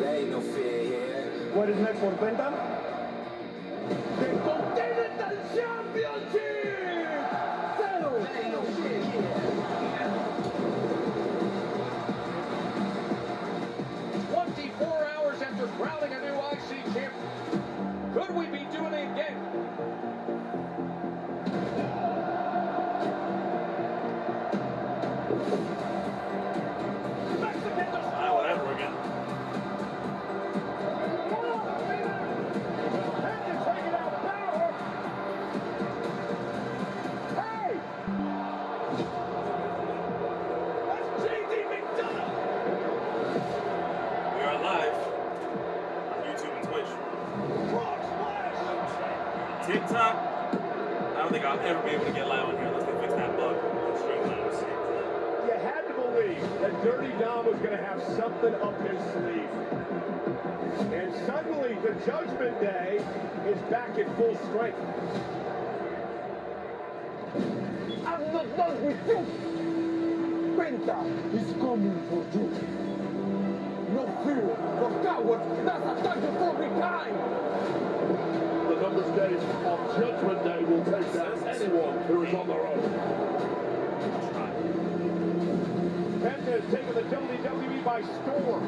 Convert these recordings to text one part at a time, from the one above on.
There ain't no fear here. ¿Cuál es el por venta? ¡The Continental Championship! ¡Cero! There ain't no fear here. 24 hours after crowning a new IC champ, could we be doing it again? Whatever again. We are live on YouTube and Twitch. TikTok, I don't think I'll ever be able to get live on here unless they fix that bug on Streamlabs. You had to believe that Dirty Dom was going to have something up his sleeve. And suddenly, the Judgment Day is back in full strength. I'm not done with you. Penta is coming for you. No fear, no coward, that's a time before we die. The number stage of Judgment Day will take down anyone who is on their own. Penta has taken the WWE by storm.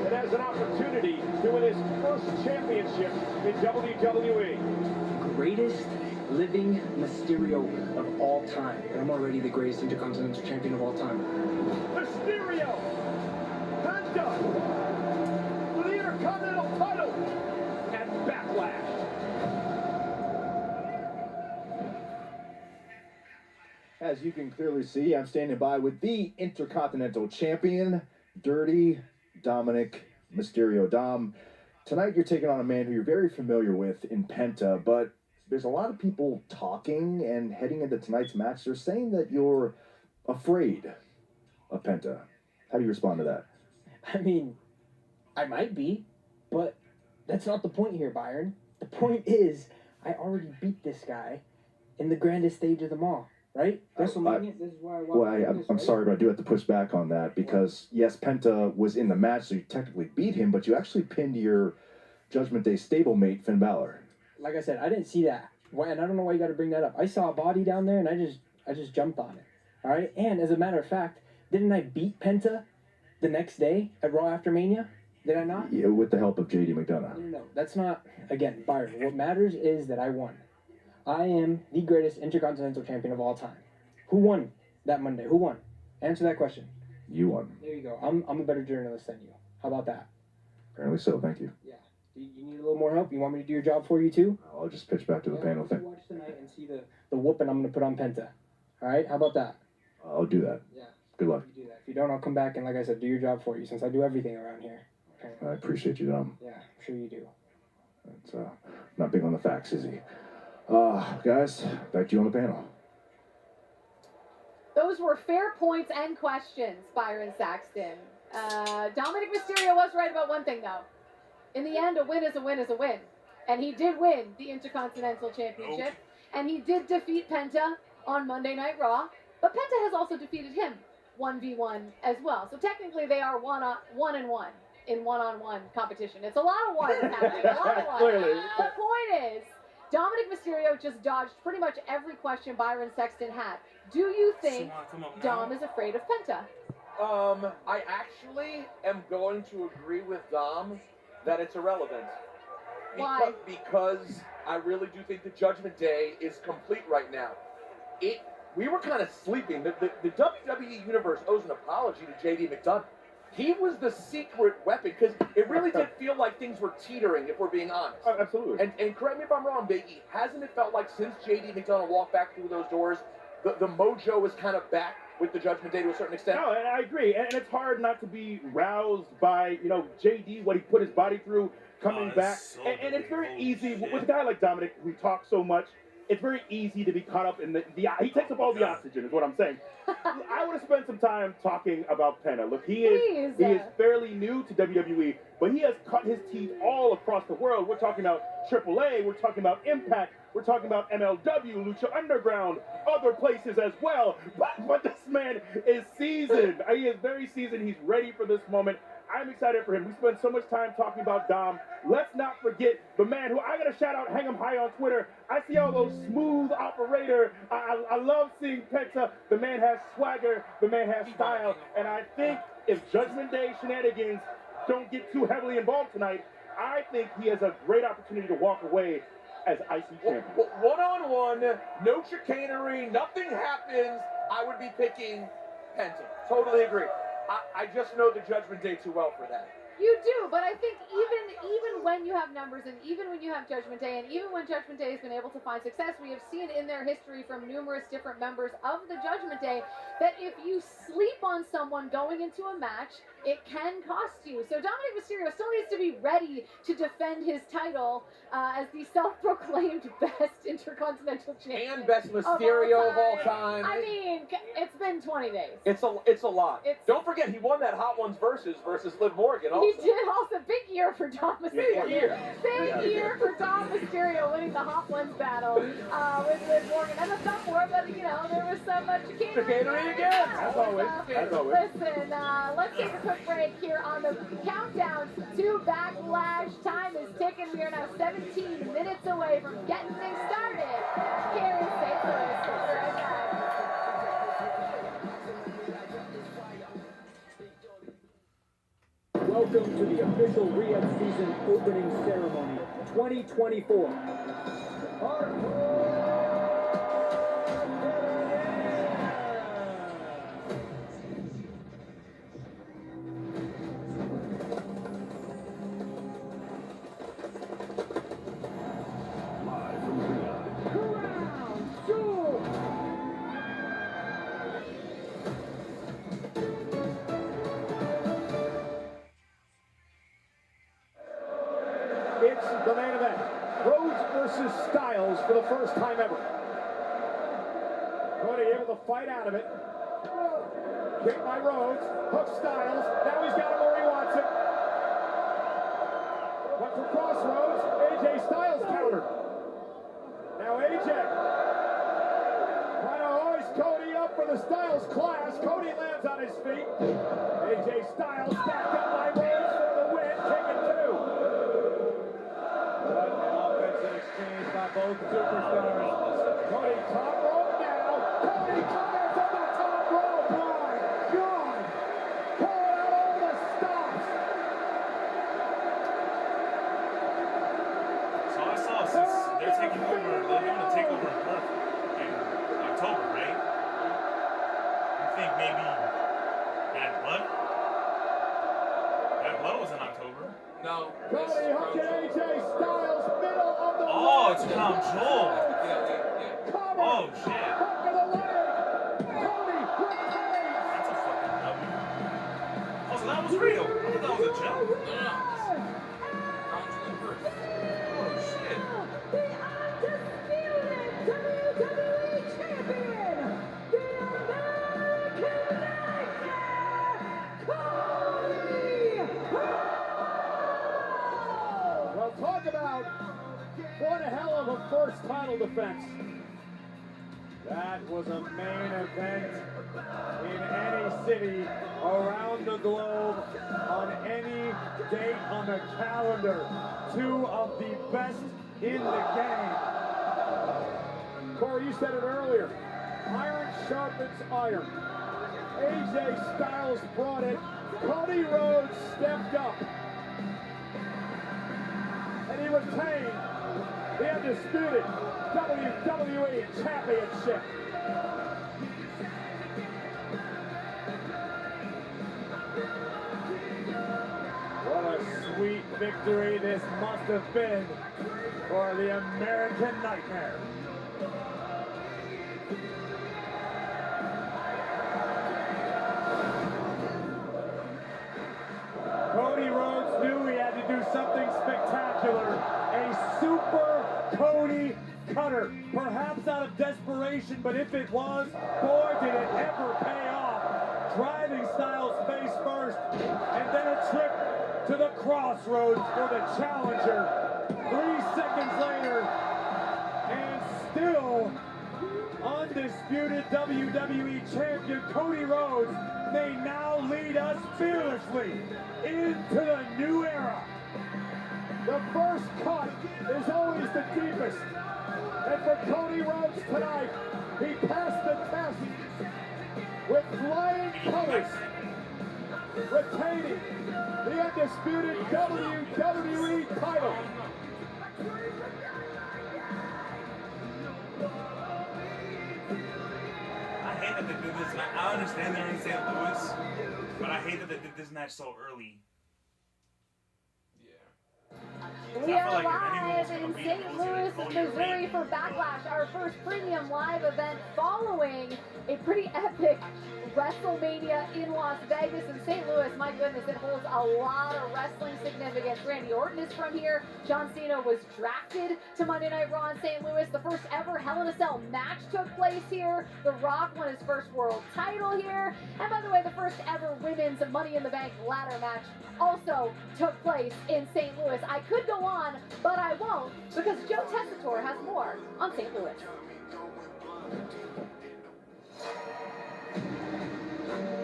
It has an opportunity to win his first championship in WWE. Greatest living Mysterio of all time. And I'm already the greatest Intercontinental Champion of all time. Mysterio! Penta! For the Intercontinental title! And Backlash! As you can clearly see, I'm standing by with the Intercontinental Champion, Dirty Dominic Mysterio. Dom, tonight you're taking on a man who you're very familiar with in Penta, but there's a lot of people talking and heading into tonight's match. They're saying that you're afraid of Penta. How do you respond to that? I mean, I might be, but that's not the point here, Byron. The point is, I already beat this guy in the grandest stage of them all, right? WrestleMania, this is why I want I'm sorry, but I do have to push back on that because, yes, Penta was in the match, so you technically beat him, but you actually pinned your Judgment Day stablemate, Finn Balor. Like I said, I didn't see that. Why, and I don't know why you got to bring that up. I saw a body down there, and I just jumped on it. All right? And as a matter of fact, didn't I beat Penta the next day at Raw after Mania? Did I not? Yeah, with the help of JD McDonough. No, that's not, again, Byron. What matters is that I won. I am the greatest Intercontinental Champion of all time. Who won that Monday? Who won? Answer that question. You won. There you go. I'm a better journalist than you. How about that? Apparently so, thank you. Yeah. Do you need a little more help? You want me to do your job for you too? I'll just pitch back to the panel thing. Watch tonight and see the whooping I'm going to put on Penta. All right? How about that? I'll do that. Yeah. Good luck. You do that. If you don't, I'll come back and, like I said, do your job for you since I do everything around here. Okay? I appreciate you, Dom. Yeah, I'm sure you do. It's not big on the facts, is he? Guys, back to you on the panel. Those were fair points and questions, Byron Saxton. Dominic Mysterio was right about one thing, though. In the end, a win is a win is a win. And he did win the Intercontinental Championship. And he did defeat Penta on Monday Night Raw. But Penta has also defeated him 1v1 as well. So technically they are one and one in one-on-one competition. It's a lot of ones happening. A lot of ones. Clearly. The point is, Dominic Mysterio just dodged pretty much every question Byron Sexton had. Do you think Dom is afraid of Penta? I actually am going to agree with Dom that it's irrelevant. Why? Because I really do think the Judgment Day is complete right now. We were kind of sleeping. The WWE Universe owes an apology to JD McDonough. He was the secret weapon, because it really did feel like things were teetering, if we're being honest. Oh, absolutely. And correct me if I'm wrong, Biggie, hasn't it felt like since JD McDonough walked back through those doors, the mojo is kind of back with the Judgment Day to a certain extent? No, and I agree. And it's hard not to be roused by, JD, what he put his body through, coming back. So and it's very easy, with a guy like Dominic, who talks so much, it's very easy to be caught up in he takes up all the oxygen, is what I'm saying. I want to spend some time talking about Penta. Look, he is fairly new to WWE, but he has cut his teeth all across the world. We're talking about AAA, we're talking about Impact, we're talking about MLW, Lucha Underground, other places as well. But this man is seasoned. He is very seasoned. He's ready for this moment. I'm excited for him. We spend so much time talking about Dom. Let's not forget the man who I got to shout out, hang him high on Twitter. I see all those smooth operator. I love seeing Penta. The man has swagger. The man has style. And I think if Judgment Day shenanigans don't get too heavily involved tonight, I think he has a great opportunity to walk away as IC champion. One-on-one, no chicanery, nothing happens. I would be picking Penta. Totally agree. I just know the Judgment Day too well for that. You do, but I think even when you have numbers and even when you have Judgment Day and even when Judgment Day has been able to find success, we have seen in their history from numerous different members of the Judgment Day that if you sleep on someone going into a match, it can cost you. So Dominic Mysterio still needs to be ready to defend his title as the self-proclaimed best Intercontinental Champion. And best Mysterio of all time. I mean, it's been 20 days. It's a lot. Don't forget, he won that Hot Ones versus Liv Morgan also. He did also. Big year for Dom Mysterio. Big year for Dom Mysterio winning the Hot Ones battle with Liv Morgan. And the thumb war, but you know, there was so much chicanery again. As always. Listen, let's take a quick break here on the countdown to Backlash. Time is ticking. We are now 17 minutes away from getting things started here in St. Louis. We'll be right back. Welcome to the official Riyadh season opening ceremony 2024. It's the main event. Rhodes versus Styles for the first time ever. Cody able to fight out of it. Kick by Rhodes. Hook Styles. Now he's got him where he wants it. Went for crossroads. AJ Styles countered. Now AJ trying to hoist Cody up for the Styles clash. Cody lands on his feet. AJ Styles stacked up by Rhodes for the win. Taking two. What an offensive exchange by both superstars. Cody top rope now. Cody coming from the top rope. My God. Pulling out all the stops. So I saw since they're taking over, they're going to take over in Perth in October, right? You think maybe Bad Blood? Bad Blood was in October. No. Cody hooking AJ Styles, middle of the Oh, it's Crown Jewel. Cover. Oh, shit. Hook of the leg. Cody retains. That's a fucking W. Oh, so that was real. I thought that was a joke. Oh, shit. The undisputed WWE champion, the American Nightmare, Cody Rhodes. Well, talk about one hell of a first title defense. That was a main event in any city around the globe on any date on the calendar. Two of the best in the game. Corey, you said it earlier. Iron sharpens iron. AJ Styles brought it. Cody Rhodes stepped up. And he retained the undisputed WWE Championship. What a sweet victory this must have been for the American Nightmare. Cody Rhodes knew he had to do something spectacular. A super Cody cutter. Perhaps out of desperation, but if it was, boy, did it ever pay off. Driving Styles face first, and then a trip to the crossroads for the challenger. 3 seconds later, and still undisputed WWE champion Cody Rhodes they now lead us fearlessly into the new era. The first cut is always the deepest. And for Cody Rhodes tonight, he passed the test with flying colors, retaining the undisputed WWE title. I hate that they did this. I understand they're in St. Louis, but I hate that they did this match so early. We are live in St. Louis, Missouri for Backlash, our first premium live event following a pretty epic WrestleMania in Las Vegas and St. Louis. My goodness, it holds a lot of wrestling significance. Randy Orton is from here. John Cena was drafted to Monday Night Raw in St. Louis. The first ever Hell in a Cell match took place here. The Rock won his first world title here. And by the way, the first ever women's Money in the Bank ladder match also took place in St. Louis. I could go on, but I won't, because Joe Tessitore has more on St. Louis.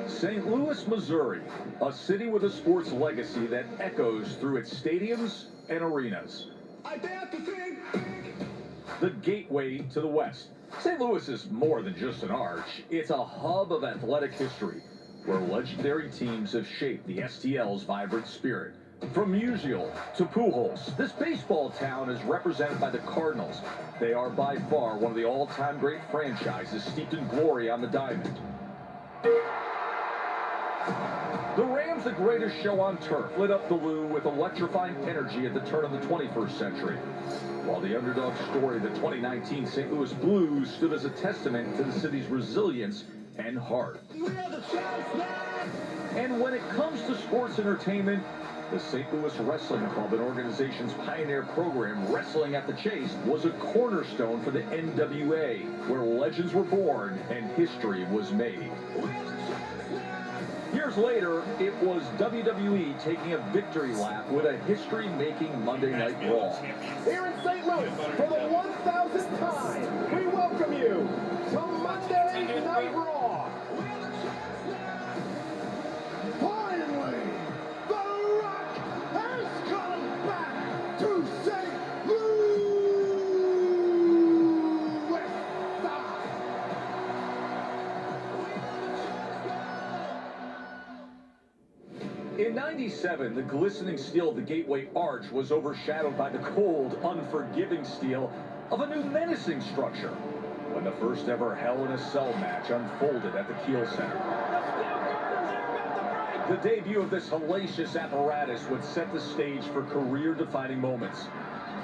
St. Louis, Missouri, a city with a sports legacy that echoes through its stadiums and arenas. I dare to think. The gateway to the West. St. Louis is more than just an arch. It's a hub of athletic history, where legendary teams have shaped the STL's vibrant spirit. From Musial to Pujols, this baseball town is represented by the Cardinals. They are by far one of the all-time great franchises steeped in glory on the diamond. The Rams, the greatest show on turf, lit up the Lou with electrifying energy at the turn of the 21st century. While the underdog story of the 2019 St. Louis Blues stood as a testament to the city's resilience and heart. And when it comes to sports entertainment, the St. Louis Wrestling Club, an organization's pioneer program, Wrestling at the Chase, was a cornerstone for the NWA, where legends were born and history was made. Years later, it was WWE taking a victory lap with a history-making Monday Night Raw. Here in St. Louis, for the 1,000th time, we welcome you to Monday Night Raw. Finally, The Rock has come back to St. Louis. In '97, the glistening steel of the Gateway Arch was overshadowed by the cold, unforgiving steel of a new menacing structure when the first ever Hell in a Cell match unfolded at the Kiel Center. The debut of this hellacious apparatus would set the stage for career-defining moments,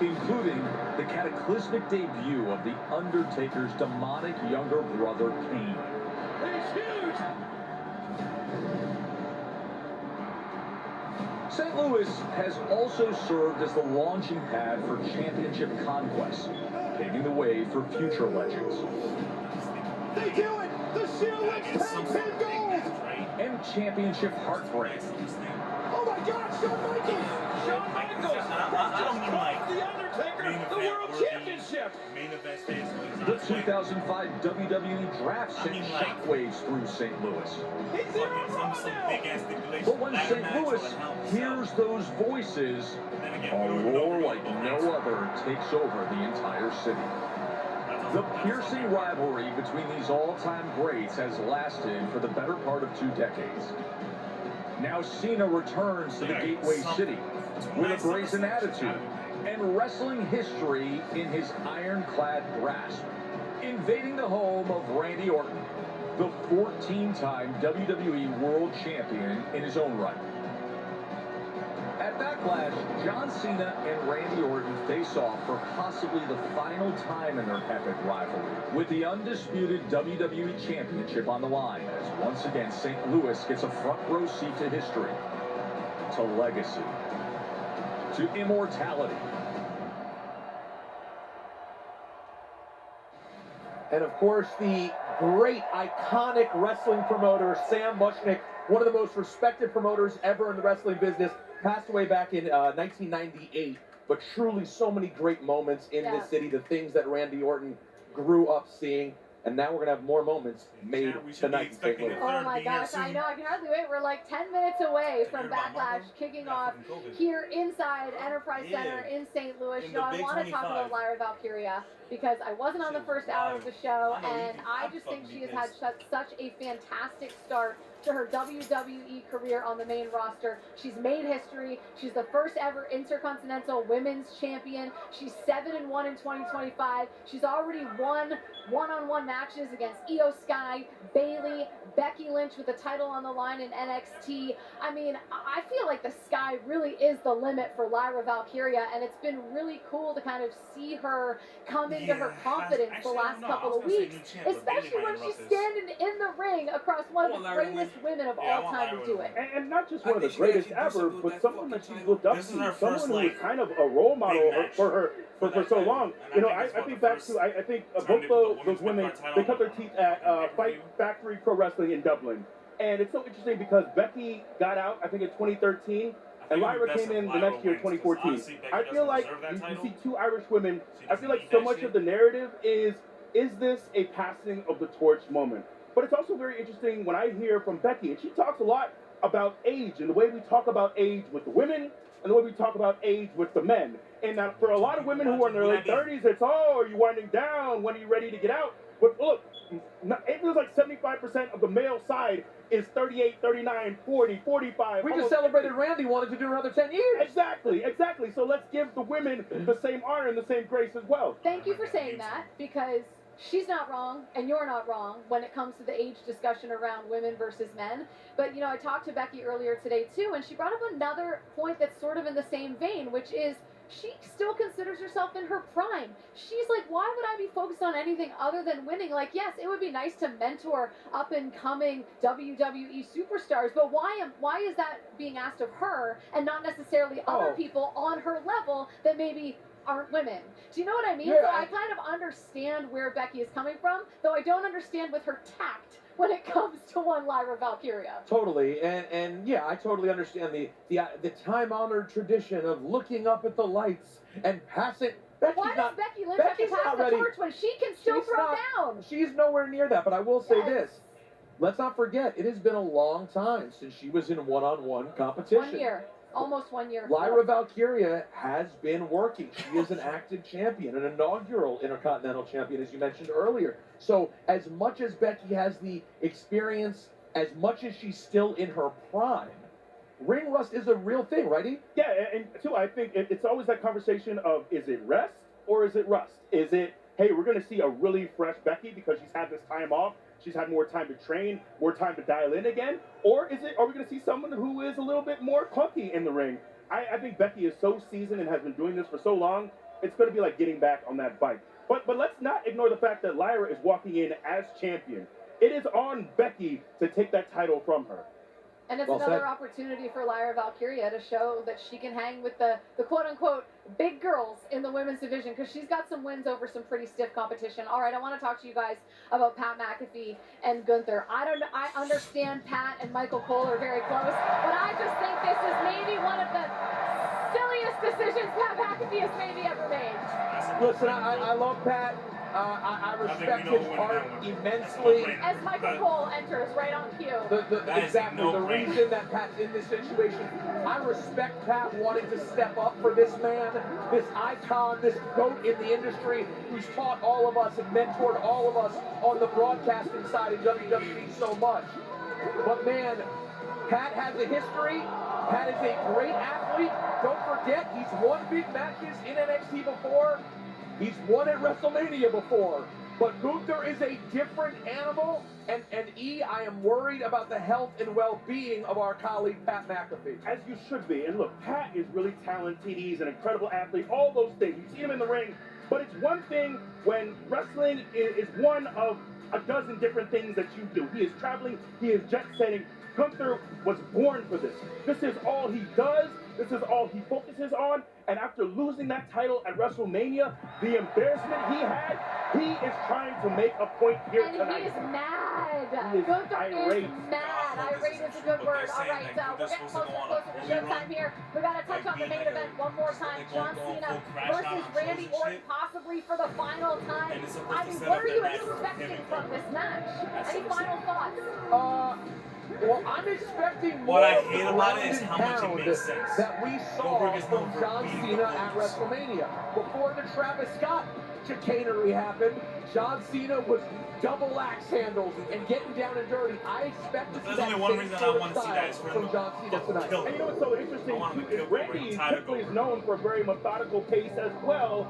including the cataclysmic debut of The Undertaker's demonic younger brother, Kane. It's huge! St. Louis has also served as the launching pad for championship conquests, paving the way for future legends. They do it! The Shield Tag Team Gold! And championship heartbreak. Oh my God, Shawn Michaels! Shawn Michaels! I don't mean like The Undertaker, the World Championship! Main event stage. The 2005 WWE Draft sent shockwaves through St. Louis. He's here on Raw now! But when St. Louis hears those voices, a roar like no other takes over the entire city. The piercing rivalry between these all-time greats has lasted for the better part of 2 decades. Now Cena returns to the Gateway City with a brazen attitude and wrestling history in his ironclad grasp, invading the home of Randy Orton, the 14-time WWE World Champion in his own right. At Backlash, John Cena and Randy Orton face off for possibly the final time in their epic rivalry, with the undisputed WWE Championship on the line, as once again St. Louis gets a front row seat to history, to legacy, to immortality. And of course, the great, iconic wrestling promoter, Sam Muchnick, one of the most respected promoters ever in the wrestling business, passed away back in 1998. But truly, so many great moments in this city, the things that Randy Orton grew up seeing. And now we're going to have more moments made We should be tonight. expecting a Oh third my being here gosh, I soon. know, I can hardly wait. We're like 10 minutes away To from hear about Backlash Mama. kicking Yeah, off fucking COVID. here inside Enterprise Yeah. Center in St. Louis. In You know, the I Big want to talk 25. about Lyra Valkyria because I wasn't on the She first was hour of the show, I know, and I I'd just think fucking she be has had such a fantastic start to her WWE career on the main roster. She's made history. She's the first ever Intercontinental Women's Champion. She's 7-1 in 2025. She's already won one-on-one matches against Io Sky, Bayley, Becky Lynch with the title on the line in NXT. I mean, I feel like the sky really is the limit for Lyra Valkyria, and it's been really cool to kind of see her come into her confidence the last couple of weeks, especially when she's standing in the ring across one of the greatest women of all time to do it. And not just one of the greatest ever, but someone that she's looked up to, someone who was kind of a role model for her for so long. You know, I think back to, I think both those women, they cut their teeth at Fight Factory Pro Wrestling in Dublin. And it's so interesting because Becky got out, I think, in 2013, and Lyra came in the next year, 2014. I feel like you see two Irish women. I feel like so much of the narrative is this a passing of the torch moment? But it's also very interesting when I hear from Becky, and she talks a lot about age and the way we talk about age with the women and the way we talk about age with the men. And now for a lot of women who are in their late 30s, it's, oh, are you winding down? When are you ready to get out? But look, it feels like 75% of the male side is 38, 39, 40, 45. We just celebrated Randy wanted to do another 10 years. Exactly. So let's give the women the same honor and the same grace as well. Thank you for saying that, because she's not wrong and you're not wrong when it comes to the age discussion around women versus men. But, you know, I talked to Becky earlier today, too, and she brought up another point that's sort of in the same vein, which is she still considers herself in her prime. She's like, why would I be focused on anything other than winning? Like, yes, it would be nice to mentor up-and-coming WWE superstars, but why is that being asked of her and not necessarily other people on her level that maybe aren't women? Do you know what I mean? Yeah, So I kind of understand where Becky is coming from, though I don't understand with her tact when it comes to one Lyra Valkyria. Totally, and yeah, I totally understand the time-honored tradition of looking up at the lights and passing. Why does Becky Lynch have to pass the torch when she can still throw down? She's nowhere near that, but I will say this. Let's not forget, it has been a long time since she was in one-on-one competition. 1 year. Almost 1 year. Lyra Valkyria has been working. She is an active champion, an inaugural Intercontinental Champion, as you mentioned earlier. So as much as Becky has the experience, as much as she's still in her prime, ring rust is a real thing, right? Yeah, and too, I think it's always that conversation of, is it rest or is it rust? Is it, hey, we're going to see a really fresh Becky because she's had this time off, she's had more time to train, more time to dial in again? Or are we going to see someone who is a little bit more clunky in the ring? I think Becky is so seasoned and has been doing this for so long, it's going to be like getting back on that bike. But let's not ignore the fact that Lyra is walking in as champion. It is on Becky to take that title from her. And it's another opportunity for Lyra Valkyria to show that she can hang with the quote-unquote big girls in the women's division, because she's got some wins over some pretty stiff competition. All right, I want to talk to you guys about Pat McAfee and Gunther. I understand Pat and Michael Cole are very close, but I just think this is maybe one of the silliest decisions Pat McAfee has maybe ever made. Listen, I love Pat. I respect his heart immensely. As Michael Cole enters right on cue. Exactly. The reason that Pat's in this situation, I respect Pat wanting to step up for this man, this icon, this GOAT in the industry, who's taught all of us and mentored all of us on the broadcasting side of WWE so much. But man, Pat has a history. Pat is a great athlete. Don't forget, he's won big matches in NXT before. He's won at WrestleMania before. But Gunther is a different animal. And I am worried about the health and well-being of our colleague, Pat McAfee. As you should be. And look, Pat is really talented. He's an incredible athlete. All those things. You see him in the ring. But it's one thing when wrestling is one of a dozen different things that you do. He is traveling. He is jet-setting. Gunther was born for this. This is all he does. This is all he focuses on. And after losing that title at WrestleMania, the embarrassment he had, he is trying to make a point here tonight. And he is mad. He is Gunther irate. is mad. that. Irate is a good word. All right, we're getting closer and closer to showtime here. We got to touch on the main event one more time. John Cena versus Randy Orton, possibly for the final time. I mean, what are you expecting from this match? Any final thoughts? Well, I'm expecting What more I hate about it is how much it pound makes sense. that we saw from John Cena at WrestleMania. Before the Travis Scott chicanery happened, John Cena was double axe handles and getting down and dirty. I expect to see There's that only one same reason I sort of want to see that is style for from John Cena tonight. And you know what's so interesting too is Randy typically is known for a very methodical pace as well.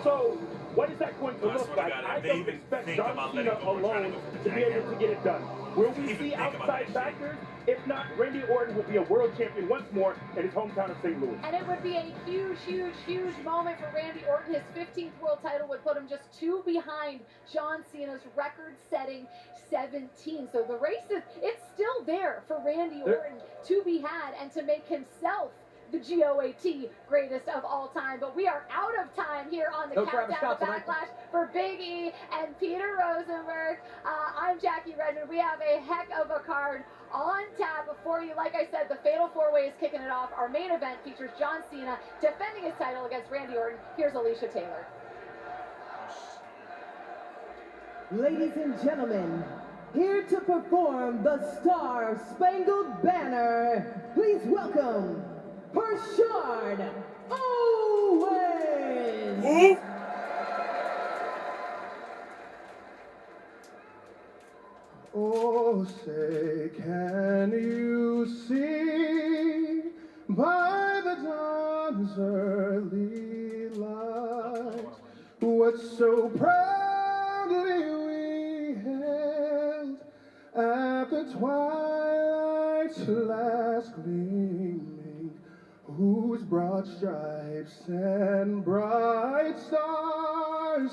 So what is that going to look like? I don't expect John Cena alone to be able to get it done. Will we see outside factors? If not, Randy Orton will be a world champion once more in his hometown of St. Louis. And it would be a huge, huge, huge moment for Randy Orton. His 15th world title would put him just 2 behind John Cena's record-setting 17. So the race it's still there for Randy Orton to be had and to make himself the GOAT greatest of all time. But we are out of time here on the Countdown to Backlash for Big E and Peter Rosenberg. I'm Jackie Redmond. We have a heck of a card on tap for you. Like I said, the Fatal 4-Way is kicking it off. Our main event features John Cena defending his title against Randy Orton. Here's Alicia Taylor. Ladies and gentlemen, here to perform the Star Spangled Banner, please welcome Pershard Owens! Oh, say, can you see by the dawn's early light what so proudly we held at the twilight's last gleaming, whose broad stripes and bright stars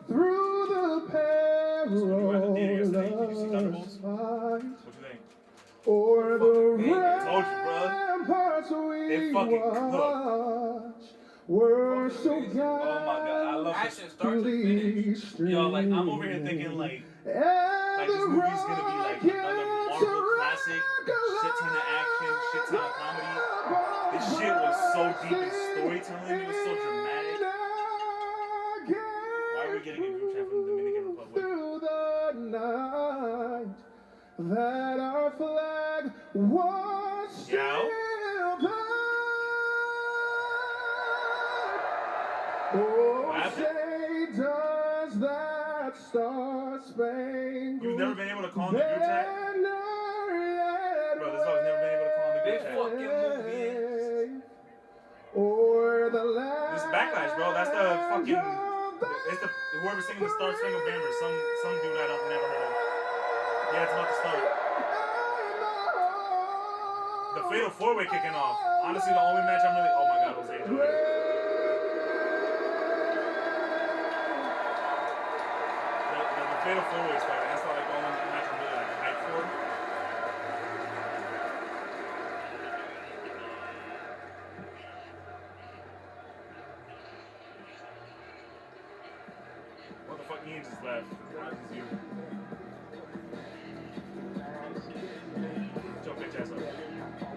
through the perilous fight o'er the ramparts we watched were so gallantly streaming. Yo, like, I'm over here thinking, like this movie's gonna be like another Marvel classic, shit ton of action, shit ton of comedy. This shit was so deep in storytelling, it was so dramatic. Why are we getting a group chat from the Dominican Republic? Through the night, that our flag was still there. Oh, say does that star-spangled You've never been able to call in the group chat? Bro, this dog's never been able to call in the group chat. Or the last this Backlash, bro, that's the fucking... It's the whoever's singing the Star Spangled Banner, some dude I don't never heard of. Yeah, it's about to start. The Fatal 4-Way kicking off. Honestly, the only match I'm really... Oh my god, Jose. The Fatal 4-Way started. That's not like the only match I'm really like hyped for. What the fuck, Ian just left. This is you. Joe, bitch ass up.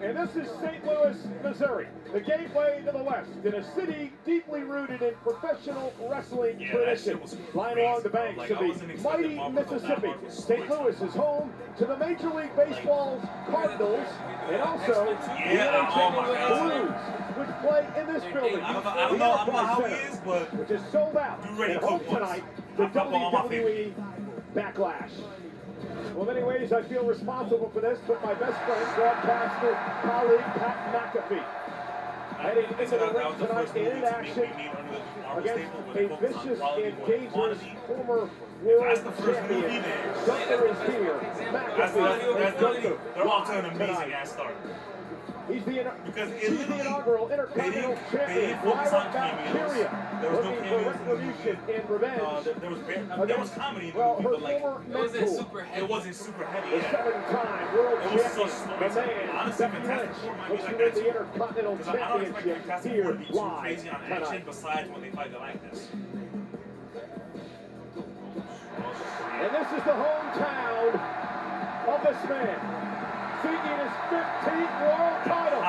And this is St. Louis, Missouri, the gateway to the West, in a city deeply rooted in professional wrestling tradition. Lying along the banks of the mighty Mississippi, St. Louis is home to the Major League Baseball's Cardinals and also the NHL Blues, which play in this building. I don't know how he is, but which is sold out and home tonight, the WWE Backlash. Well, in many ways, I feel responsible for this, but my best friend, broadcaster, colleague, Pat McAfee, heading into the ring tonight in action against a vicious and dangerous former world champion. Gunther is here. McAfee, Gunther. They're off to an amazing-ass start. He's the because inaugural Intercontinental Champion. Focus on cameos. There was no looking for cameos. retribution and revenge. There was comedy, well, but like it wasn't super heavy. The 7-time world It was so champion, slow. the man, Honestly, Becky Fantastic Lynch, Four might be looks like to that win the too. Intercontinental Because I don't expect Championship Fantastic here Four to be too live crazy on tonight. action besides when they fight like this. And this is the hometown of this man, seeking his 15th world title.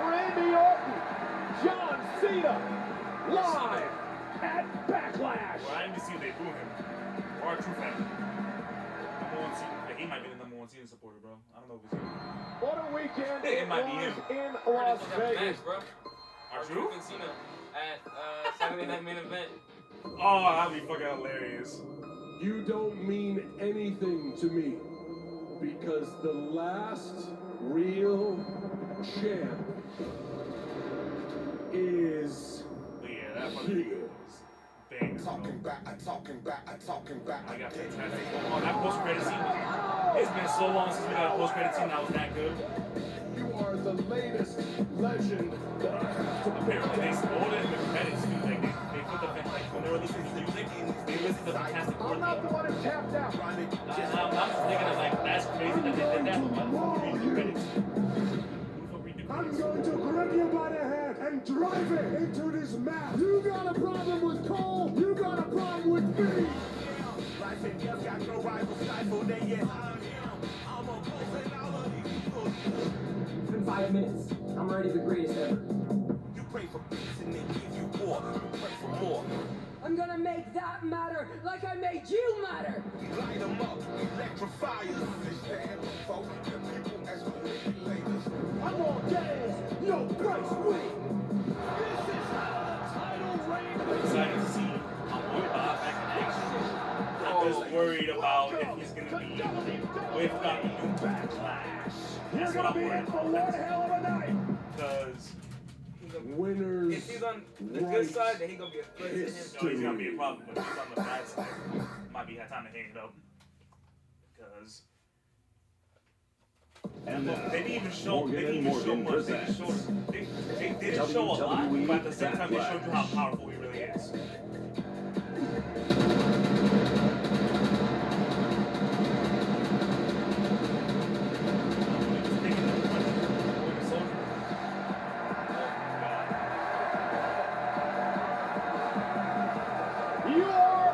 Randy Orton, John Cena, live at Backlash. Well, I didn't see if they boo him. Or a true fan. He might be the number one Cena supporter, bro. I don't know if it's him. What a weekend It might be him. in Las Vegas. Bro. Are true? Cena at Saturday Night Main Event. Oh, that'd be fucking hilarious. You don't mean anything to me because the last real champ is But yeah, that fucking is bang. Talking back, I talking back, I talking back. I got fantastic. Oh, that post-credit scene was... It's been so long since we got a post-credit scene that was that good. you are the latest legend that I have to Apparently they spoiled it in the credits too. Like they put the like when they were listening to the music, they listened to the Fantastic Four I'm not the theme. one who tapped out. I'm just thinking of like that's crazy that they did that. But read the credits. I'm going to grab you by the hand and drive it into this map. You got a problem with Cole, you got a problem with me. Life and death got no rival stifle. They yes, I'm him. I'm a poison all of these people. It's been 5 minutes. I'm already the greatest ever. You pray for peace and they give you war. You pray for more. I'm gonna make that matter like I made you matter. Light them up, electrify us. They stand before the people as manipulators. I'm on gas, no price win. This is how the title reign. I'm excited to see Wwe Backlash back in action. I'm just worried about if he's gonna be with the new Backlash. That's what I'm worried for one about. hell of a night. Because Winners. If he's on the good side, then he's gonna be a threat to him. no, he's gonna be a problem. But if he's on the bad side, might be time to hang it up. Because they didn't even show. They didn't even show much. They didn't show a lot, but at the same time, they showed you how powerful he really is.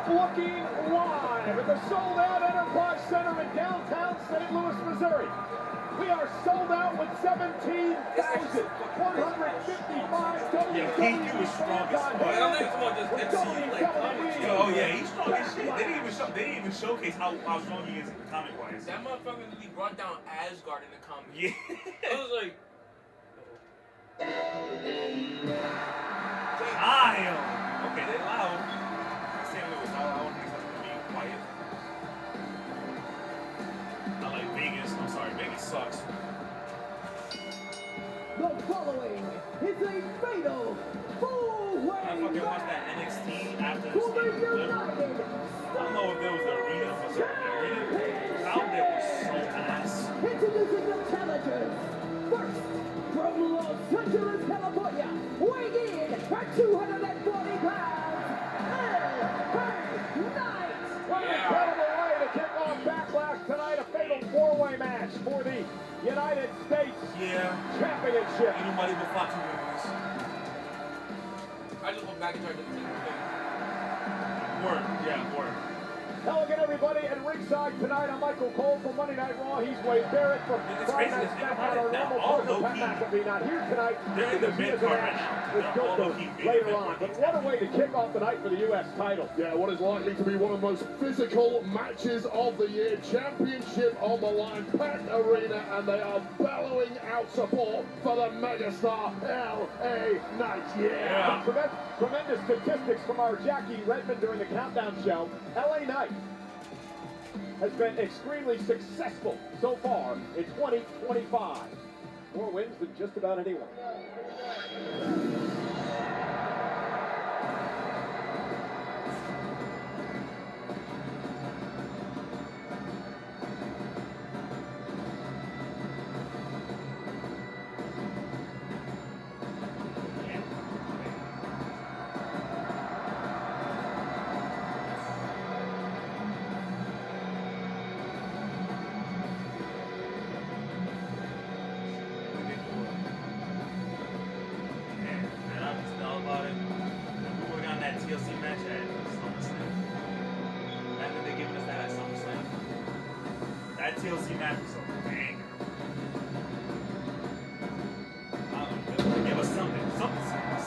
Looking live at the sold-out Enterprise Center in downtown St. Louis, Missouri. We are sold out with 17,155 WWE was strong as fuck. Oh yeah, he's strong as shit. They didn't even showcase how strong he is comic wise. That motherfucker really brought down Asgard in the comics. Yeah. I was like, damn. Okay, they loud. St. Louis, I don't think it's gonna be quiet. I like Vegas. I'm sorry, Vegas sucks. The following is a fatal four-way I fucking watched that NXT after the for the Stadium Flip. United I don't know if there was an arena, but the arena out there was so ass. Introducing the challengers. First, from Los Angeles, California, weighing in at 240 pounds, Knight. What an incredible way to kick off Backlash tonight. A fatal four-way match for the United States Championship. Ain't nobody but Fox who wins this. I just look back and tried to think. Word, yeah, word. Hello again, everybody, at ringside tonight. I'm Michael Cole from Monday Night Raw. He's Wade Barrett from Friday Night SmackDown. Our normal partner, Pat McAfee, not here tonight. They're in the mid-card right now. With Goto later on. But what a way to kick off the night for the U.S. title. Yeah, what is likely to be one of the most physical matches of the year. Championship on the line, packed arena, and they are bellowing out support for the megastar L.A. Knight. Yeah. Tremendous statistics from our Jackie Redmond during the countdown show. L.A. Knight has been extremely successful so far in 2025. More wins than just about anyone. TLC match was a banger.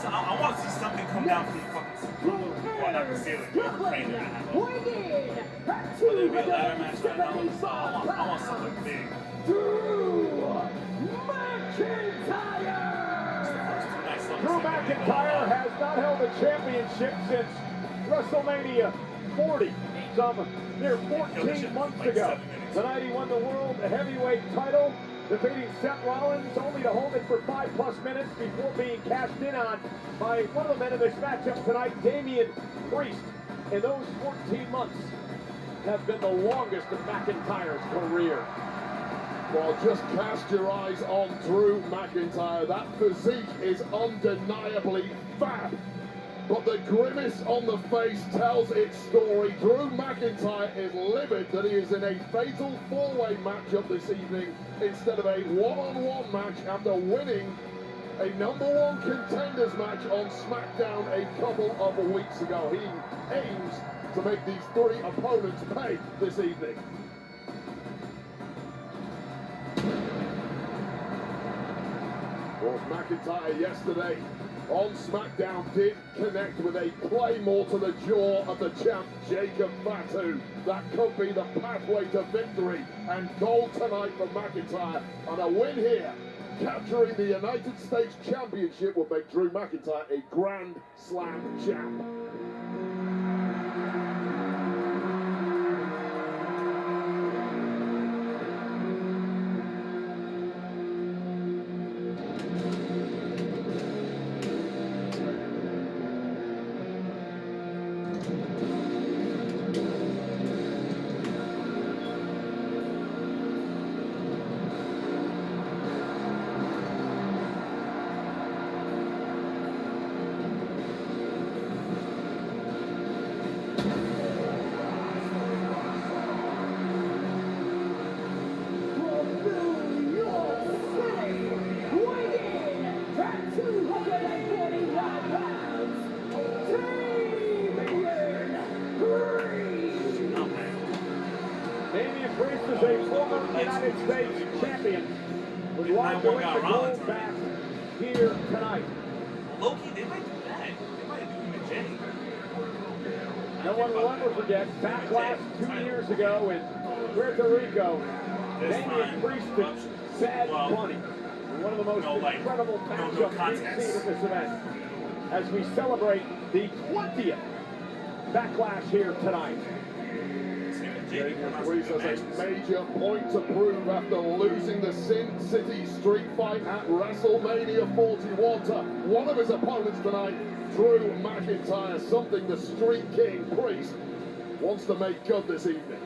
I want to see something come down from the fucking well, not the ceiling, but the crane they're gonna have. Whether it be a ladder match or not, I want something big. Drew McIntyre has not held a championship since WrestleMania 40, some near 14 months ago. The night he won the World Heavyweight title, defeating Seth Rollins, only to hold it for 5+ minutes before being cashed in on by one of the men in this matchup tonight, Damian Priest. And those 14 months have been the longest of McIntyre's career. Well, just cast your eyes on Drew McIntyre. That physique is undeniably fab. But the grimace on the face tells its story. Drew McIntyre is livid that he is in a fatal four-way matchup this evening instead of a one-on-one match after winning a #1 contenders match on SmackDown a couple of weeks ago. He aims to make these three opponents pay this evening. Well, McIntyre yesterday on SmackDown did connect with a claymore to the jaw of the champ Jacob Fatu. That could be the pathway to victory and gold tonight for McIntyre. And a win here, capturing the United States Championship, will make Drew McIntyre a Grand Slam champ. Is a former United States champion. Would like to win the gold back here tonight. Loki, they might do that. They might do him and Jay. No one will ever forget Backlash 2 years ago in Puerto Rico. Damian Priest and Bad Bunny. One of the most incredible matchups we've seen at this event as we celebrate the 20th Backlash here tonight. Damian Priest has a major point to prove after losing the Sin City Street Fight at WrestleMania 41 to one of his opponents tonight, Drew McIntyre, something the Street King Priest wants to make good this evening.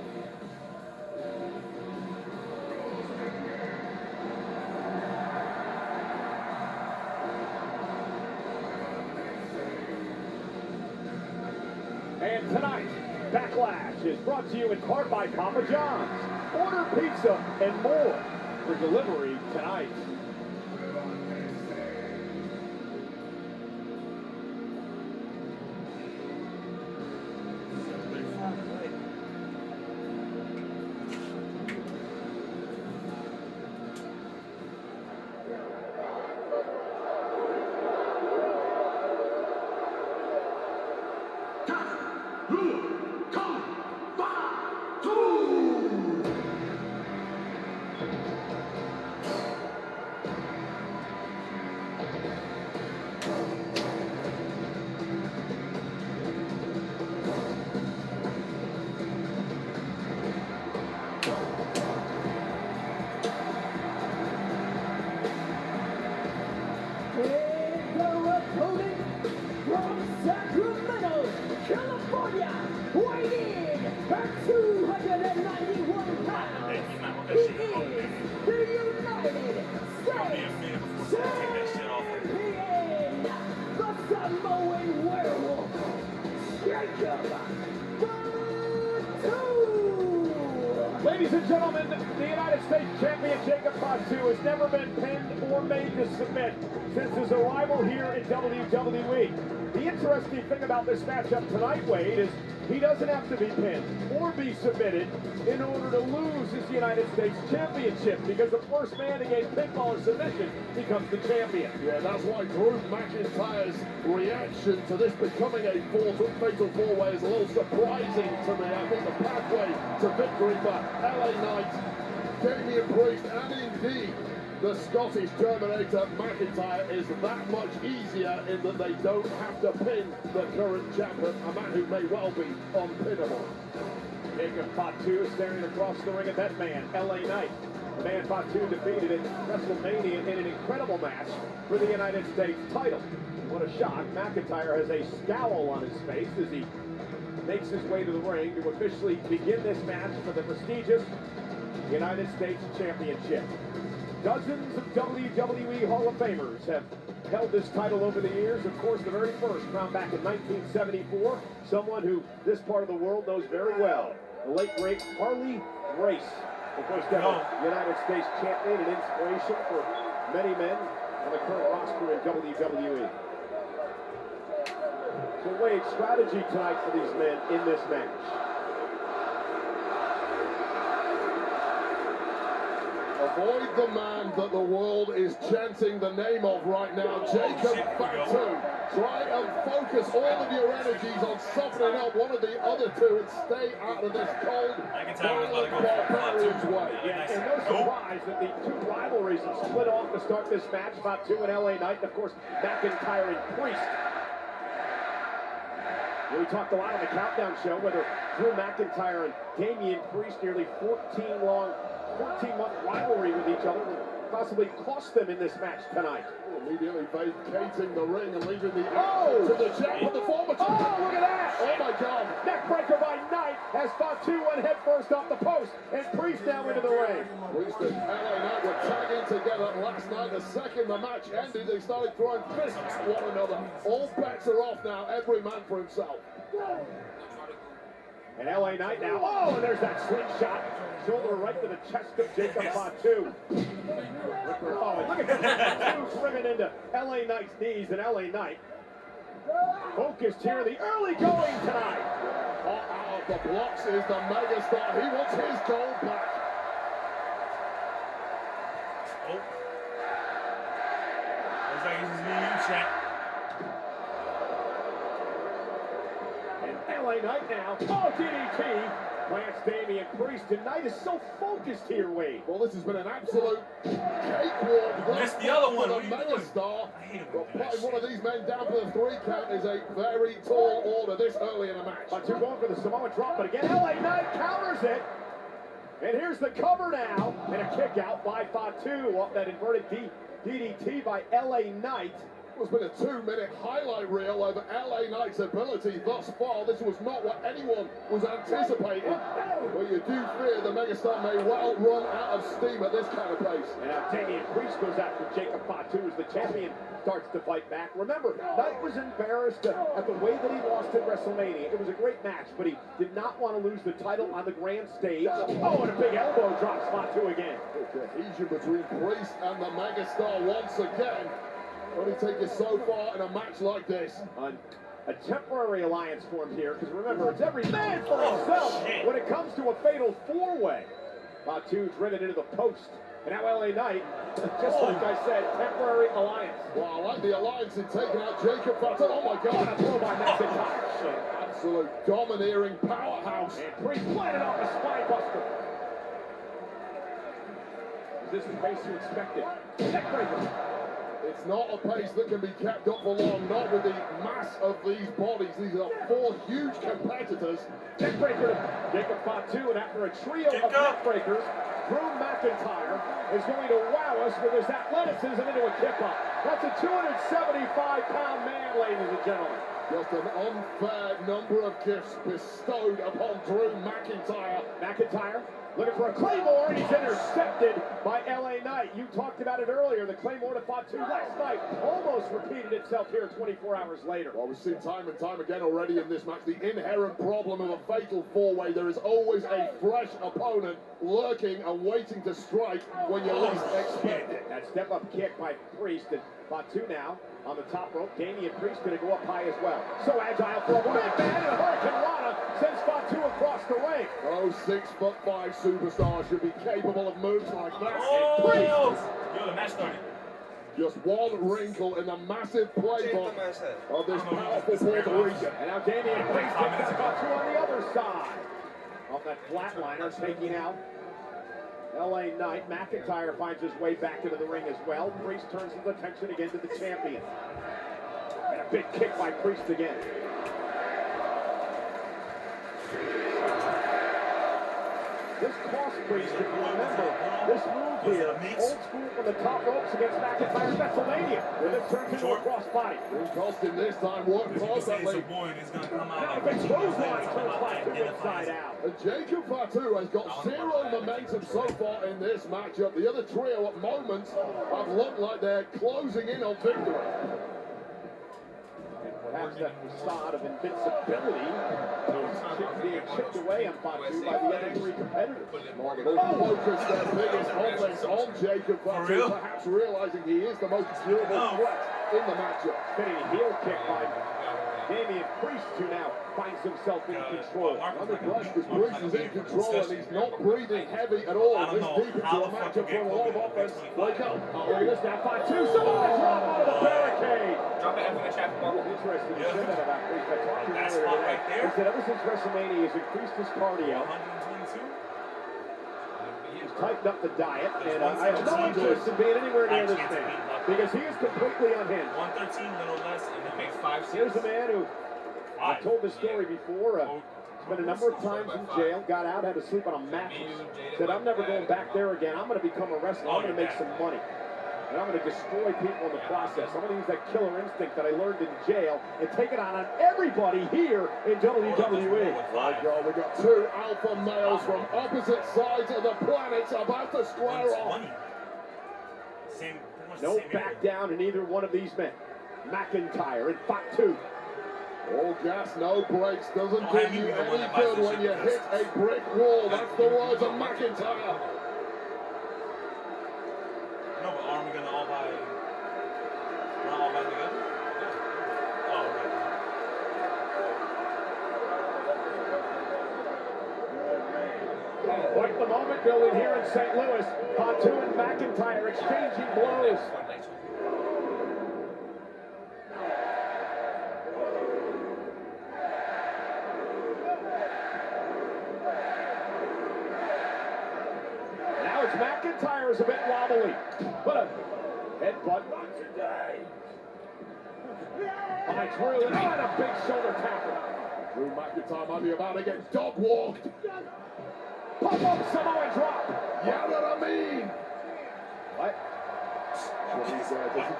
And tonight, Backlash is brought to you in part by Papa John's. Order pizza and more for delivery tonight. California, weighing in at 291 pounds, he is the United States Champion, the Samoan Werewolf, Jacob Fatu. Ladies and gentlemen, the United States champion Jacob Fatu has never been pinned or made to submit since his arrival here in WWE. The interesting thing about this matchup tonight, Wade, is he doesn't have to be pinned or be submitted in order to lose his United States championship, because the first man to gain pinfall or submission becomes the champion. Yeah, that's why Drew McIntyre's reaction to this becoming a fatal four-way is a little surprising to me. I think the pathway to victory for LA Knight, Damian Priest, and indeed the Scottish Terminator McIntyre is that much easier in that they don't have to pin the current champion, a man who may well be unpinnable. Jacob Fatu staring across the ring at that man, LA Knight. The man Fatu defeated at WrestleMania in an incredible match for the United States title. What a shock. McIntyre has a scowl on his face as he makes his way to the ring to officially begin this match for the prestigious United States Championship. Dozens of WWE Hall of Famers have held this title over the years. Of course, the very first, crowned back in 1974, someone who this part of the world knows very well, the late great Harley Race, the first ever United States champion and inspiration for many men on the current roster in WWE. So Wade, strategy tonight for these men in this match. Avoid the man that the world is chanting the name of right now, Jacob Fatu. Try and focus all of your energies on softening up one of the other two and stay out of this cold, violent barbarian's way. Yeah, and no surprise that the two rivalries have split off to start this match, Fatu and LA Knight, and of course, McIntyre and Priest. We talked a lot on the Countdown show whether Drew McIntyre and Damian Priest, nearly 14-month rivalry with each other, would possibly cost them in this match tonight. Immediately vacating the ring and leaving the to the jab of the former champion. Oh, look at that! Oh my God! Neckbreaker by Knight as Fatu went head first off the post, and Priest now into the ring. Priest and LA Knight were tagging together last night. The second the match ended, they started throwing fists at one another. All bets are off now. Every man for himself. And LA Knight now. Oh, and there's that slingshot. Shoulder right to the chest of Jacob Fatu. Oh, and look at that. Fatu driven into LA Knight's knees, and LA Knight focused here in the early going tonight. Out of the blocks is the megastar. He wants his gold back. Oh. Looks like he's being you, chat. And LA Knight now. Oh, DDT. Plants Damian Priest. Tonight is so focused here, Wade. Well, this has been an absolute cakewalk. Missed the other one. For the megastar. But putting one of these men down for the 3 count is a very tall order this early in a match. Fatu going for the Samoa drop, but again, LA Knight counters it. And here's the cover now. And a kick out by Fatu off that inverted DDT by LA Knight. It's been a 2-minute highlight reel over LA Knight's ability thus far. This was not what anyone was anticipating. But you do fear the megastar may well run out of steam at this kind of pace. And now Damian Priest goes after Jacob Fatu as the champion starts to fight back. Remember, Knight was embarrassed at the way that he lost at WrestleMania. It was a great match, but he did not want to lose the title on the grand stage. Oh, and a big elbow drops Fatu again. Cohesion between Priest and the megastar once again. Only take you so far in a match like this. A temporary alliance formed here, because remember, it's every man for himself when it comes to a fatal 4-way. Fatu driven into the post. And now LA Knight, just like I said, temporary alliance. Well, I like the alliance in taking out Jacob Fatu. Oh my God. What a throw by McIntyre. Absolute domineering powerhouse. And Priest planted off a spine buster. Is this the pace you expected? Neckbreaker. It's not a pace that can be kept up for long, not with the mass of these bodies. These are 4 huge competitors. Neckbreaker to Jacob Fatu, and after a trio of neckbreakers, Drew McIntyre is going to wow us with his athleticism into a kip-up. That's a 275-pound man, ladies and gentlemen. Just an unfair number of gifts bestowed upon Drew McIntyre. McIntyre looking for a Claymore, and he's intercepted by LA Knight. You talked about it earlier. The Claymore to Fatu last night almost repeated itself here 24 hours later. Well, we've seen time and time again already in this match the inherent problem of a fatal four-way. There is always a fresh opponent lurking and waiting to strike when you least expect it. That step-up kick by Priest, and Fatu now on the top rope. Damian Priest going to go up high as well. So agile for a big man, and Hurricane Rana sends Fatu across the ring. Oh, 6'5" superstar should be capable of moves like that. Oh! Yo, the match started. Just one wrinkle in the massive playbook of this powerful Puerto Rican. And now Damian Priest gets Fatu on the other side. Off that flatliner, taking out LA Knight. McIntyre finds his way back into the ring as well. Priest turns his attention again to the champion. And a big kick by Priest again. This cost Priest, if you remember, this move here, old school from the top ropes against McIntyre, Pennsylvania, with it turned into a crossbody. It cost him this time, worked perfectly. Now the clothesline turns Fatu inside out. And Jacob Fatu has got zero momentum so far in this matchup. The other trio at moments have looked like they're closing in on victory. Perhaps that facade of invincibility is being chipped away on Fatu by the other three competitors. Focus their biggest offense on Jacob Fatu, perhaps realizing he is the most durable threat in the matchup. Spinning heel kick by Damian Priest, who now finds himself in control. Under pressure, because Priest is in control and he's not breathing heavy at all. This deep into a matchup for a lot of offense. Wake up. Oh, there he is now. Fatu, someone drop out of the barricade. Drop it after the chat. Interesting you said that about Priest. I talked to him earlier today. He said ever since WrestleMania, he's increased his cardio. 122? He's tightened up the diet, and I have no interest in being anywhere near this man because he is completely unhinged. 113, little less, and it makes 5-6. Here's a man who I've told this story before. Spent a number of times in jail, got out, had to sleep on a mattress. Said, I'm never going back there again. I'm going to become a wrestler. I'm going to make some money. And I'm going to destroy people in the process. I'm going to use that killer instinct that I learned in jail and take it on everybody here in WWE. Right, y'all, we got two alpha males from opposite sides of the planet about to square off. No back down in either one of these men. McIntyre and Fatu. All gas, no brakes doesn't do you any good when you hit a brick wall. That's the words of McIntyre. No, but aren't we gonna all buy? We're not all buying together? Yeah. Oh, okay. Quite the moment building here in St. Louis. Fatu and McIntyre exchanging blows. Now it's McIntyre is a bit wobbly. But a headbutt. By Drew, and a big shoulder tackle. Drew McIntyre might be about to get dog walked. Pop-up Samoan drop. Yeah, what I mean. What?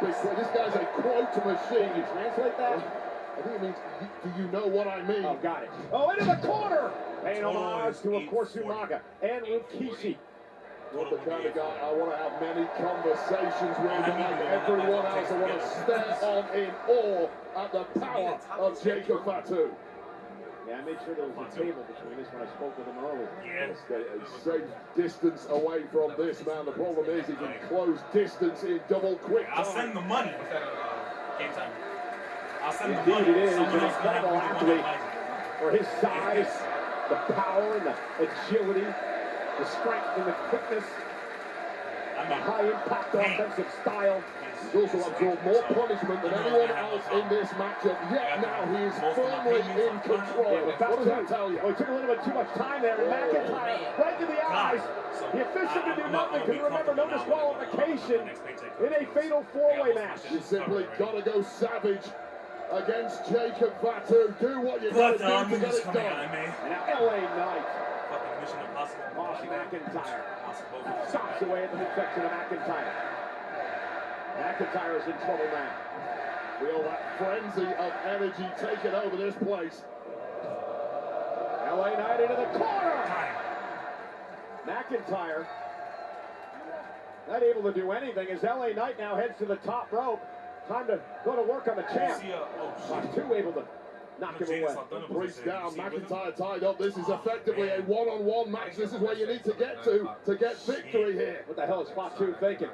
This guy's a quote machine. Can you translate that? I think it means, do you know what I mean? Oh, got it. Oh, into the corner. Paying homage to, of course, Umaga and Rikishi. Not the kind of guy I want to have many conversations with, but like everyone else, I want to stare on in awe at the power of Jacob Fatu. Yeah, I made sure there was a table between us when I spoke with him earlier. Yeah. Stay a safe distance away from this man. The problem is he can close distance in double quick time. I'll send the money. Game time. I'll send the Indeed money. it is, Someone an else gonna have incredible to athlete. do For his size, the power and the agility, the strength and the quickness, the high impact offensive style. He's also absorbed more punishment than anyone else in this matchup, yet now he is firmly in control. Yeah, what does that tell you? Oh, he took a little bit too much time there, and McIntyre right to the eyes. The official can do nothing, because remember, no disqualification in a fatal four-way match. You simply got to go savage against Jacob Fatu. Do what you got to do to get it done. And now LA Knight. Mission Impossible. Off McIntyre. Stops away at the midsection of McIntyre. McIntyre is in trouble now. Feel that frenzy of energy taking over this place. LA Knight into the corner. McIntyre not able to do anything as LA Knight now heads to the top rope. Time to go to work on the champ. Two able to knock him away. Priest down, McIntyre tied up. This is effectively a one-on-one match. This is where you need to get get victory here. What the hell is Fatu thinking?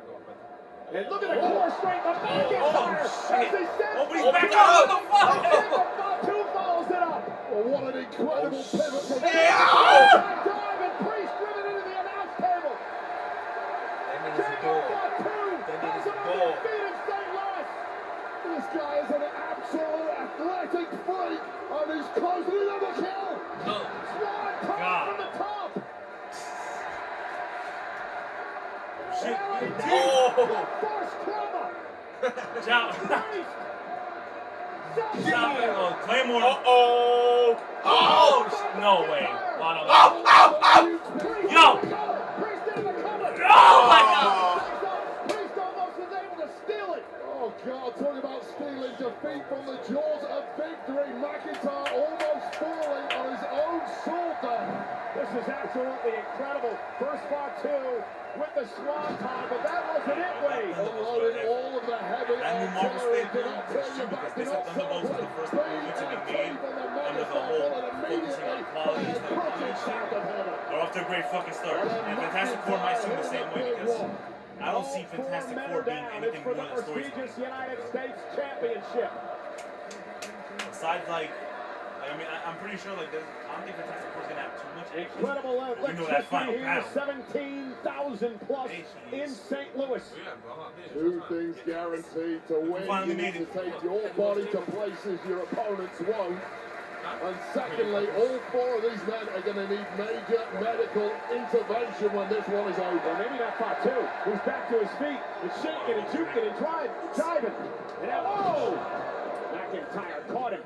And look at the core strength of McIntyre. As he says, Nobody's back out. What the fuck? Fatu follows it up. Well, what an incredible pivot from Dive and Priest driven into the announce table. Jacob Fatu has an undefeated St. Louis. This guy is an absolute athletic freak, and he's closing another kill. Swan top from the top. Shit. Force Clubber. Claymore. No way. Yo. Oh my God. Priest almost was able to steal it. Oh God, talking about stealing defeat from the jaws of victory. McIntyre almost falling on his own sword there. This is absolutely incredible. First Fatu with the swan time, but that wasn't it, Wade. Unloading all of the heavy artillery. Cannot turn you back, cannot celebrate. Under the whole focusing on quality instead of punishment. They're off to a great fucking start. And Fantastic Four might seem the same way because I don't see Fantastic Four being anything more than storytelling. United States Championship. Besides, like, I mean, I'm pretty sure, like, I don't think Fantastic Four's gonna have too much action. Incredible electricity here, 17,000 plus in St. Louis. Two things guaranteed to win. You need to take your body to places your opponents won't. And secondly, all four of these men are going to need major medical intervention when this one is over. Well, maybe not Fatu, who's back to his feet, and shaking and juking and driving. And now, McIntyre caught him.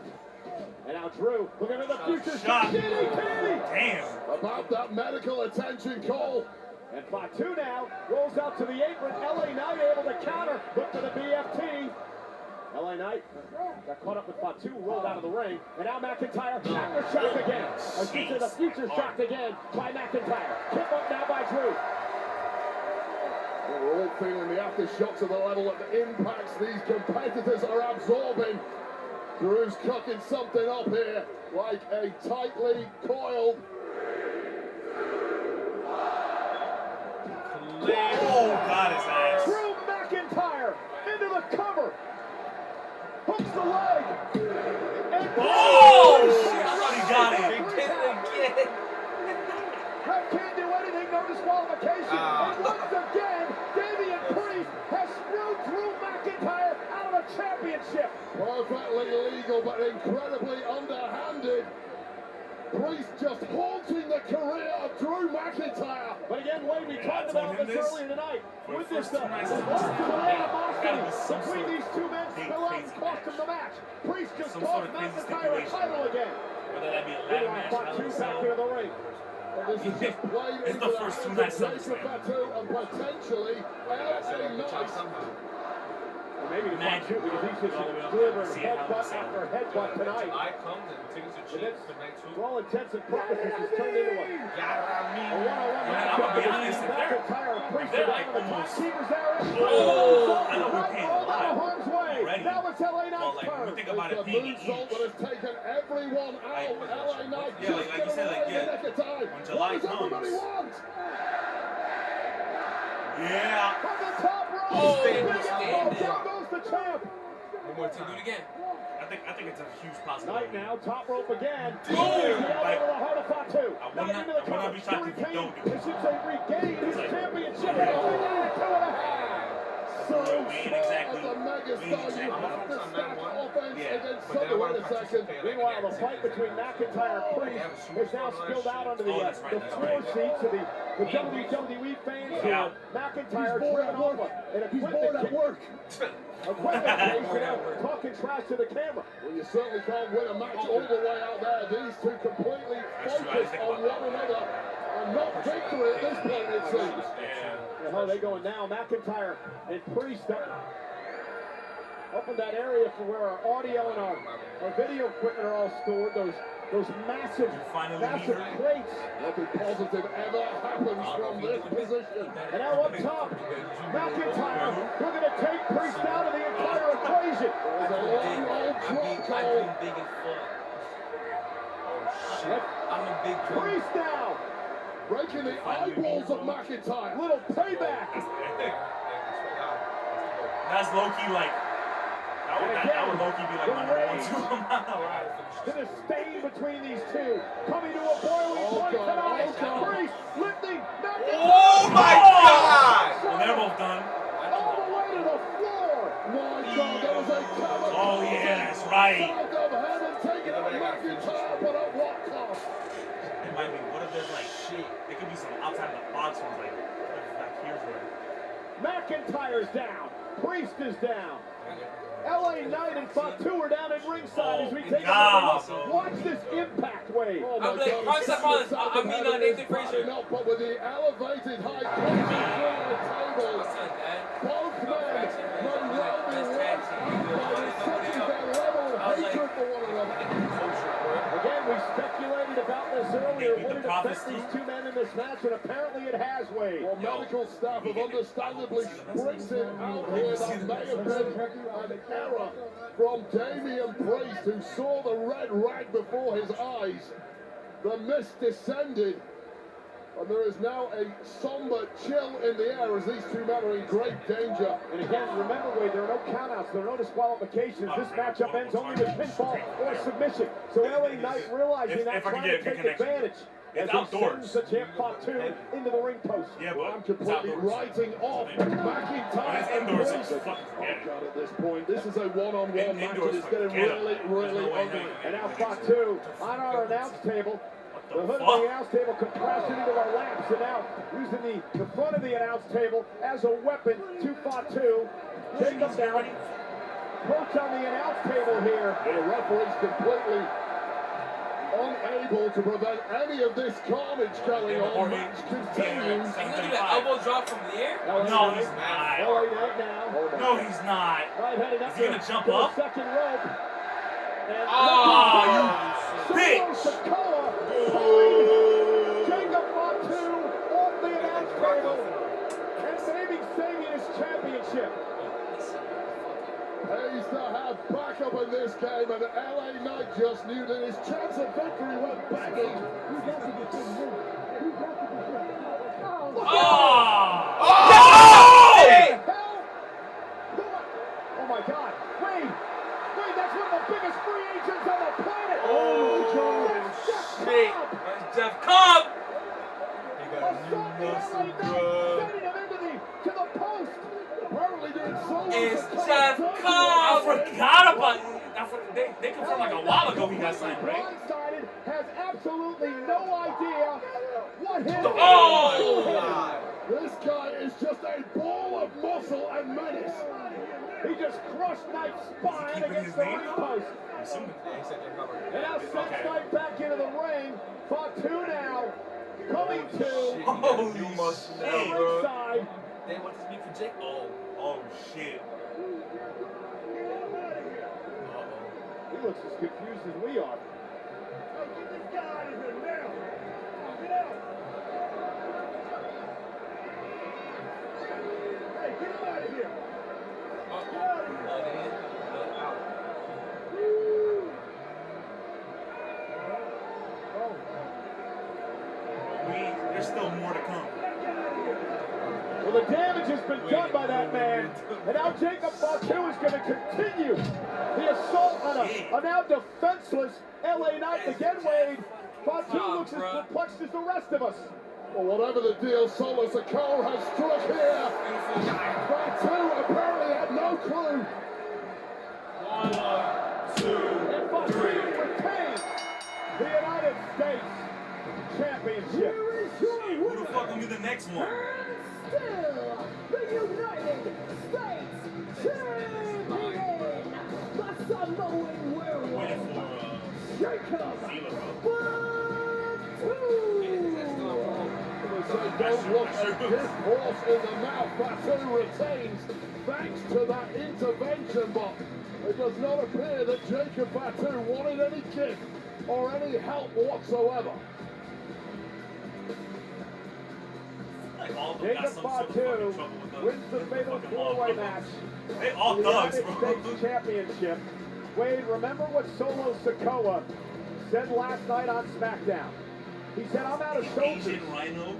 And now Drew, looking at the future shot. Damn. About that medical attention call. And Fatu now rolls out to the apron. LA Knight able to counter. Look for the BFT. LA Knight got caught up with Fatu, rolled out of the ring. And now McIntyre, aftershock again. I think the future shocked again by McIntyre. Kick up now by Drew. We're all feeling the aftershocks of the level of the impacts these competitors are absorbing. Drew's cooking something up here like a tightly coiled. Oh, got his ass. Drew McIntyre into the cover. Hooks the leg. And oh, shit, I thought he got it. He did it again. Ref can't do anything, no disqualification. And once again, Damian Priest has screwed Drew McIntyre out of the championship. Perfectly legal, but incredibly underhanded. Priest just haunting the career of Drew McIntyre. But again, Wade, we talked about this earlier tonight. With this animosity between these two men spill out and cost him the match. Priest just cost McIntyre a title again. Whether that be a ladder match, back into the ring. This is just played it's the first 2 nights of the and potentially LA Knight. Maybe the match too, because he's just delivering headbutt after headbutt tonight. For all intents and purposes, it's turned into a one-on-one match. I'm gonna be honest, McIntyre and Priest are down the top keepers there. I know we're paying a lot harm's way. already. Now it's LA Knight's Well, like, when we think about it, paying each. That has taken everyone out. LA Knight Yeah, like you said, like, when July comes. Yeah. From the top rope. Oh, Big standing. elbow. Down goes the champ. One more time. Do it again. I think it's a huge possibility. Knight now, top rope again. Dude, The elbow like, to the heart of Fatu. I would not be shocked if you don't do it. This should say regain his Like, championship. yeah. 2.5. So we ain't exactly. as a megastar, you have to stack offense against someone. Wait a second. Meanwhile, the fight between McIntyre and Priest has now spilled out onto the floor seats of the WWE fans here. McIntyre driven over in equipment at work. Equipment case, talk contrast to the camera. Well, you certainly can't win a match all the way out there. These two completely focused on one another and not victory at this point, it seems. How are they going now? McIntyre and Priest up. Open that area for where our audio and our video equipment are all stored. Those massive crates. Nothing positive ever happens from this position. And now up top, McIntyre looking to take Priest out of the entire equation. There's a long old drop goal. Big as fuck. Oh shit. I'm a big drunk. Priest now. Breaking the eyeballs of McIntyre. Little payback. That's low-key like, that would low-key be like my number one, two. To the stain between these two. Coming to a boiling point tonight. Priest lifting McIntyre. Oh my God! Well, they're both done. All the way to the floor. My God, that was a cover. Oh yeah, that's right. South of heaven taking out McIntyre, but at what cost? It might be, what if there's like, shit, there could be some outside of the box ones, like here's where. McIntyre's down. Priest is down. LA Knight and Fatu are down at ringside as we take a look. Watch this impact wave. Oh I'm my like, God, I mean, Nathan Frazier. but with the elevated high points on the table, both men may well be watched by such as their level of hatred for one another. Again, we speculated about this earlier. Would it affect these two men in this match? And apparently it has, Wade. Well, medical staff have understandably sprinted out here. That may have been an error from Damian Priest, who saw the red rag before his eyes. The mist descended, and there is now a somber chill in the air as these two men are in great danger. And again, remember, Wade, there are no countouts, there are no disqualifications. This matchup ends only with pinfall or submission. So LA Knight realizing that, trying to take advantage. As he sends the champ Fatu into the ring post. Yeah, but I'm completely writing off McIntyre and Priest. Oh God, at this point, this is a one-on-one match and it's getting really ugly. And now Fatu on our announce table. The hood of the announce table compressed into our laps, and now using the front of the announce table as a weapon to Fatu. Jacob down. Approach on the announce table here. And the referee's completely unable to prevent any of this carnage going on. Match continues. He's gonna do the elbow drop from the air? No, he's not. LA Knight now. No, he's not. Right, headed up Is he gonna jump to the up? second rope. And Oh, you bitch! Jacob Fatu off the announce table and saving his championship. Pays to have backup in this game, and LA Knight just knew that his chance of victory went begging. Oh my God! Wade, that's one of the biggest free agents on the planet. Shit! Jeff Cobb! Sending him to the post. Apparently doing so It's Jeff Cobb! I forgot about it. They confirmed like a while ago he got signed, right? Blindsided, has absolutely no idea what hit. This guy is just a ball of muscle and menace. He just crushed Knight's spine against the ring post. And now sends Knight back into the ring. Fatu now coming to Holy the shit. ringside. They want to speak for Jake. Oh shit. He looks as confused as we are. Get this guy out of here now. Get out. Hey, get him out of here. Get out of here. There's still more to come. Well, the damage has been done by that man. And now Jacob Fatu is going to continue the assault on a now defenseless LA Knight. Again, Wade. Fatu looks as perplexed as the rest of us. Well, whatever the deal, Solo Sikoa has struck here. Fatu apparently had no clue. 1, 2, And Fatu retains the United States Championship. Who the fuck will be the next one? Still, the United States Champion, the Samoan werewolf, Jacob Fatu. It was don't look a gift horse in the mouth. Batu retains thanks to that intervention, but it does not appear that Jacob Batu wanted any gift or any help whatsoever. Like all of them got Jacob some sort of Batu fucking trouble with the wins the fatal four-way match They all for the thugs, United bro. States Championship. Wade, remember what Solo Sikoa said last night on SmackDown? He said, I'm out of soldiers. Asian Rhino.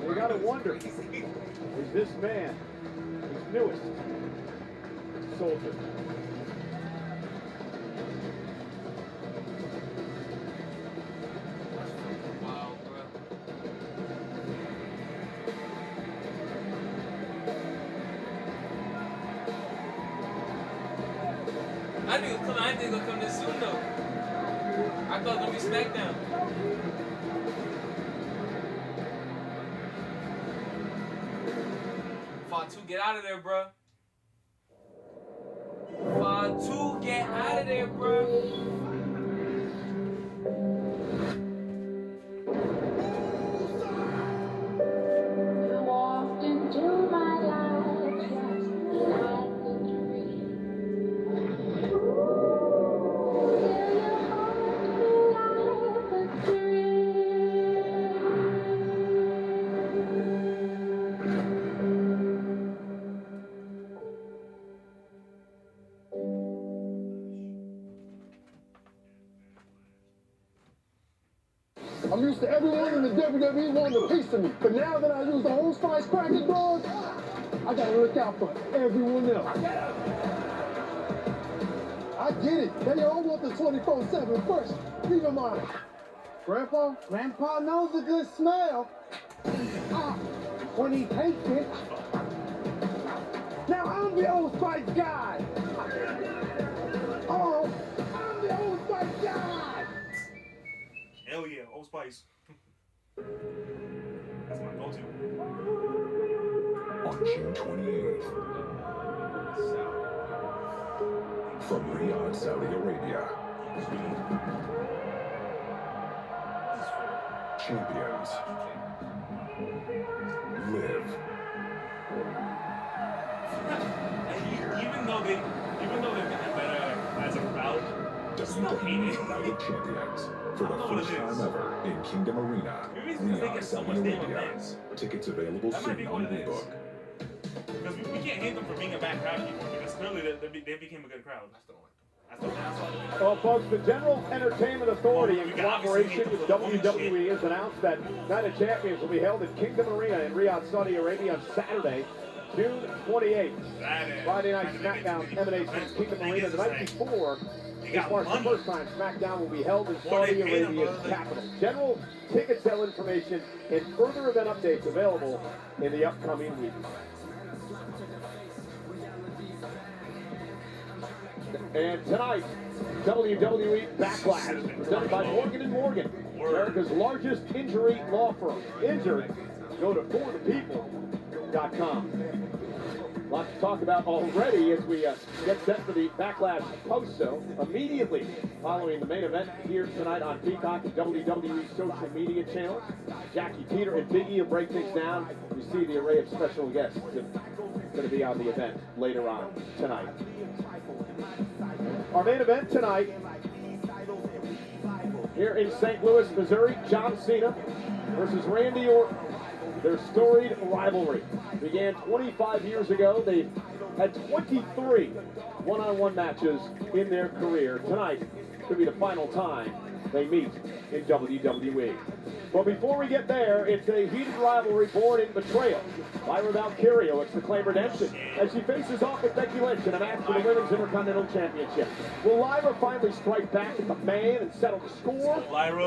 We gotta wonder, is this man his newest soldier? Wow, bro. I knew it was coming. I didn't think it was coming this soon though. I thought it was gonna be SmackDown. Fatu, get out of there, bro. Fatu, get out of there, bro. You walked into my life just like a dream. Till your heart like a dream. I'm used to everyone in the WWE wanting a piece of me, but now that I use the Old Spice cracker dog, I gotta look out for everyone else. I get it. They all want the 24/7 first. Leave them on. Grandpa knows a good smell. When he tastes it. Now I'm the Old Spice guy. Oh, I'm the Old Spice guy. Hell yeah, Old Spice. That's my go-to. On June 28th, from Riyadh, Saudi Arabia, champions live. Even though they're getting better as a crowd, WWE United Champions for the first time ever in Kingdom Arena, Riyadh, Saudi Arabia. Tickets available soon on Rebook. Because we can't hate them for being a bad crowd anymore, because clearly they became a good crowd. Well, folks, the General Entertainment Authority, in cooperation with WWE, has announced that Night of Champions will be held at Kingdom Arena in Riyadh, Saudi Arabia on Saturday, June 28th. Friday Night SmackDown emanates from Kingdom Arena the night before. This marks the first time SmackDown will be held in Saudi Arabia's capital. General ticket sale information and further event updates available in the upcoming week. And tonight, WWE Backlash, presented by Morgan & Morgan, America's largest injury law firm. Injured? Go to forthepeople.com. Lots to talk about already as we get set for the Backlash post-show. Immediately following the main event here tonight on Peacock and WWE social media channels. Jackie, Peter, and Big E will break things down. You see the array of special guests that are going to be on the event later on tonight. Our main event tonight, here in St. Louis, Missouri, John Cena versus Randy Orton. Their storied rivalry began 25 years ago. They had 23 one-on-one matches in their career. Tonight could be the final time they meet in WWE. But before we get there, it's a heated rivalry born in betrayal. Lyra Valkyria looks to claim redemption as she faces off with Becky Lynch in a match for the Women's Intercontinental Championship. Will Lyra finally strike back at the man and settle the score?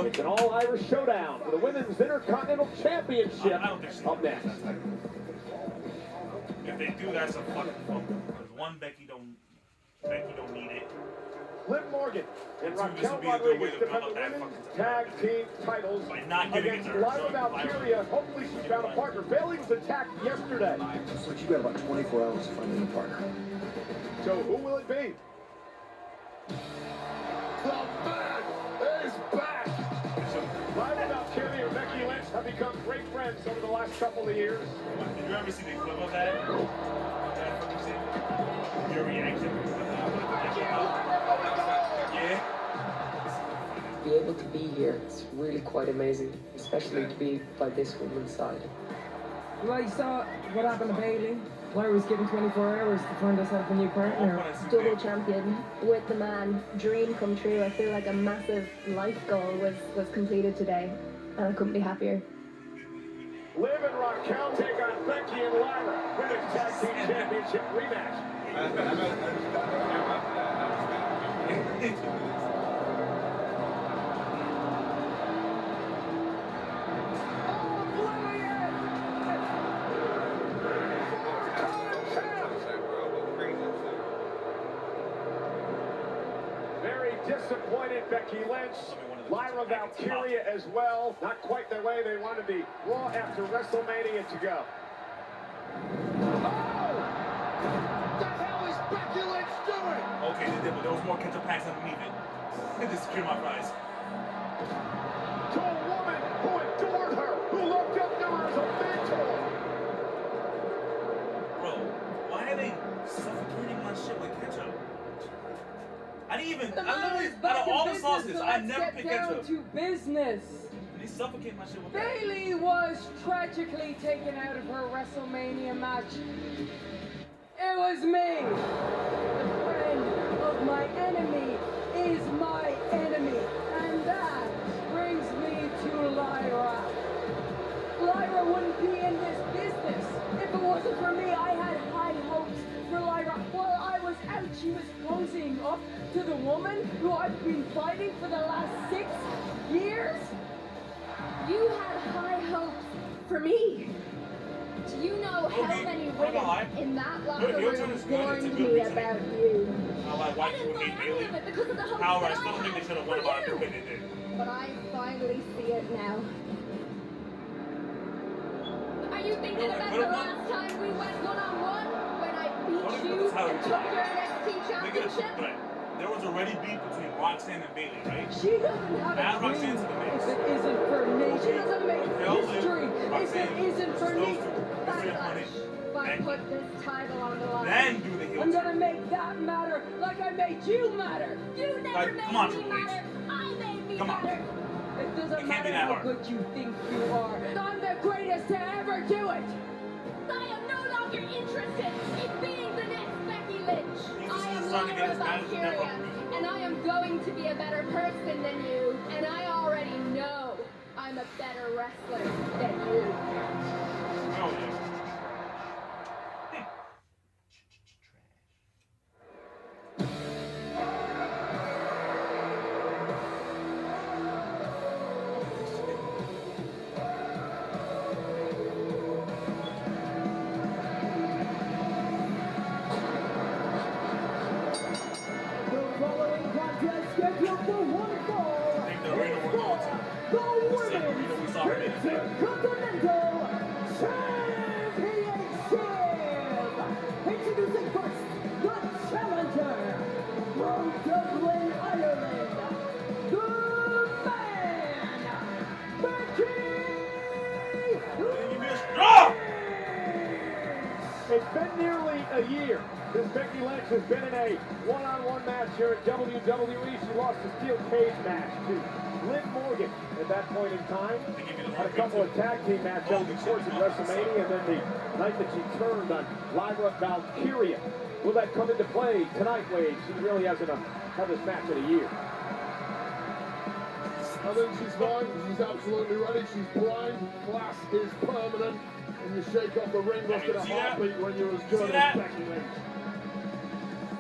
It's an all-Irish showdown for the Women's Intercontinental Championship up next. If they do, that's a fucking fumble. Because one, Becky don't need it. Liv Morgan and Raquel Rodriguez defend the women's tag team titles against Lyra Valkyria. Hopefully she found a partner. Bayley was attacked yesterday. Looks like you got about 24 hours to find a new partner. So who will it be? The man is back! Lyra Valkyria and Becky Lynch have become great friends over the last couple of years. Did you ever see the clip of that? Your reaction? Yeah. Be able to be here, it's really quite amazing, especially to be by this woman's side. Well, you saw what happened to Bailey. Blair was given 24 hours to find herself a new partner. Double champion with the man, dream come true. I feel like a massive life goal was completed today, and I couldn't be happier. Liv and Raquel take on Becky and Lyra. Women's Tag Team Championship rematch. Very disappointed Becky Lynch. Lyra Valkyria as well. Not quite the way they wanted the Raw after WrestleMania to go. Okay, they did, but there was more ketchup packs underneath it. Just secure my fries. To a woman who adored her, who looked up to her as a mentor. Bro, why are they suffocating my shit with ketchup? I didn't even, I literally, out of all the sauces, so I never picked ketchup. to business. They suffocate my shit with that. Bailey was tragically taken out of her WrestleMania match. It was me. The friend of my enemy is my enemy. And that brings me to Lyra. Lyra wouldn't be in this business if it wasn't for me. I had high hopes for Lyra. While I was out, she was posing up to the woman who I've been fighting for the last 6 years. You had high hopes for me. Do you know how many women in that locker room warned me about you? I didn't buy any of it because of the hopes However, I still think they should have won about it the way they did. But I finally see it now. Are you thinking about the last time we went one-on-one? When I beat you and took your NXT championship? There was already beef between Roxanne and Bailey, right? She doesn't have Add a Roxanne dream to the mix. if it isn't for me. She doesn't make history if it isn't for me. If I put this title on the line, Then do the heel I'm gonna make that matter like I made you matter. You never made me matter. I made me matter. It doesn't matter how good you think you are. I'm the greatest to ever do it. I am no longer interested in being the next Becky Lynch. I am Lyra Valkyria, and I am going to be a better person than you. And I already know I'm a better wrestler than you. Oh, yeah. It's been nearly a year since Becky Lynch has been in a one-on-one match here at WWE. She lost a steel cage match to Liv Morgan at that point in time. Had a couple of tag team matchups, of course, at WrestleMania, and then the night that she turned on Lyra Valkyria. Will that come into play tonight, Wade? She really hasn't had this match in a year. I think she's fine. She's absolutely ready. She's blind. Class is permanent. And you shake off the ring rust in a heartbeat when you're as good as Becky Lynch.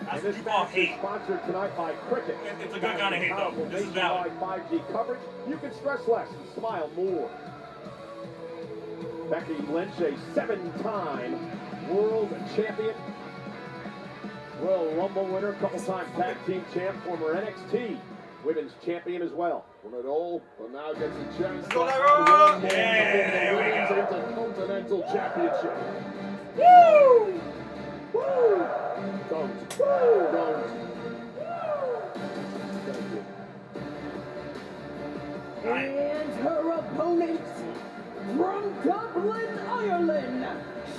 That's And this match is sponsored tonight by Cricket. It's a good kind of hate, though. This is valid. 5G coverage. You can stress less and smile more. Becky Lynch, a 7-time world champion, Royal Rumble winner, couple-time tag team champ, former NXT women's champion as well. Won it all, but now gets a chance to go! there we go. Intercontinental Championship. Woo! Woo! Don't. Woo! Don't. And her opponent from Dublin, Ireland,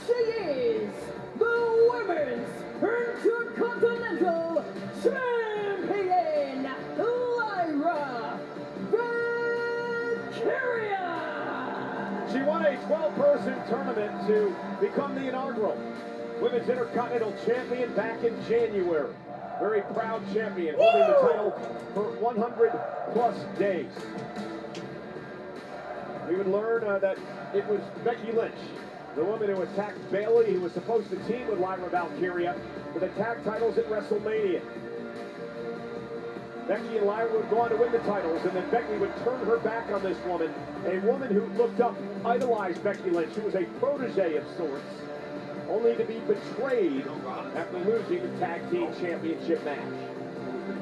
she is the Women's Intercontinental Champion, Lyra Valkyria. She won a 12-person tournament to become the inaugural Women's Intercontinental Champion back in January. Very proud champion, holding the title for 100-plus days. We would learn that it was Becky Lynch, the woman who attacked Bayley, who was supposed to team with Lyra Valkyria for the tag titles at WrestleMania. Becky and Lyra would go on to win the titles, and then Becky would turn her back on this woman, a woman who looked up, idolized Becky Lynch, who was a protege of sorts, only to be betrayed after losing the tag team championship match.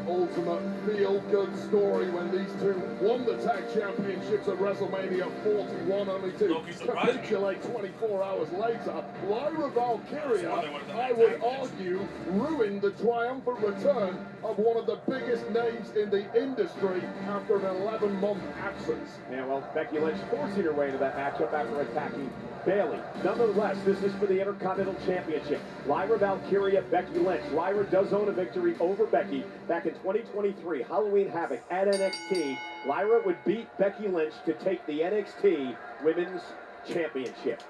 Ultimate feel-good story when these two won the tag championships at WrestleMania 41, only to capitulate 24 hours later. Lyra Valkyria, I would argue, ruined the triumphant return of one of the biggest names in the industry after an 11-month absence. Yeah, well, Becky Lynch forcing her way into that matchup after attacking Bayley. Nonetheless, this is for the Intercontinental Championship. Lyra Valkyria, Becky Lynch. Lyra does own a victory over Becky back in 2023, Halloween Havoc at NXT. Lyra would beat Becky Lynch to take the NXT Women's Championship.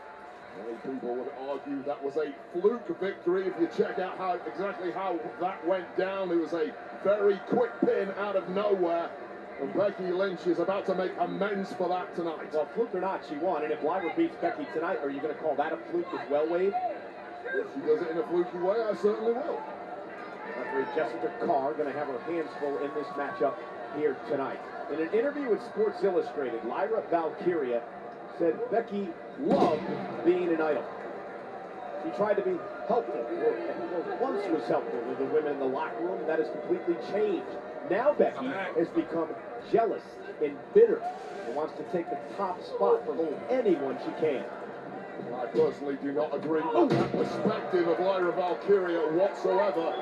Many people would argue that was a fluke victory. If you check out exactly how that went down, it was a very quick pin out of nowhere. And Becky Lynch is about to make amends for that tonight. Well, fluke or not, she won. And if Lyra beats Becky tonight, are you going to call that a fluke as well, Wade? If she does it in a fluky way, I certainly will. Referee Jessica Carr going to have her hands full in this matchup here tonight. In an interview with Sports Illustrated, Lyra Valkyria said Becky loved being an idol. She tried to be helpful, or once was helpful with the women in the locker room. That has completely changed. Now Becky has become jealous and bitter and wants to take the top spot from anyone she can. I personally do not agree with that perspective of Lyra Valkyria whatsoever.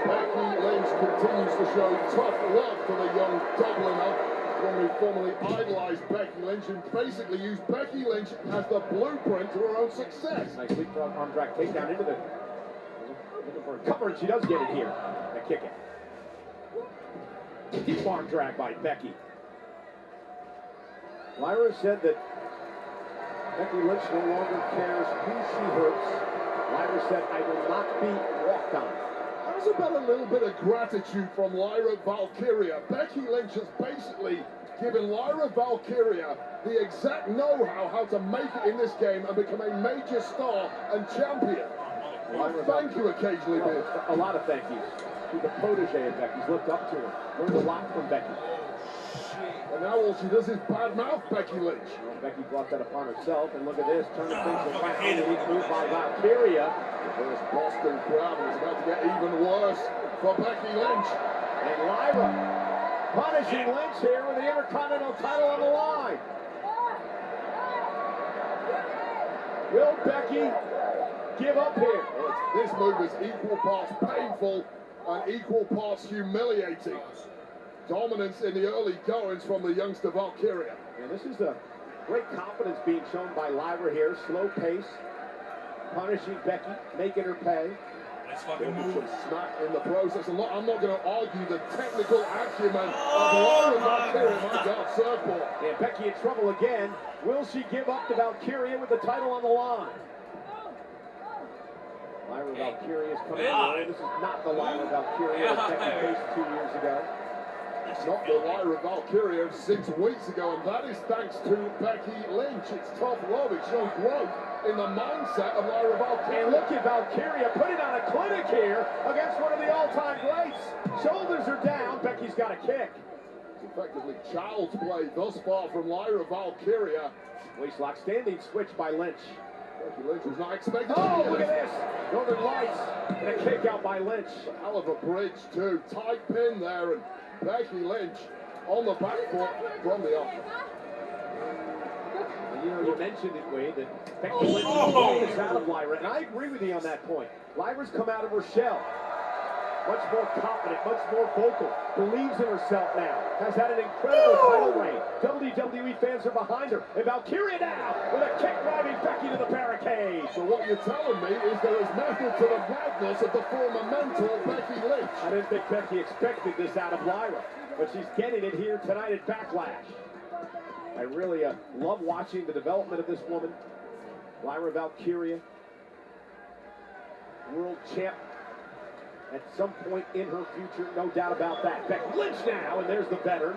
Becky Lynch continues to show tough love for the young Dubliner, one who formerly idolized Becky Lynch and basically used Becky Lynch as the blueprint to her own success. Nice leapfrog arm drag takedown into the... Looking for a cover, and she does get it here. A kick it. Deep arm drag by Becky. Lyra said that Becky Lynch no longer cares who she hurts. Lyra said, I will not be walked on. How's about a little bit of gratitude from Lyra Valkyria? Becky Lynch has basically given Lyra Valkyria the exact know-how how to make it in this game and become a major star and champion. Thank you occasionally, Bill. A lot of thank yous. She's a protege of Becky's, looked up to her, learned a lot from Becky. And now all she does is badmouth Becky Lynch. Well, Becky brought that upon herself, and look at this, turning things around. Neat move by Valkyria. This Boston crowd is about to get even worse for Becky Lynch. And Lyra punishing Lynch here with the Intercontinental title on the line. Will Becky give up here? This move is equal parts painful and equal parts humiliating. Dominance in the early goings from the youngster Valkyria. And this is a great confidence being shown by Lyra here. Slow pace, punishing Becky, making her pay. Nice fucking move. Smack in the process. And I'm not going to argue the technical acumen of Lyra Valkyria. My God, surfboard. And Becky in trouble again. Will she give up to Valkyria with the title on the line? Lyra Valkyria is coming away. This is not the Lyra Valkyria that Becky faced 2 years ago. It's not the Lyra Valkyria of 6 weeks ago, and that is thanks to Becky Lynch. It's tough love. It shows growth in the mindset of Lyra Valkyria. And look at Valkyria putting on a clinic here against one of the all-time greats. Shoulders are down. Becky's got a kick. It's effectively child's play thus far from Lyra Valkyria. Waistlock standing switch by Lynch. Becky Lynch was not expecting. Oh, look at this! Northern Lights and a kick out by Lynch. Hell of a bridge too. Tight pin there, and Becky Lynch on the back foot from the off. You know, you mentioned it, Wade, that Becky Lynch is out of Lyra, and I agree with you on that point. Lyra's come out of her shell. much more confident, much more vocal, believes in herself now, has had an incredible title reign. WWE fans are behind her, and Valkyria now with a kick driving Becky to the barricade. So what you're telling me is there is method to the madness of the former mentor, Becky Lynch. I didn't think Becky expected this out of Lyra, but she's getting it here tonight at Backlash. I really love watching the development of this woman, Lyra Valkyria, world champ at some point in her future, no doubt about that. Becky Lynch now, and there's the veteran,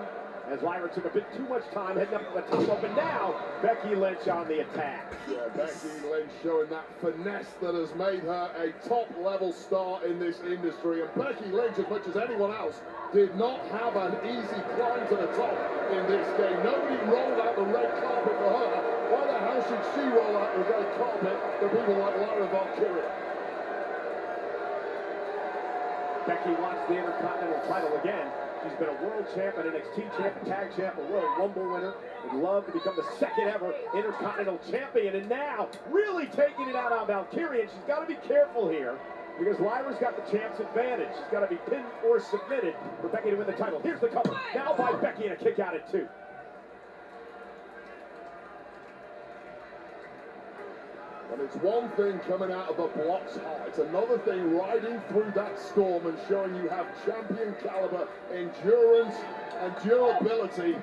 as Lyra took a bit too much time heading up to the top rope, and now Becky Lynch on the attack. Yeah, Becky Lynch showing that finesse that has made her a top-level star in this industry. And Becky Lynch, as much as anyone else, did not have an easy climb to the top in this game. Nobody rolled out the red carpet for her. Why the hell should she roll out the red carpet for people like Lyra Valkyria? Becky wants the Intercontinental title again. She's been a world champ, an NXT champ, a tag champ, a Royal Rumble winner. Would love to become the second ever Intercontinental champion. And now, really taking it out on Valkyria. And she's got to be careful here, because Lyra's got the champ's advantage. She's got to be pinned or submitted for Becky to win the title. Here's the cover. Now by Becky, and a kick out at 2. And it's one thing coming out of the blocks high. It's another thing riding through that storm and showing you have champion caliber endurance and durability.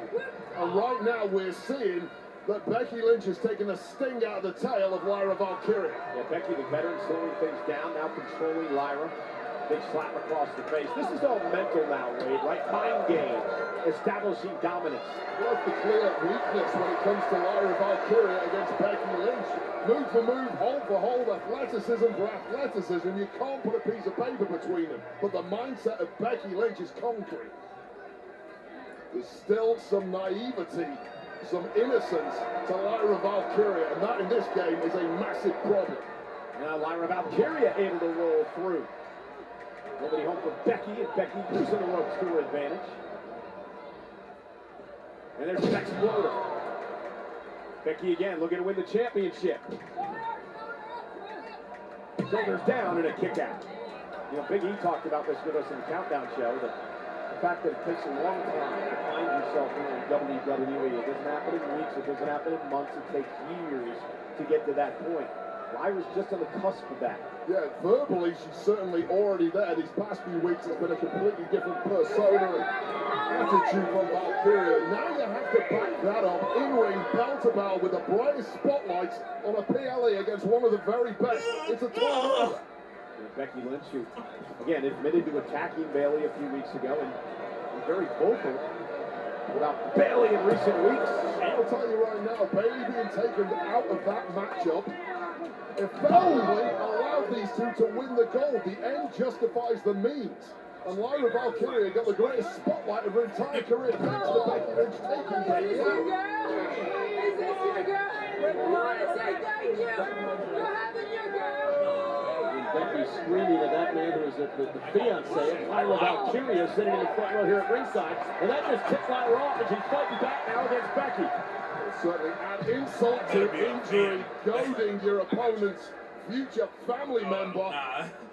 And right now we're seeing that Becky Lynch has taken the sting out of the tail of Lyra Valkyria. Yeah, Becky, the veteran, slowing things down, now controlling Lyra. Big slap across the face. This is all mental now, Wade, right? Mind game, establishing dominance. What's the clear weakness when it comes to Lyra Valkyria against Becky Lynch? Move for move, hold for hold, athleticism for athleticism. You can't put a piece of paper between them. But the mindset of Becky Lynch is concrete. There's still some naivety, some innocence to Lyra Valkyria, and that in this game is a massive problem. Now Lyra Valkyria able to roll through. Nobody home for Becky, and Becky using the ropes to her advantage. And there's the next floater. Becky again looking to win the championship. Shoulders down and a kick out. You know, Big E talked about this with us in the Countdown show, the fact that it takes a long time to find yourself in WWE. It doesn't happen in weeks, it doesn't happen in months, it takes years to get to that point. Lyra's just on the cusp of that. Yeah, verbally she's certainly already there. These past few weeks has been a completely different persona and attitude from Valkyria. Now you have to back that up in-ring, bell-to-bell, with the brightest spotlights on a PLE against one of the very best. It's a tall order. Becky Lynch, who, again, admitted to attacking Bayley a few weeks ago and very vocal about Bayley in recent weeks. I'll tell you right now, Bayley being taken out of that matchup effectively allowed these two to win the gold. The end justifies the means. And Lyra Valkyria got the greatest spotlight of her entire career thanks to Becky Lynch taking Bayley out. Is this your girl? I want to say thank you for having your girl. Becky screaming at that man who is the fiancé of Lyra Valkyria sitting in the front row here at ringside. And that just tipped Lyra off, and she's fighting back now against Becky. Certainly add insult to injury, goading your opponent's future family member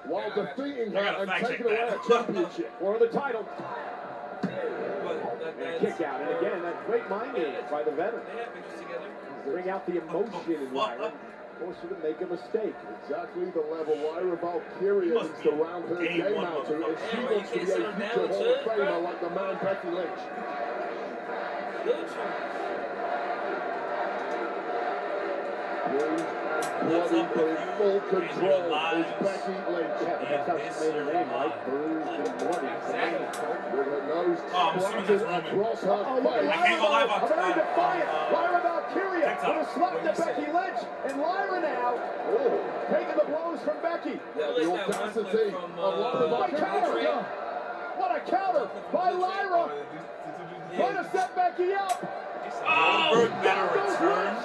while defeating her and taking away a championship. For the title. And a kick out. And again, that great mind game by the veteran. Bring out the emotion in Lyra. Force her to make a mistake. Exactly the level Lyra Valkyria needs to round her game out to if she wants to be a future Hall of Famer like the man Becky Lynch. Bloody but in full control is Becky Lynch. That's how she made her name, right? Bruised and bloody. With her nose splattered across her face. A very defiant Lyra Valkyria with a slap to Becky Lynch. And Lyra now taking the blows from Becky. The audacity of Lyra Valkyria. What a counter by Lyra. Trying to set Becky up. Better return.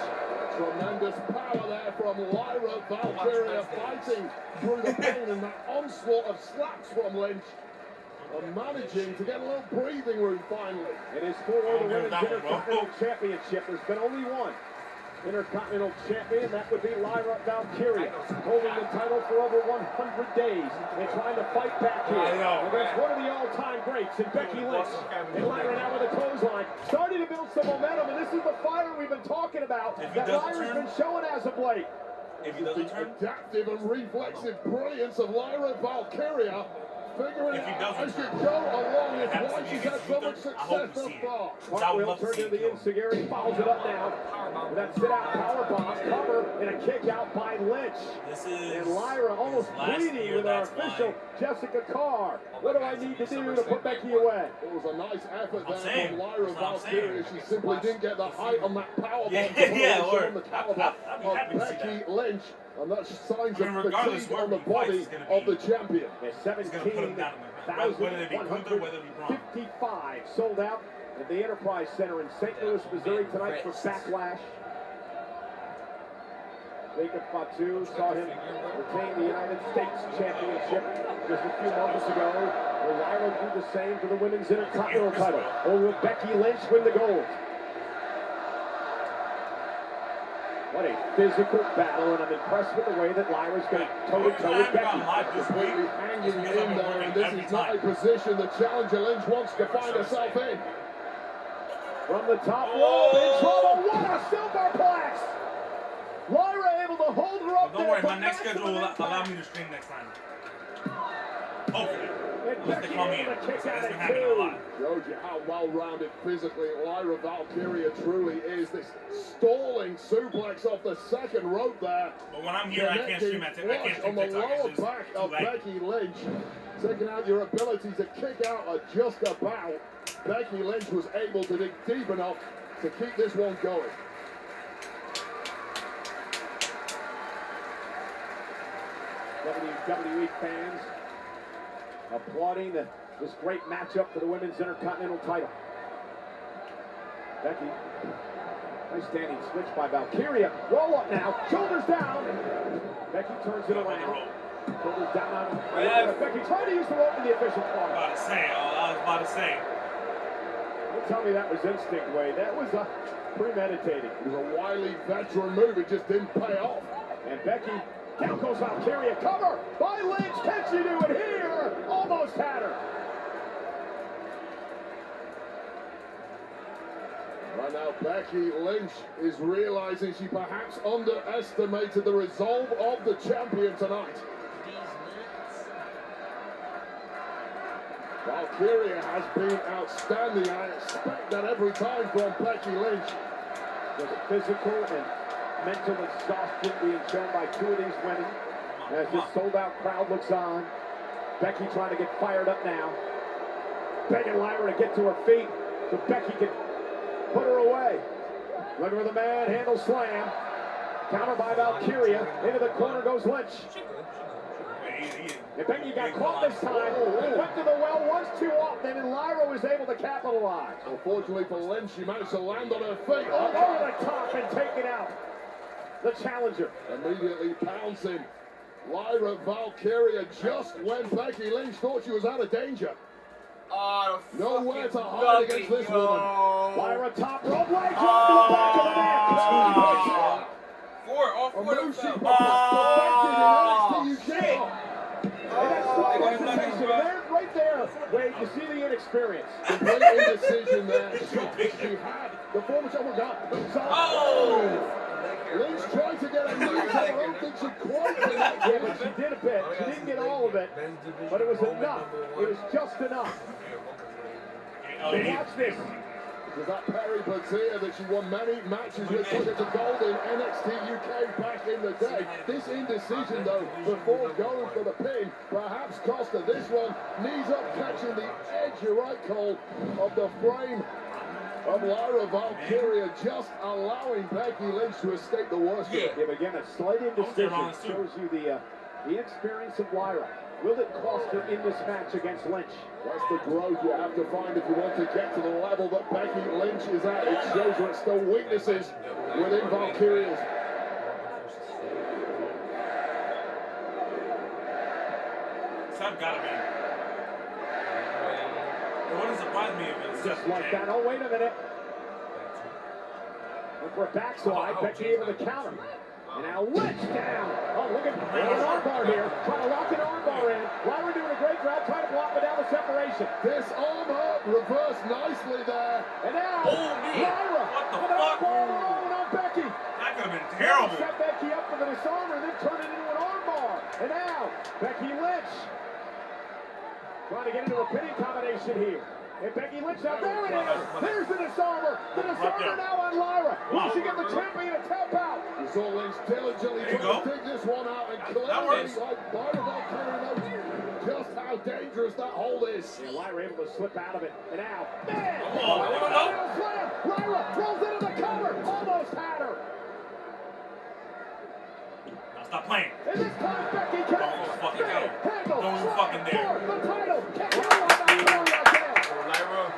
Tremendous power there from Lyra Valkyria, fighting through the pain and that onslaught of slaps from Lynch. And managing to get a little breathing room finally. It is for the Women's Intercontinental Championship. There's been only one. Intercontinental Champion, that would be Lyra Valkyria, holding the title for over 100 days and trying to fight back here against one of the all-time greats in Becky Lynch. And Lyra now with a clothesline, starting to build some momentum, and this is the fire we've been talking about that Lyra's been showing as of late. If he doesn't turn, adaptive and reflexive brilliance of Lyra Valkyria. Figuring it out as you go along, it's why she's had so much success so far. Cartwheel turned to the Insecurity, follows it up now. And that sit-out powerbomb, cover, and a kick out by Lynch. And Lyra almost bleeding with our official Jessica Carr. What do I need to do to put Becky away? It was a nice effort there from Lyra Valkyria. She simply didn't get the height on that powerbomb on the caliber of Becky Lynch. And that's signs of fatigue on the body of the champion. 17,155 sold out at the Enterprise Center in St. Louis, Missouri tonight for Backlash. Jacob Fatu saw him retain the United States Championship just a few moments ago. Will Lyra do the same for the Women's Intercontinental title? Or will Becky Lynch win the gold? What a physical battle, and I'm impressed with the way that Lyra's going toe-to-toe with Becky. Completely hanging in there, and this is not a position the challenger Lynch wants to find herself in. From the top rope, in trouble, what a superplex! Lyra able to hold her up there. Don't worry, my next schedule will allow me to stream next time. Hopefully. Unless they call me in. That's been happening a lot. Shows you how well-rounded physically Lyra Valkyria truly is. This stalling suplex off the second rope there. But when I'm here, I can't stream at TikTok. I can't on the lower back of Becky Lynch. Taking out your ability to kick out just about. Becky Lynch was able to dig deep enough to keep this one going. WWE fans applauding this great matchup for the Women's Intercontinental title. Becky, nice standing switch by Valkyria. Roll up now, shoulders down. Becky turns it around. Shoulders down on Becky trying to use the rope in the official corner. I was about to say. Don't tell me that was instinct, Wade. That was premeditated. It was a wily veteran move. It just didn't pay off. And Becky, down goes Valkyria. Cover by Lynch. Can she do it here? Almost had her. Right now, Becky Lynch is realizing she perhaps underestimated the resolve of the champion tonight. Valkyria has been outstanding. I expect that every time from Becky Lynch. There's physical and mental exhaustion being shown by two of these women as this sold-out crowd looks on. Becky trying to get fired up now. Begging Lyra to get to her feet so Becky can put her away. Looking for the manhandle slam. Counter by Valkyria. Into the corner goes Lynch. And Becky got caught this time. Went to the well once too often, and Lyra was able to capitalize. Unfortunately for Lynch, she managed to land on her feet. Over the top and taken out. The challenger. Immediately pouncing. Lyra Valkyria just when Becky Lynch thought she was out of danger. Nowhere to hide against this woman. Lyra top rope, leg drop to the back of the neck. All four to shit. Right there, Wade, you see the inexperience. Complete indecision there. She had the former shot got. Lynch tried to get a knee. I don't think she quite did. Yeah, but she did a bit. She didn't get all of it, but it was enough. It was just enough. So watch this. It was that Perry Batia that she won many matches with, took it to gold in NXT UK back in the day. This indecision, though, before going for the pin, perhaps cost her this one. Knees up, catching the edge, you're right, Cole, of the frame of Lyra Valkyria, just allowing Becky Lynch to escape the worst of it. Yeah, but again, a slight indecision shows you the inexperience of Lyra. Will it cost her in this match against Lynch? That's the growth you have to find if you want to get to the level that Becky Lynch is at. It shows you it's still weaknesses within Valkyria's. Some gotta be. It wouldn't surprise me if it's just like that. Oh, wait a minute. Looking for a backslide. Becky able to counter. And now Lynch down. Oh, look at an armbar here. Trying to lock an armbar in. Lyra doing a great job trying to block without the separation. This arm hook reversed nicely there. And now Lyra with an armbar rolling on Becky. That could have been terrible. Set Becky up for the disarmer and then turn it into an armbar. And now Becky Lynch trying to get into a pinning combination here. And Becky Lynch now, there it is! There's the disarmer! The disarmer now on Lyra! Will she give the champion a tap out? You saw Lynch diligently trying to dig this one out and clearly, like Lyra knows just how dangerous that hold is. And Lyra able to slip out of it. And now, man! Oh, Lyra rolls into the cover! Almost had her! Now stop playing. And this time Becky can fucking handle don't fucking dare. the title! Can't go on that again! Lyra.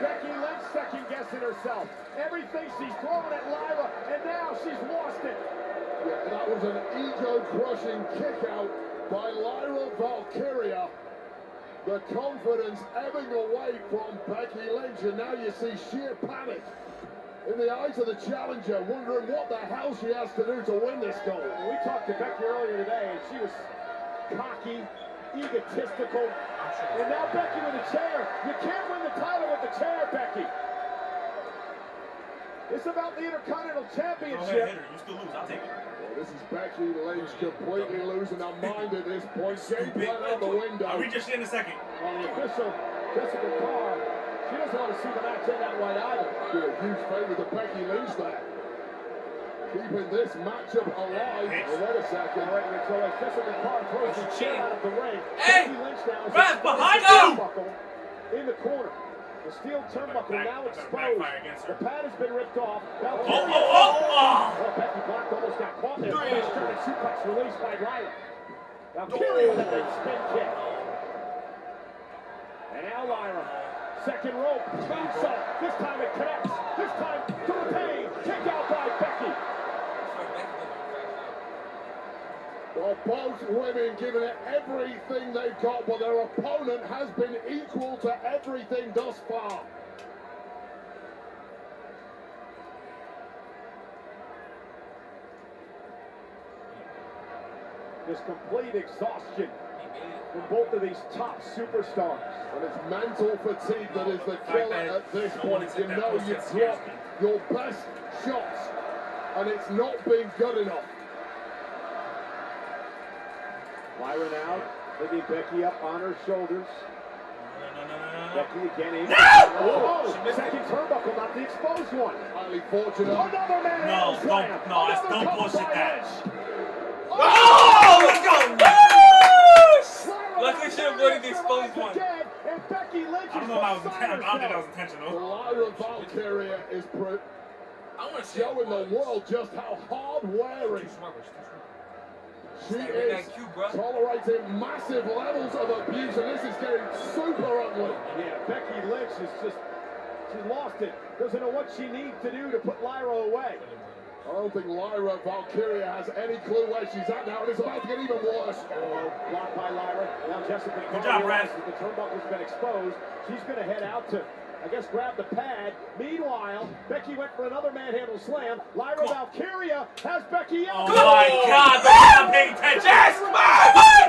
Becky Lynch second-guessing herself. Everything she's thrown at Lyra, and now she's lost it. Yeah, that was an ego-crushing kick-out by Lyra Valkyria. The confidence ebbing away from Becky Lynch, and now you see sheer panic in the eyes of the challenger, wondering what the hell she has to do to win this goal. We talked to Becky earlier today, and she was cocky, egotistical, and now Becky with a chair. You can't win the title with the chair, Becky. It's about the Intercontinental Championship. Go ahead, hit her. You still lose. I'll take it. Well, this is Becky Lynch completely losing her mind at this point. Game plan out the window. I'll reach your shit in a second. Well, the official, Jessica Carr, she doesn't want to see the match end that way either. Do a huge favor to Becky Lynch there. Keeping this matchup alive. Well, wait a second. All right, so as Jessica Carr throws the chair out of the ring, Hey! Becky Lynch now is Ref, behind you! in the corner. The steel turnbuckle now exposed. The pad has been ripped off. Now Becky blocked, almost got caught there. Nice German suplex released by Lyra. Now Kyria with a big spin kick. And now Lyra. Second rope. Moonsault. This time it connects. This time to the pain. Kick out by Becky. Well, both women giving it everything they've got, but their opponent has been equal to everything thus far. Just complete exhaustion from both of these top superstars. And it's mental fatigue that is the killer at this point. You know you've dropped your best shots, and it's not been good enough. Lyra now, picking Becky up on her shoulders. Becky again in. No! Oh, second turnbuckle, not the exposed one. Highly fortunate. Another man. Don't bullshit that. Oh, let's go! Luckily she avoided the exposed one. And Becky Lynch I don't know if that was intentional. I don't think that was intentional. Lyra Valkyria is showing the world just how hard-wearing she is, tolerating massive levels of abuse, and this is getting super ugly. Yeah, Becky Lynch is just, she lost it. Doesn't know what she needs to do to put Lyra away. I don't think Lyra Valkyria has any clue where she's at now, and it's about to get even worse. Oh, blocked by Lyra. Now Jessica Good job, Brad. The turnbuckle's been exposed. She's going to head out to, I guess, grab the pad. Meanwhile, Becky went for another manhandle slam. Lyra Valkyria has Becky out. Oh my God, I'm paying attention. Yes,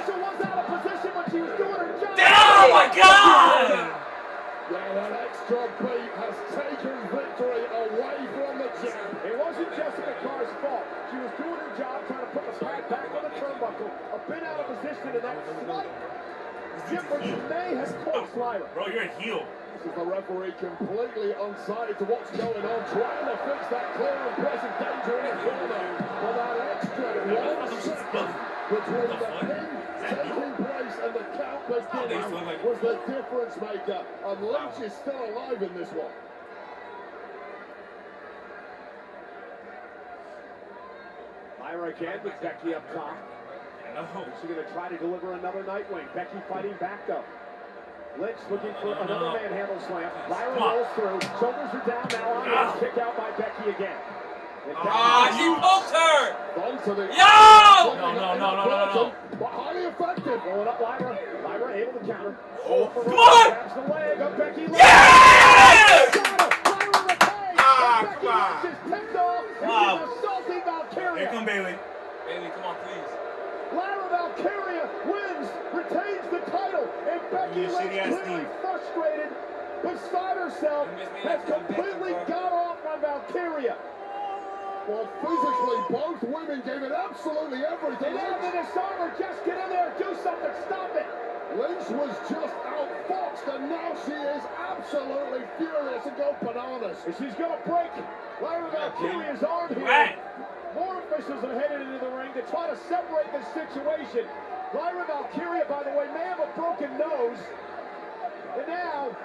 She was out of position when she was doing her job. Oh my God! Yeah, that extra beat has taken victory away from the champ. It wasn't Jessica Carr's fault. She was doing her job, trying to put the pad back on the turnbuckle. A bit out of position, and that slight difference may have cost Lyra. Bro, you're a heel. This is the referee completely unsighted to what's going on, trying to fix that clear and present danger in the corner. But that extra 1 second between the pin taking place and the count beginning was the difference maker. And Lynch is still alive in this one. Lyra again with Becky up top. She's going to try to deliver another Nightwing. Becky fighting back though. Lynch looking for another manhandle slam. Lyra rolls through. Shoulders are down now. On kick out by Becky again. He poked her! Yo! No. Highly effective. Going up Lyra. Lyra able to counter. Come on! Grabs the leg of Becky Lynch. Yes! Come on. She's picked off. Wow. She's assaulting Valkyria. Here come Bailey. Bailey, come on, please. Lyra Valkyria wins, retains the title, and Becky Lynch, clearly frustrated, beside herself, has completely got off on Valkyria. Well, physically, both women gave it absolutely everything. And now the disarmer, just get in there, do something, stop it. Lynch was just outfoxed, and now she is absolutely furious and go bananas. And she's going to break Lyra Valkyria's arm here. More officials are headed into the ring to try to separate this situation. Lyra Valkyria, by the way, may have a broken nose. And now...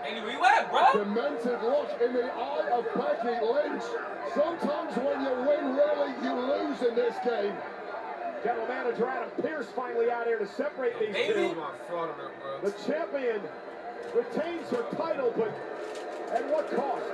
Hey, where you at, bro? Demented look in the eye of Becky Lynch. Sometimes when you win, really, you lose in this game. General Manager Adam Pearce finally out here to separate these two. The champion retains her title, but at what cost?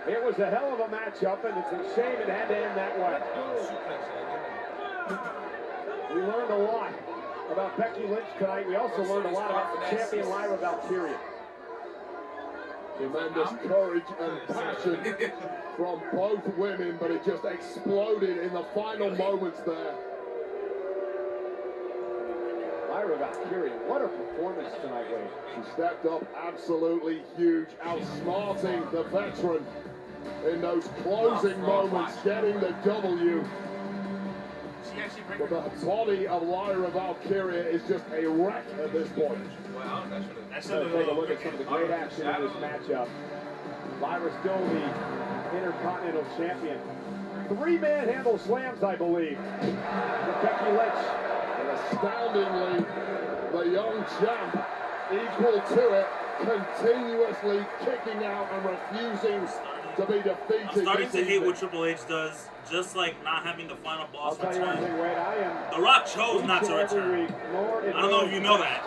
It was a hell of a matchup, and it's a shame it had to end that way. We learned a lot about Becky Lynch tonight. We also learned a lot about the champion Lyra Valkyria. Tremendous courage and passion from both women, but it just exploded in the final moments there. Lyra Valkyria, what a performance tonight, Wade. She stepped up absolutely huge, outsmarting the veteran in those closing moments, getting the W. But the body of Lyra Valkyria is just a wreck at this point. Wow, Let's take a look at some of the great action in this matchup. Lyra's still the Intercontinental Champion. 3 manhandle slams, I believe, for Becky Lynch. And astoundingly, the young champ, equal to it, continuously kicking out and refusing to be defeated. I'm starting to hate what Triple H does, just like not having the final boss return. The Rock chose not to return. I don't know if you know that.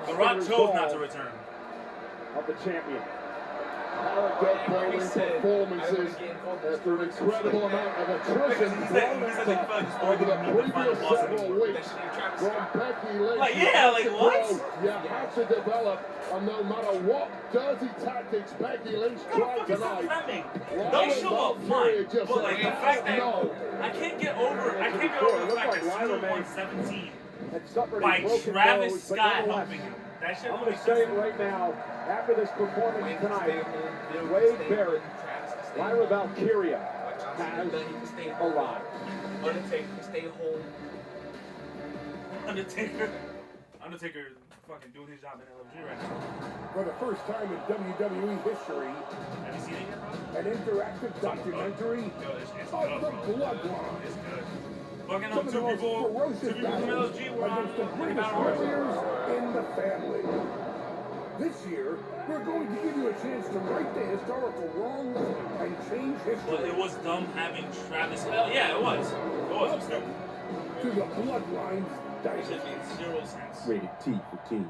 The Rock chose not to return. Of the champion. Gut-building performances after an incredible amount of attrition over the previous several weeks from Becky Lynch. Like, yeah, like what? You have to develop, and no matter what dirty tactics Becky Lynch tried tonight, They'll show up fine, but like the fact that I can't get over the fact that Cena won 17 by Travis Scott helping him. That shit I'm going to say it right now. After this performance tonight, Wade Barrett, Lyra Valkyria has arrived. Undertaker, stay home. Undertaker fucking doing his job in LFG right now. For the first time in WWE history, have you seen it yet, bro? An interactive documentary of the Bloodline. It's good. Fucking up two people from LFG were on against the greatest warriors in the family. This year, we're going to give you a chance to right the historical wrongs and change history. But it was dumb having Travis. Yeah, it was. It was stupid. To the Bloodline's dynasty. It made 0 sense. Rated T for Teen.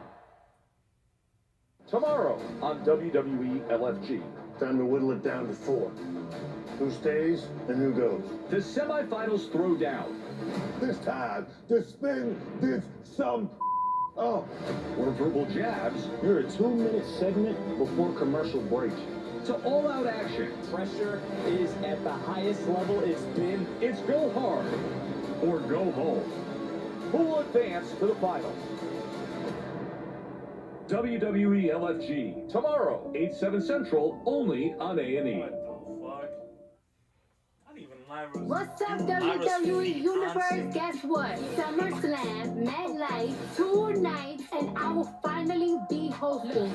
Tomorrow on WWE LFG. Time to whittle it down to 4. Who stays and who goes? The semifinals throwdown. This time, the spin did some Or verbal jabs. You're a 2-minute segment before commercial break. To all-out action. Pressure is at the highest level it's been. It's go hard or go home. Who will advance to the finals? WWE LFG. Tomorrow, 8/7 Central, only on A&E. What the fuck? I don't even What's up, WWE Universe? Guess what? SummerSlam, MetLife, 2 nights, and I will finally be hosting.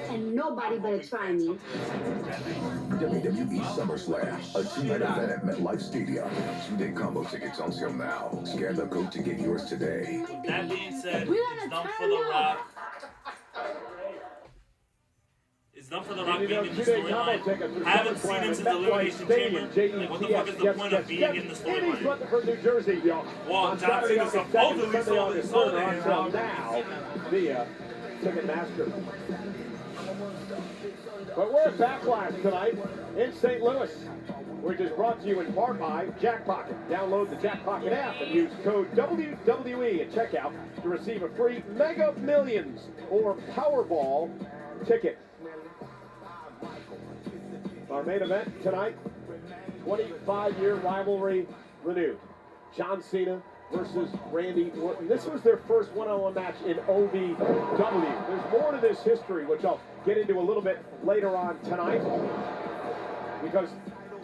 And nobody better try me. WWE SummerSlam, a 2-night event at MetLife Stadium. 2-day combo tickets on sale now. Scan the code to get yours today. That being said, it's done for The Rock. It's done for The Rock being in the storyline. Haven't seen him since the Elimination Chamber. Like, what the fuck is the point of being in the storyline? For New Jersey, y'all. Well, John Cena supposedly sold it now via Ticketmaster. But we're at Backlash tonight in St. Louis, which is brought to you in part by Jackpocket. Download the Jackpocket app and use code WWE at checkout to receive a free Mega Millions or Powerball ticket. Our main event tonight, 25-year rivalry renewed. John Cena versus Randy Orton. This was their first one-on-one match in OVW. There's more to this history, which I'll get into a little bit later on tonight, because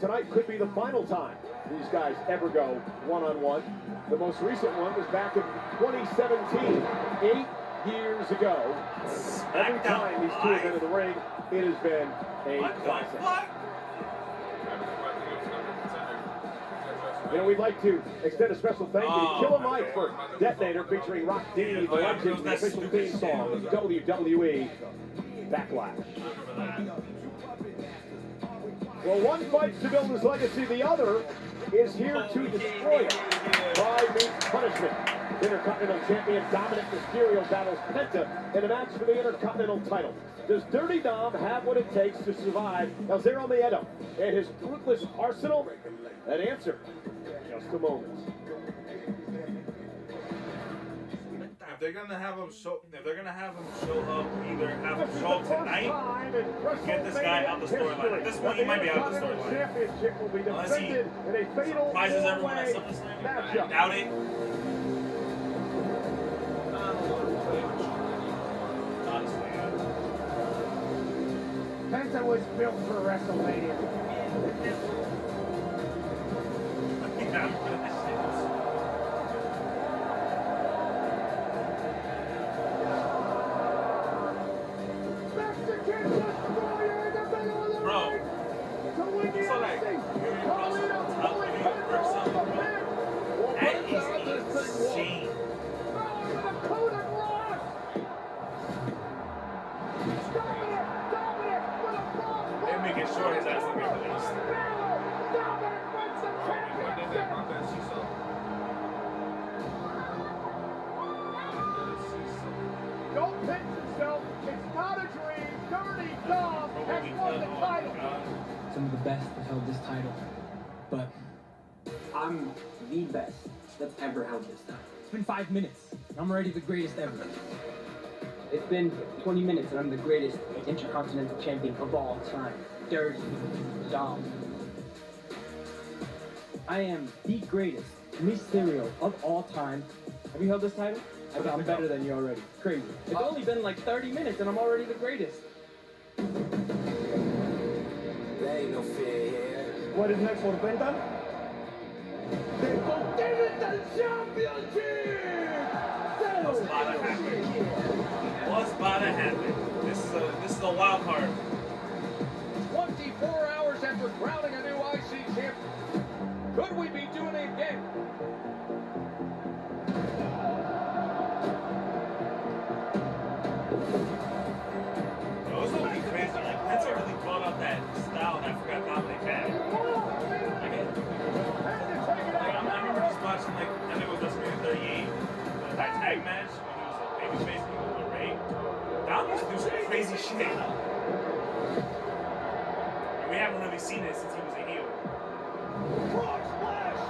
tonight could be the final time these guys ever go one-on-one. The most recent one was back in 2017, 8 years ago. Every time these two have been in the ring, it has been a classic. You know, we'd like to extend a special thank you to Killer Mike for Detonator featuring Rock D, the legend, the official theme song of WWE Backlash. Well, one fights to build his legacy, the other is here to destroy it. Pride meets punishment. Intercontinental Champion Dominic Mysterio battles Penta in a match for the Intercontinental title. Does Dirty Dom have what it takes to survive El Zero Miedo and his ruthless arsenal? That answer, just a moment. If they're gonna have him show, up, either have him show up tonight, or get this guy out the storyline. At this point, he might be out of the storyline. Unless he surprises everyone at SummerSlam. I doubt it. Penta was built for WrestleMania. Some of the best have held this title, but I'm the best that's ever held this title. It's been 5 minutes, and I'm already the greatest ever. It's been 20 minutes, and I'm the greatest Intercontinental Champion of all time. Dirty Dom. I am the greatest Mysterio of all time. Have you held this title? I'm better than you already. Crazy. It's only been like 30 minutes, and I'm already the greatest. What is next for Penta? The Continental Championship! What's about to happen? What's about to happen? This is a wild card. 24 hours after crowning a new IC champion. Could we be doing it again? It's gonna be crazy. Like, Penta really brought out that style that I forgot Dominic had. I remember just watching, like, I think it was WrestleMania 38, that tag match when he was a babyface and he was with Ray. Dom used to do some crazy shit. And we haven't really seen it since he was a heel. Frog splash!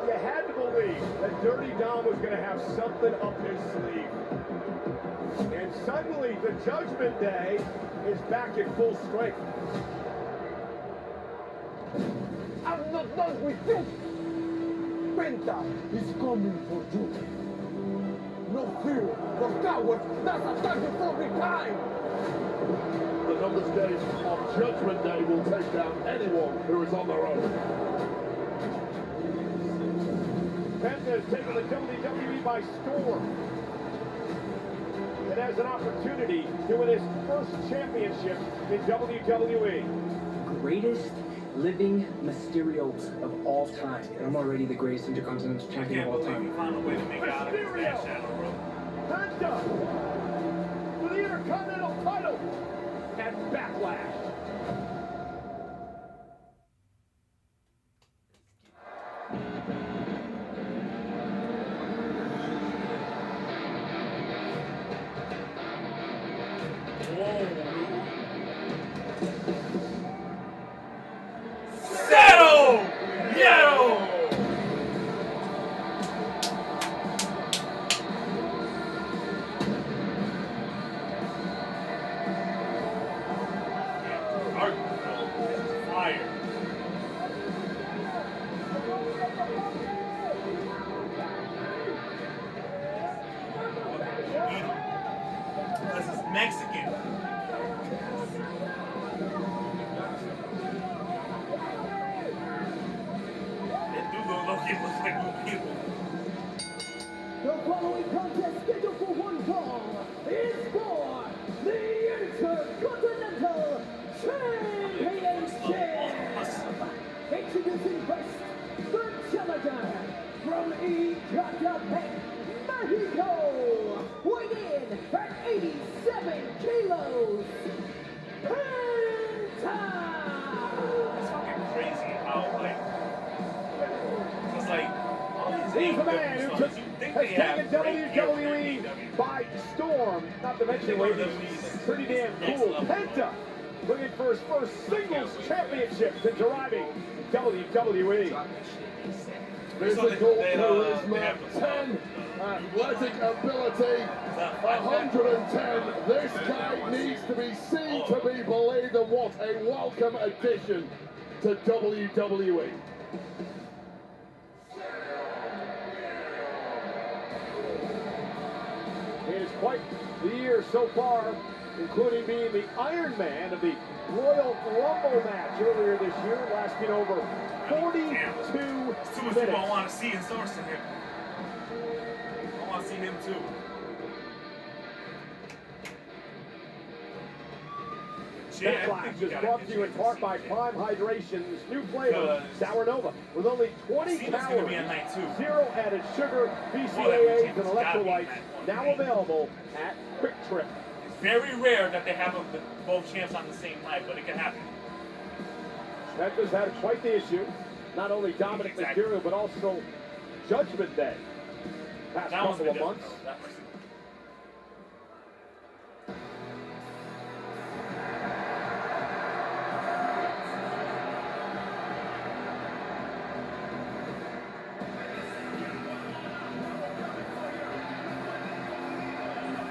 You had to believe that Dirty Dom was going to have something up his sleeve. And suddenly, the Judgment Day is back in full strength. I'm not done with this! Penta is coming for you. No fear for cowards that attack before the time. The numbers game on Judgment Day will take down anyone who is on their own. Penta has taken the WWE by storm. It has an opportunity to win his first championship in WWE. Greatest living Mysterio of all time. And I'm already the greatest Intercontinental Champion of all time. Found a way to make it out of his bad shadow, bro. Penta for the Intercontinental title at Backlash. Settle! Yo! Fire. This is Mexican. It looks like blue people. The following contest scheduled for one fall is for the Intercontinental Championship. Introducing first, the challenger from Ecatepec, Mexico, weighing in at 87 kilos, Penta. It's fucking crazy how, like, it's like, He's the man who has taken WWE by storm. Not to mention, ladies, pretty damn cool. Penta looking for his first singles championship since arriving in WWE. Physical charisma, 10 athletic ability, 110. This guy needs to be seen to be believed, and what a welcome addition to WWE. It is quite the year so far, including being the Iron Man of the Royal Rumble match earlier this year, lasting over 42 It's too much people I want to see in source in him. I want to see him too. Backlash is brought to you in part by Prime Hydration's new flavor, Sour Nova, with only 20 calories, 0 added sugar, BCAAs, and electrolytes, now available at Quick Trip. It's very rare that they have both champs on the same night, but it can happen. Penta's had quite the issue. Not only Dominic Mysterio, but also Judgment Day. Past couple of months.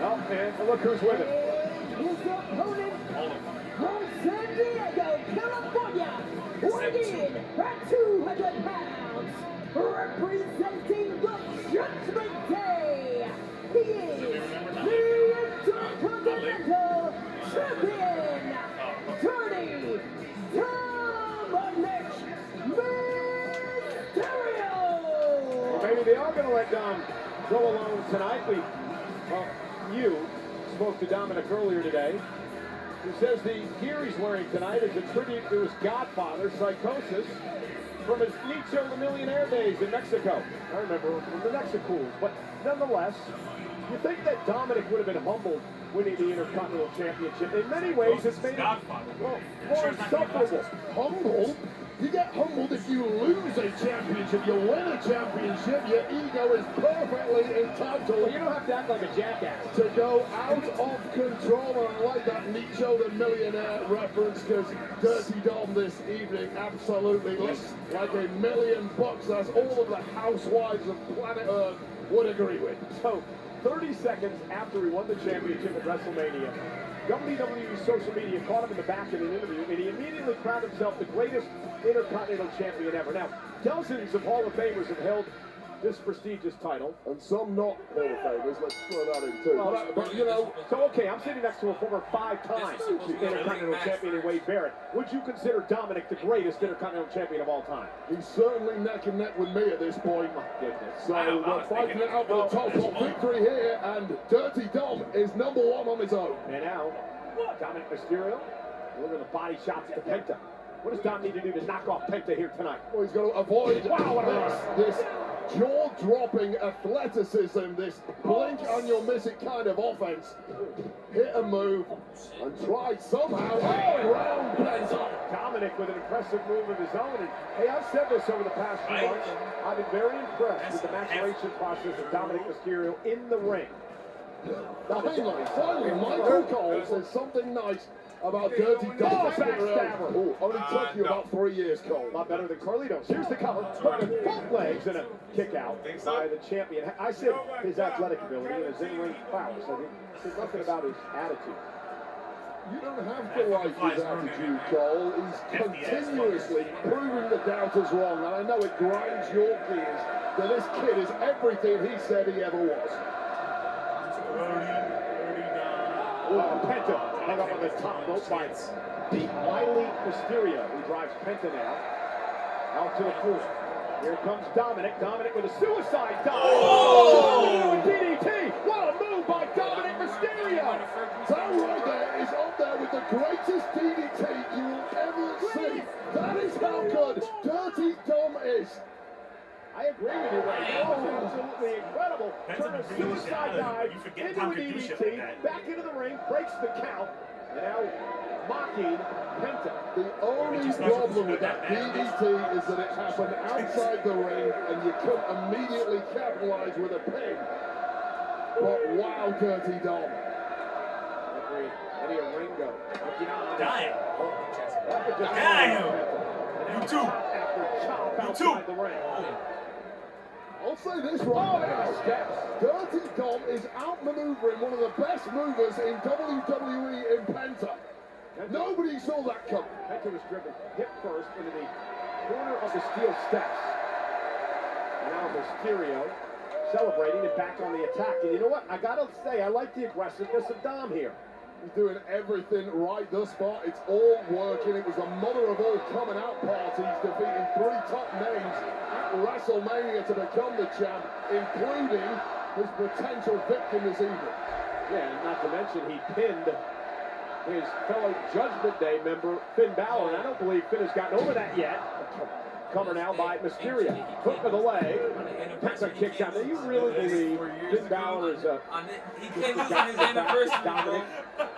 Oh, and look who's with him. His opponent from San Diego, California, weighing in at 200 pounds, representing the Judgment Day. He is the Intercontinental Champion, Dirty Dominic Mysterio. Well, maybe they are going to let Dom go alone tonight. You spoke to Dominic earlier today, who says the gear he's wearing tonight is a tribute to his godfather, Psychosis, from his Nicho the Millionaire days in Mexico. I remember from the Mexicools, but nonetheless, you think that Dominic would have been humbled winning the Intercontinental Championship? In many ways, it's made him more insufferable. Humbled? You get humbled if you lose a championship. You win a championship, your ego is perfectly entitled. Well, you don't have to act like a jackass. To go out of control, and I like that Nicho the Millionaire reference, because Dirty Dom this evening absolutely looks like $1 million. That's all of the housewives of planet Earth would agree with. So, 30 seconds after he won the championship at WrestleMania, WWE social media caught him in the back in an interview, and he immediately crowned himself the greatest Intercontinental Champion ever. Now, dozens of Hall of Famers have held this prestigious title. And some not Hall of Famers, let's throw that in too. Well, but you know, so okay, I'm sitting next to a former 5-time Intercontinental Champion in Wade Barrett. Would you consider Dominic the greatest Intercontinental Champion of all time? He's certainly neck and neck with me at this point. My goodness. So we're fighting it out for the top spot victory here, and Dirty Dom is #1 on his own. And now, Dominic Mysterio, delivering the body shots to Penta. What does Dom need to do to knock off Penta here tonight? Well, he's got to avoid this jaw-dropping athleticism, this blink and you'll miss it kind of offense. Hit a move and try somehow around Penta. Dominic with an impressive move of his own. And hey, I've said this over the past few months. I've been very impressed with the maturation process of Dominic Mysterio in the ring. Now, hang on, finally, Michael Cole says something nice about Dirty Dom. Only took you about 3 years, Cole. A lot better than Carlitos. Here's the cover. Put with both legs and a kick out by the champion. I said his athletic ability and his in-ring prowess. I said nothing about his attitude. You don't have to like his attitude, Cole. He's continuously proving the doubters wrong. And I know it grinds your gears that this kid is everything he said he ever was. Penta hung up on the top rope by the wily Mysterio, who drives Penta now out to the floor. Here comes Dominic. Dominic with a suicide dive. Oh! DDT! What a move by Dominic Mysterio! That right there is up there with the greatest DDT you will ever see. That is how good Dirty Dom is. I agree with you, but that was absolutely incredible. Turn a suicide dive into a DDT, back into the ring, breaks the count, and now mocking Penta. The only problem with that DDT is that it happened outside the ring, and you couldn't immediately capitalize with a pin. But wow, Dirty Dom. Eddie Ringo. Damn. Damn. You too. You too. The ring. I'll say this right now. Dirty Dom is outmaneuvering one of the best movers in WWE in Penta. Nobody saw that coming. Penta was driven hip first into the corner of the steel steps. And now Mysterio celebrating and back on the attack. And you know what? I gotta say, I like the aggressiveness of Dom here. He's doing everything right thus far. It's all working. It was the mother of all coming out parties, defeating 3 top names at WrestleMania to become the champ, including his potential victim this evening. Yeah, and not to mention he pinned his fellow Judgment Day member, Finn Balor, and I don't believe Finn has gotten over that yet. Cover now by Mysterio. Hook of the leg. Penta kicks out. Now, you really believe Finn Balor is he came out on his anniversary, Dominic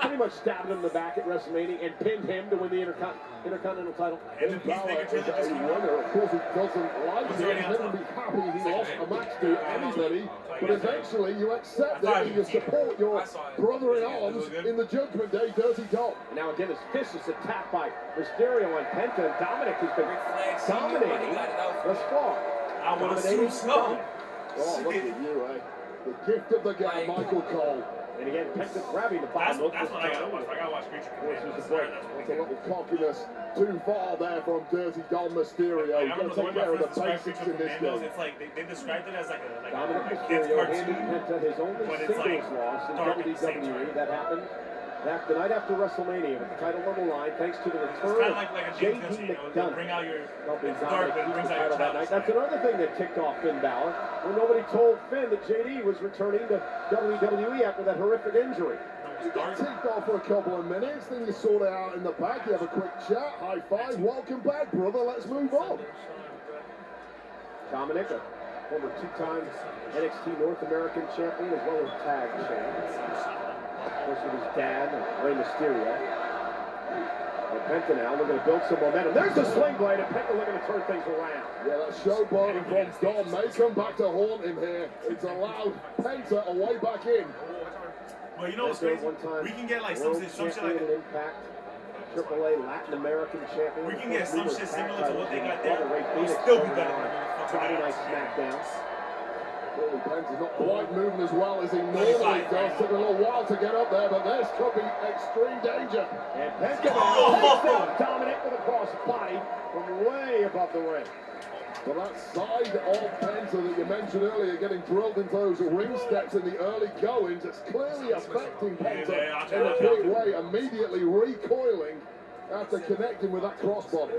pretty much stabbed him in the back at WrestleMania and pinned him to win the Intercontinental title. Finn Balor is a winner. Of course, he doesn't like it. He's never be happy he lost a match to anybody. But eventually, you accept it and you support your brother-in-arms in the Judgment Day, Dirty Dom. Now again, his fist is attacked by Mysterio and Penta. And Dominic has been dominating thus far. I would assume so. Oh, look at you, eh? The gift of the gab, Michael Cole. And again, Penta grabbing the bottom. That's what I gotta watch. I gotta watch Creature Command. That's a little cockiness too far there from Dirty Dom Mysterio. You've got to take care of the basics in this game. It's like they described it as like a Dominic kid's Mysterio cartoon. handing Penta his only singles loss in WWE. That happened the night after WrestleMania with the title on the line, thanks to the return of J.D. McDonough. Bring out your Dominic keeps the title that night. That's another thing that ticked off Finn Balor, when nobody told Finn that J.D. was returning to WWE after that horrific injury. You got ticked off for a couple of minutes, then you sort it out in the back, you have a quick chat, high five, welcome back, brother, let's move on. Dominic, a former 2-time NXT North American champion as well as tag champion. Of course, with his dad, Rey Mysterio. And Penta now looking to build some momentum. There's the sling blade, and Penta looking to turn things around. Yeah, that showboating from Dom may come back to haunt him here. It's allowed Penta a way back in. Well, you know what's crazy? We can get like some shit like Impact, AAA Latin American champion. We can get some shit similar to what they got there. We'll still be better than Friday Night SmackDown. Clearly, Penta's not quite moving as well as he normally does. Took a little while to get up there, but this could be extreme danger. And Penta now takes out Dominic with a cross body from way above the ring. Well, that side of Penta that you mentioned earlier, getting drilled into those ring steps in the early goings, it's clearly affecting Penta in a big way, immediately recoiling after connecting with that crossbody.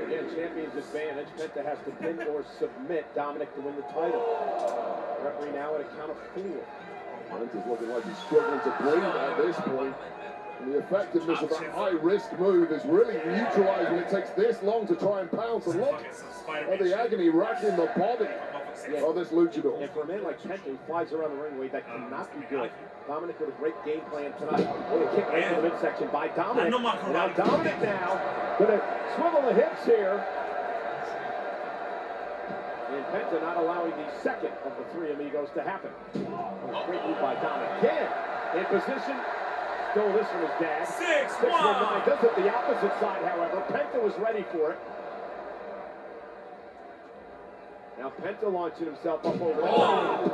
Again, champion's advantage. Penta has to pin or submit Dominic to win the title. Referee now at a count of 4. Penta's looking like he's struggling to breathe at this point. And the effectiveness of that high-risk move is really neutralized when it takes this long to try and pounce. And look at the agony racking the body of this luchador. And for a man like Penta who flies around the ring way, that cannot be good. Dominic with a great game plan tonight. With a kick right in the midsection by Dominic. And now Dominic going to swivel the hips here. And Penta not allowing the second of the 3 amigos to happen. Oh, great move by Dominic. Again, in position. Stole this from his dad. 6-1-9. Does it the opposite side, however. Penta was ready for it. Now Penta launching himself up over the top.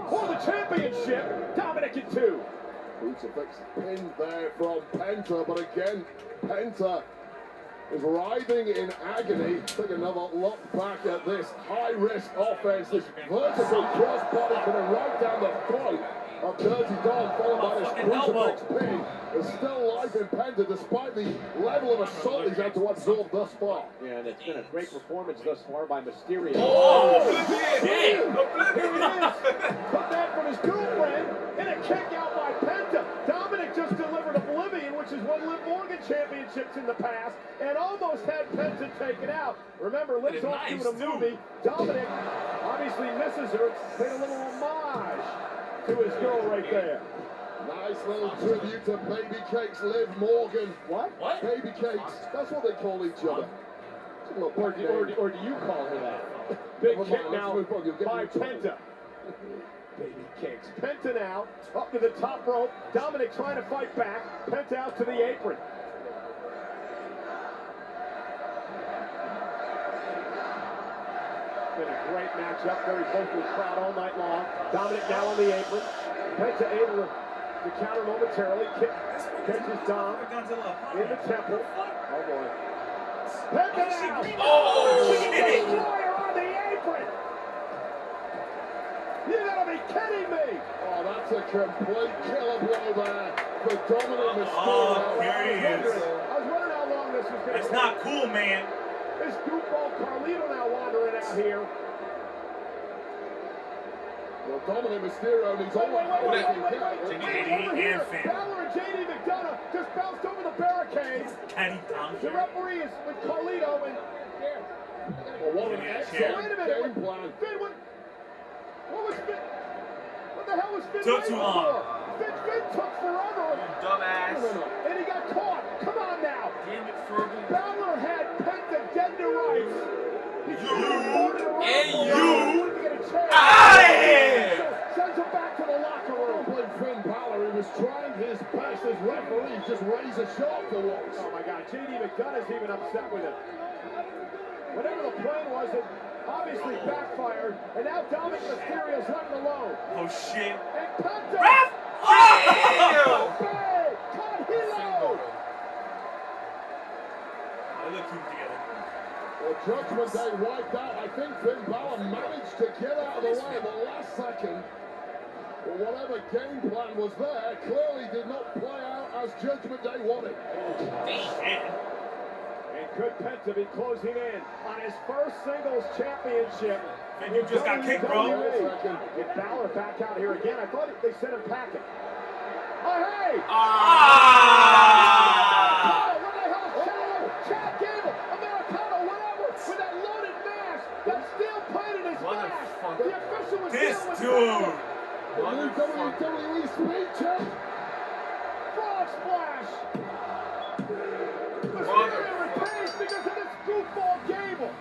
For the championship, Dominic in 2. Crucifix pinned there from Penta, but again, Penta is writhing in agony. Take another look back at this high-risk offense. This vertical crossbody coming right down the throat of Dirty Dog, followed by this crucifix pin. There's still life in Penta, despite the level of assault he's had to absorb thus far. Yeah, and it's been a great performance thus far by Mysterio. Oh, here he is. Took that from his girlfriend, and a kick out by Penta. Dominic just delivered Oblivion, which has won Liv Morgan championships in the past, and almost had Penta taken out. Remember, Liv's off doing a movie. Dominic obviously misses her. Paid a little homage to his girl right there. Nice little tribute to Baby Cakes Liv Morgan. What? Baby Cakes. That's what they call each other. Or do you call her that? Big kick now by Penta. Baby Cakes. Penta now up to the top rope. Dominic trying to fight back. Penta out to the apron. Been a great matchup, very vocal crowd all night long. Dominic now on the apron. Penta able to counter momentarily. Catches Dom in the temple. Oh boy. Penta now! Oh, shit! Destroyer on the apron! You gotta be kidding me! Oh, that's a complete killer blow there for Dominic Mysterio. Oh, here he is. I was wondering how long this was gonna That's take. not cool, man. This goofball Carlito now wandering out here. Well, Dominic Mysterio needs all that. Wait. Over here, Balor and JD McDonough just bounced over the barricade. The referee is with Carlito and... Well, what an excellent Wait a minute. game plan. Finn, what was Finn? What the hell was Finn Took waiting too long. for? Finn took forever. Dumbass. And he got caught. Come on now. Damn it, Fergie. Balor had Penta dead to rights. Sends him back to the locker room. Playing Finn Balor, he was trying his best as referee, just razor sharp for once. Oh my God, JD McDonough's even upset with him. Whatever the plan was, it obviously backfired, and now Dominic Mysterio's left alone. Oh shit. And Penta. Ref! Oh! Carlito! They look cute together. Well, Judgment Day wiped out. I think Finn Balor managed to get out of the way at the last second. But whatever game plan was there clearly did not play out as Judgment Day wanted. And could Penta be closing in on his first singles championship? Man, you just got kicked, bro. Get Balor back out here again. I thought they sent him packing. Oh, hey! What the hell? Chad Gable, Americano, whatever, with that loaded mask, that steel plate in his mask. The official was dealing with dude. The new WWE speed check. Frog splash. Mysterio retains because of this goofball Gable.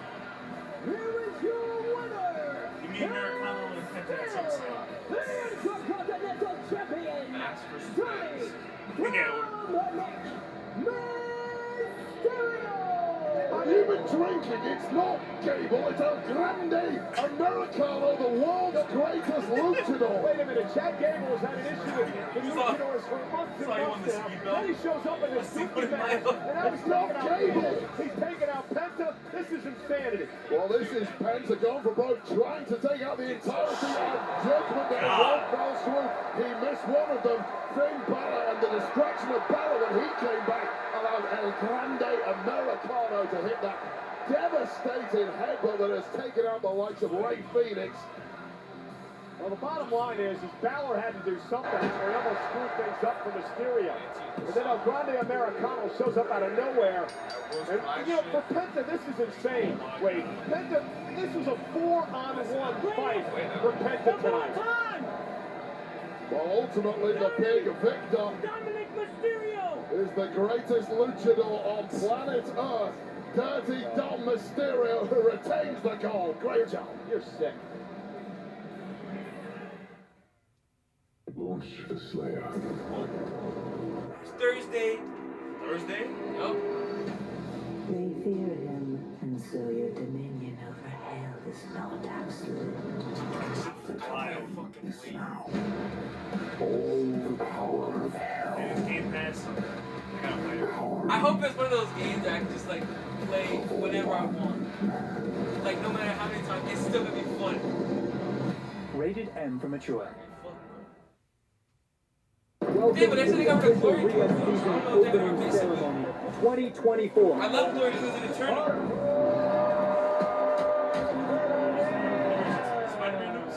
Here is your winner. You mean Americano and Penta at some point? The Intercontinental Champion. Max versus Max. Dominic Mysterio. You've been drinking. It's not Gable, it's El Grande Americano, the world's greatest luchador. Wait a minute, Chad Gable has had an issue with luchadors for months and months now. Then he shows up in this stupid match, and now he's taking out Gable. He's taking out Penta. This is insanity. Well, this is Pentagon for both trying to take out the entirety of Judgment Day. One fell swoop. He missed one of them. Finn Balor, and the distraction of Balor when he came back allowed El Grande Americano to hit that devastating headbutt that has taken out the likes of Ray Phoenix. Well, the bottom line is Balor had to do something, or he almost screwed things up for Mysterio. And then El Grande Americano shows up out of nowhere. And, you know, for Penta, this is insane. Wait, Penta, this was a 4-on-1 fight for Penta tonight. Well, ultimately, the big victor is the greatest luchador on planet Earth, Dirty Dom Mysterio, who retains the gold. Great job. You're sick. Launch the Slayer. It's Thursday. Thursday? Yup. They fear him, and so your dominion over hell is not absolute. It's now. All the power of hell. It's Game Pass. I hope it's one of those games that I can just like play whenever I want. Like no matter how many times, it's still gonna be fun. Rated M for mature. Yeah, but they said they got rid of Glory Cruise. I don't know if they're gonna replace it. 2024. I love Glory Cruise in Eternal. Spider-Man news?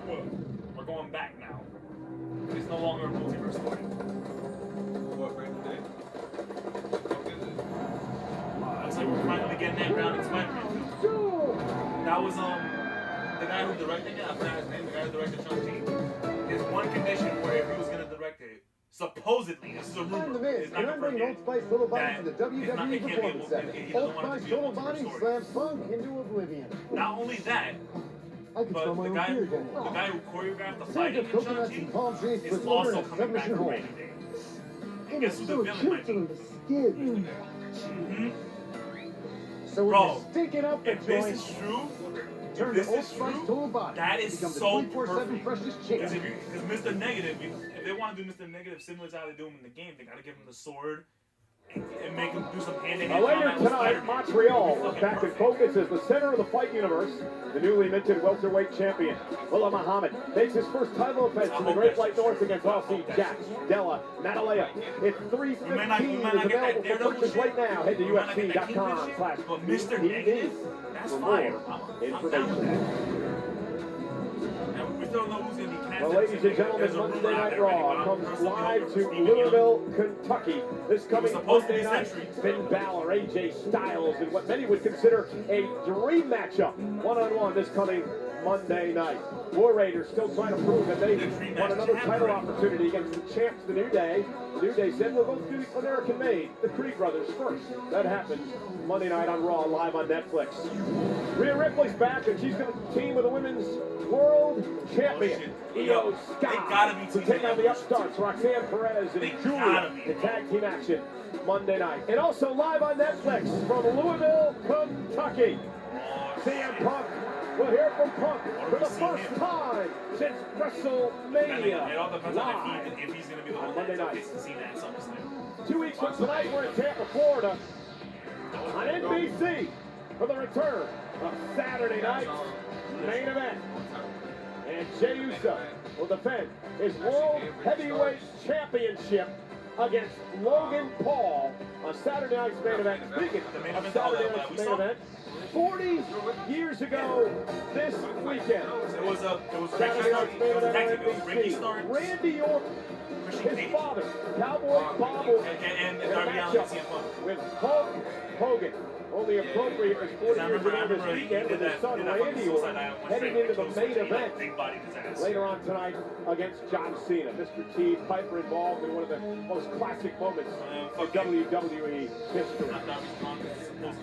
Well, we're going back now. It's no longer a multiverse story. What, right today? Looks like we're finally getting that grounded Spider-Man film. That was, the guy who directed it, I forgot his name, the guy who directed Shang-Chi. His one condition where if he was going to direct it, supposedly, this is a rumor, it's not confirmed yet, Little that Bodies to the it's not, WWE it can't be a, Performance Center. he doesn't Old want it Spice to be a Total multiverse Body story. slams Funk into oblivion. Not only that, I could but throw my the own guy, beer the gun. guy who choreographed the Save fighting the in coconuts Shang-Chi and palm trees is for also delivering a coming back submission for hold. Rainy Day. And And guess it's who so the villain might cute be? on the skin. So when Bro, you're stinking up the if this joint, is true, turn if to this Old is Spice true, Total Body. that is Becomes a so 24/7 perfect. freshest Because chicken. Mr. Negative, if they want to do Mr. Negative similar to how they do him in the game, they got to give him the sword and make him do some hand-to-hand Later combat with tonight, Spider-Man. Montreal Fucking back in perfect. focus as the center of the fight universe. The newly minted welterweight champion, Mullah Muhammad, makes his first title offense in the Great White North against Aussie Jack, Della, Natalea. It's $3.15 We might is not get that available for Daredevil purchase shit. right now. Head to We might not get that UFC.com/BDD But Mr. Negative, that's for fire. more I'm down with information. that. And we still don't know who's going to be cast. Well, ladies and gentlemen, There's a Monday rumor out Night there already, but Raw I'm comes personally live over to Stephen Louisville, Kentucky. This coming supposed to Monday be night, Century. Finn Balor, AJ Styles, in what many would consider a dream matchup, one-on-one this coming Monday night. War Raiders still trying to prove that they want another title opportunity against the champs, the New Day. The New Day said we'll both do American-made, the Creed brothers first. That happens Monday night on Raw, live on Netflix. Rhea Ripley's back, and she's going to team with the Women's World Champion, Io Sky, to take on the upstarts, Roxanne Perez and Julia, in tag team action Monday night. And also live on Netflix from Louisville, Kentucky, CM Punk. We'll hear from Punk for the first time since WrestleMania. It all depends on live if he's going to be the on one Monday that night. faces Cena at SummerSlam. 2 weeks from tonight, we're in Tampa, Florida, on NBC for the return of Saturday night's main event. And Jey Uso will defend his World Heavyweight Championship against Logan Paul on Saturday night's main event. Speaking of Saturday night's main event, 40 years ago this weekend, It was Saturday night's main event on Ricky NBC. Starks, Randy Orton, Christian his Cage, father, Cowboy Bob Orton, and in a Darby Allin and matchup CM Punk. with Hulk Hogan. Only appropriate as 40 years ago this weekend with his son Randy Orton heading into the main event later on tonight against John Cena. Mr. T, Piper involved in one of the most classic moments in WWE history.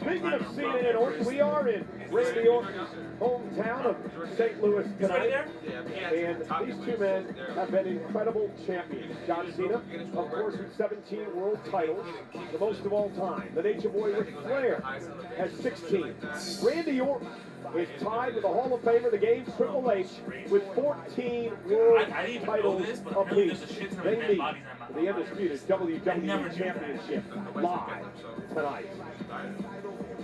Speaking of Cena and Orton, we are in Randy Orton's hometown of St. Louis He's already tonight. there? And these two men have been incredible champions. John Cena, of course, with 17 world titles, the most of all time. The Nature Boy Ric Flair has 16. Randy Orton is tied with the Hall of Famer, the game's Triple H, with 14 world titles apiece. They meet the undisputed WWE Championship live tonight.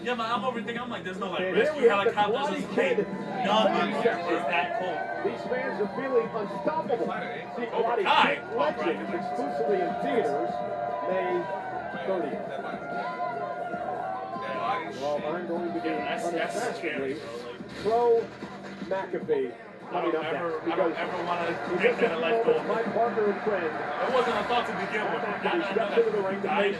Yeah, but I'm overthinking. I'm like, there's no like And here rescue we have the helicopters. Karate Kid None fan is that cold. These fans are feeling unstoppable. See Karate Hi. Kid Legends exclusively in theaters May 30th. Well, I'm going to be unabashedly pro McAfee coming up next because he's just a moment my partner and friend. It wasn't a thought to begin with. McAfee steps into the ring to face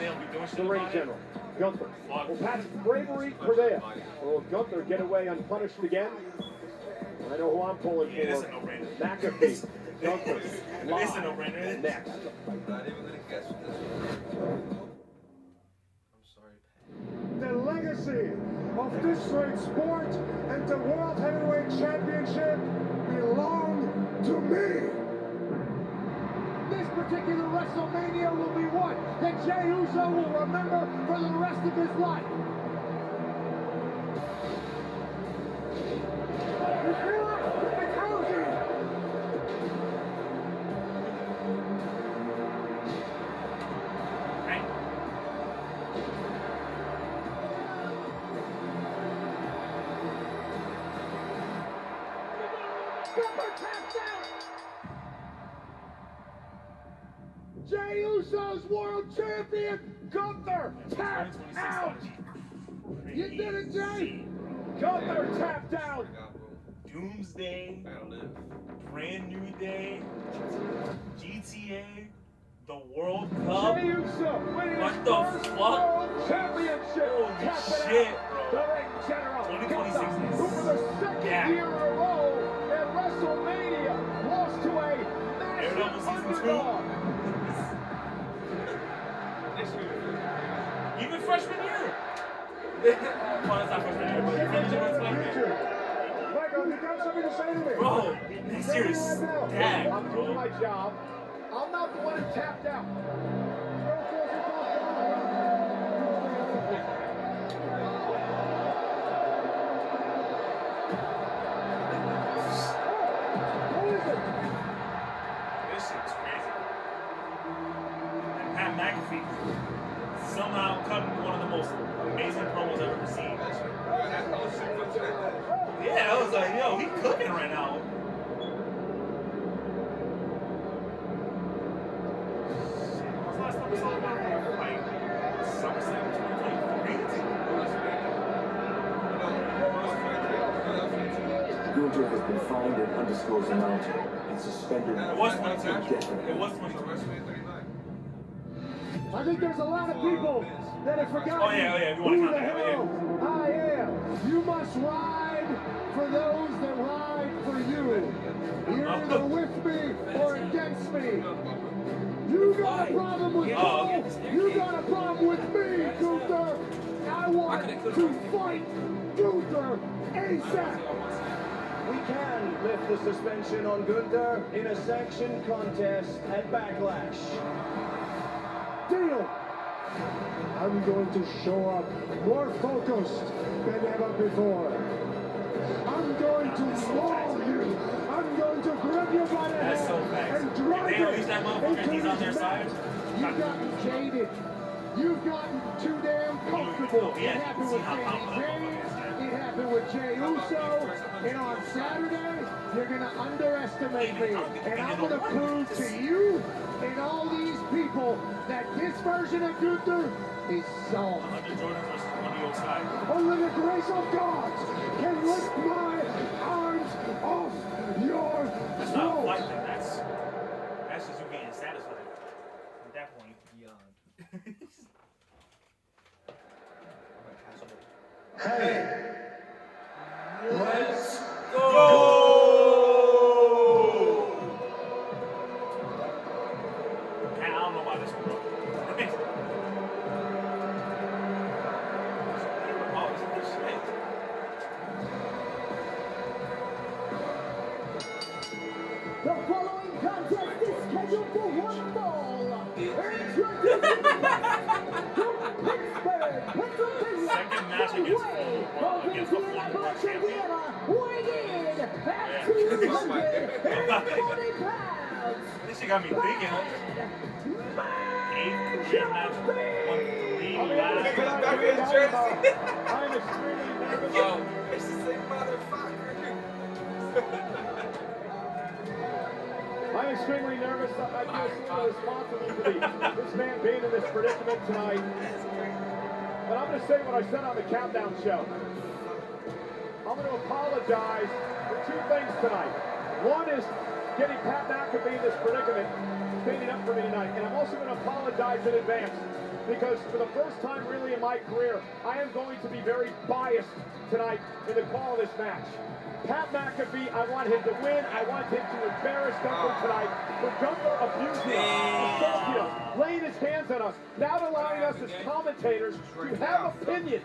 the ring general. Gunther. Will Pat's bravery prevail? Or will Gunther get away unpunished again? I know who I'm pulling for. It's a no-brainer. McAfee. Gunther. It's a no-brainer. Next. The legacy of this great sport and the World Heavyweight Championship belong to me. This particular WrestleMania will be one that Jey Uso will remember for the rest of his life. You feel it? It's closing. Jey Uso's world champion, Gunther, tapped out. You did it, Jey. Gunther tapped out. Doomsday, Brand New Day, GTA, the World Cup. Jey Uso winning What his the first fuck? world championship. Holy Tapping shit, out bro. the ring general, 2026 Gunther, who for the second year in a row at WrestleMania lost to a massive underdog. Even freshman year. Well, that's not freshman year, but Michael, you got something to say to me? bro, next year is tag, I'm doing my job. I'm not the one who tapped out. This shit's crazy. And Pat McAfee somehow cut one of the most amazing promos I've ever seen. Yeah, I was like, yo, he cooking right now. When was the last time we saw him like SummerSlam 2023? Gunther has been fined an undisclosed amount and suspended. It was 22. indefinitely. It was 22. I think there's a lot of people that have forgotten Oh, yeah, if you want who to the count that, hell I am. You must ride for those that ride for you. You're either with me or against me. You got a problem with Cole. You got a problem with me, Gunther. I want to fight Gunther ASAP. We can lift the suspension on Gunther in a sanctioned contest at Backlash. Deal. I'm going to show up more focused than ever before. I'm going to maul you. I'm going to grab you by the That's hand so facts. and If drive they you release that motherfucker and he's on their side, You've gotten jaded. You've gotten too damn comfortable. It happened with Sami Zayn. It happened with Jey Uso. And on Saturday, you're going to underestimate me. And I'm going to prove to you and all these people that this version of Gunther is soft. 100 Jordan versus 1 side. Only the grace of God can lift my arms off your That's not a throat. fight thing. That's just you getting satisfied. At that point, beyond. Hey, let's go! I don't know about this one, bro. Second match against the former world champion. This shit got me thinking. 8th career match, won 3 last. I'm extremely nervous. Yo, it's the same motherfucker. I'm extremely nervous. I feel so responsible for this man being in this predicament tonight. But I'm going to say what I said on the Countdown show. I'm going to apologize for 2 things tonight. One is getting Pat McAfee in this predicament, standing up for me tonight. And I'm also going to apologize in advance because for the first time really in my career, I am going to be very biased tonight in the call of this match. Pat McAfee, I want him to win. I want him to embarrass Gunther tonight. For Gunther abusing us, assaulting us, laying his hands on us, not allowing us as commentators to have opinions.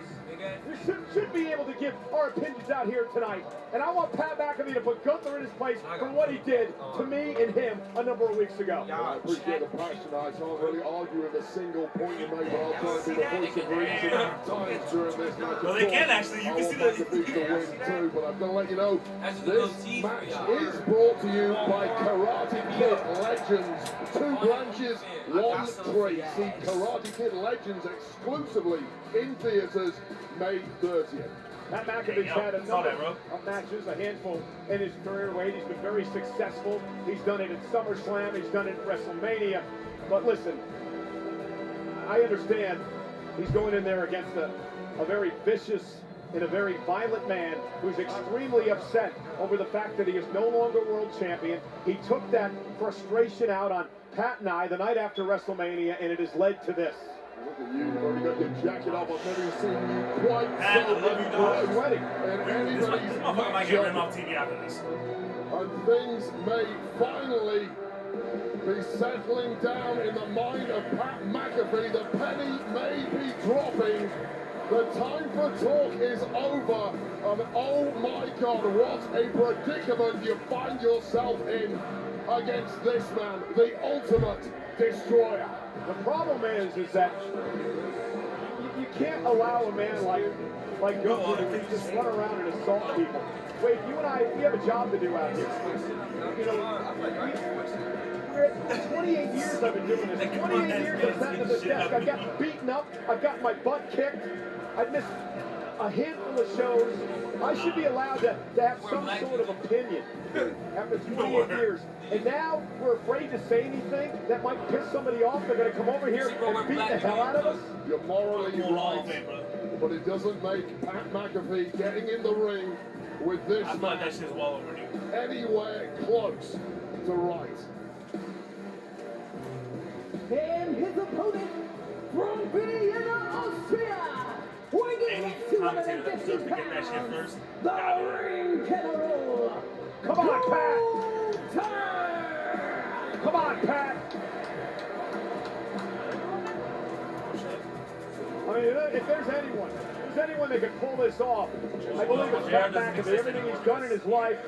We should be able to give our opinions out here tonight. And I want Pat McAfee to put Gunther in his place for what he did to me and him a number of weeks ago. I appreciate the passion. I can't really argue with a single point you made, but I'll try to be the voice of reason at times during this match. Well, they can actually. You can see that. To win too, but I'm going to let you know, this match is brought to you by Karate Kid Legends. 2 branches, 1 tree. See Karate Kid Legends exclusively in theaters May 30th. Pat McAfee's had a number of matches, a handful in his career. Wade, he's been very successful. He's done it at SummerSlam. He's done it at WrestleMania. But listen, I understand he's going in there against a very vicious and a very violent man who's extremely upset over the fact that he is no longer world champion. He took that frustration out on Pat and I the night after WrestleMania, and it has led to this. Look at you, you've already got your jacket off. I've never seen you quite so sweaty. And anybody's might get rid off TV after this. And things may finally be settling down in the mind of Pat McAfee. The penny may be dropping. The time for talk is over. And oh my God, what a predicament you find yourself in against this man, the ultimate destroyer. The problem is that you can't allow a man like Gunther to just run around and assault people. Wait, you and I, we have a job to do out here. You know, 28 years I've been doing this. 28 years I've sat at this desk. I've gotten beaten up. I've got my butt kicked. I've missed a handful of shows. I should be allowed to have some sort of opinion after 28 years. And now we're afraid to say anything that might piss somebody off. They're going to come over here and beat the hell out of us. You're morally right, but it doesn't make Pat McAfee getting in the ring with this man anywhere close to right. And his opponent from Vienna, Austria, weighing 250 pounds, the Ring General. Come on, Pat! Come on, Pat! I mean, if there's anyone that can pull this off, I believe it's Pat McAfee. Everything he's done in his life,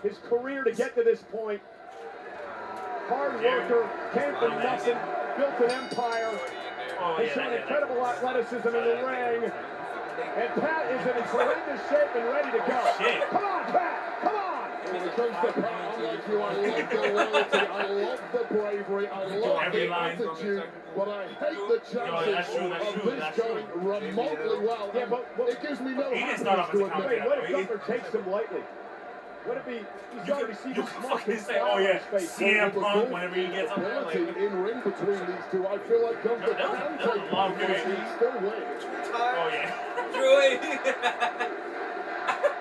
his career to get to this point, hard worker, came from nothing, built an empire, has shown incredible athleticism in the ring, and Pat is in horrendous shape and ready to go. Come on, Pat! Come on! When it comes to Pat, I'm like you. I love the loyalty, I love the bravery, I love the attitude, but I hate the chances of this going remotely well. Yeah, but it gives me no happiness to admit. Wait, what if Gunther takes him lightly? What if he's already seen the smoke fucking say, oh yeah, CM Punk whenever he gets up there. Like, in ring between these two, I feel like Gunther can take long period. He still wins. Oh yeah. Drewy.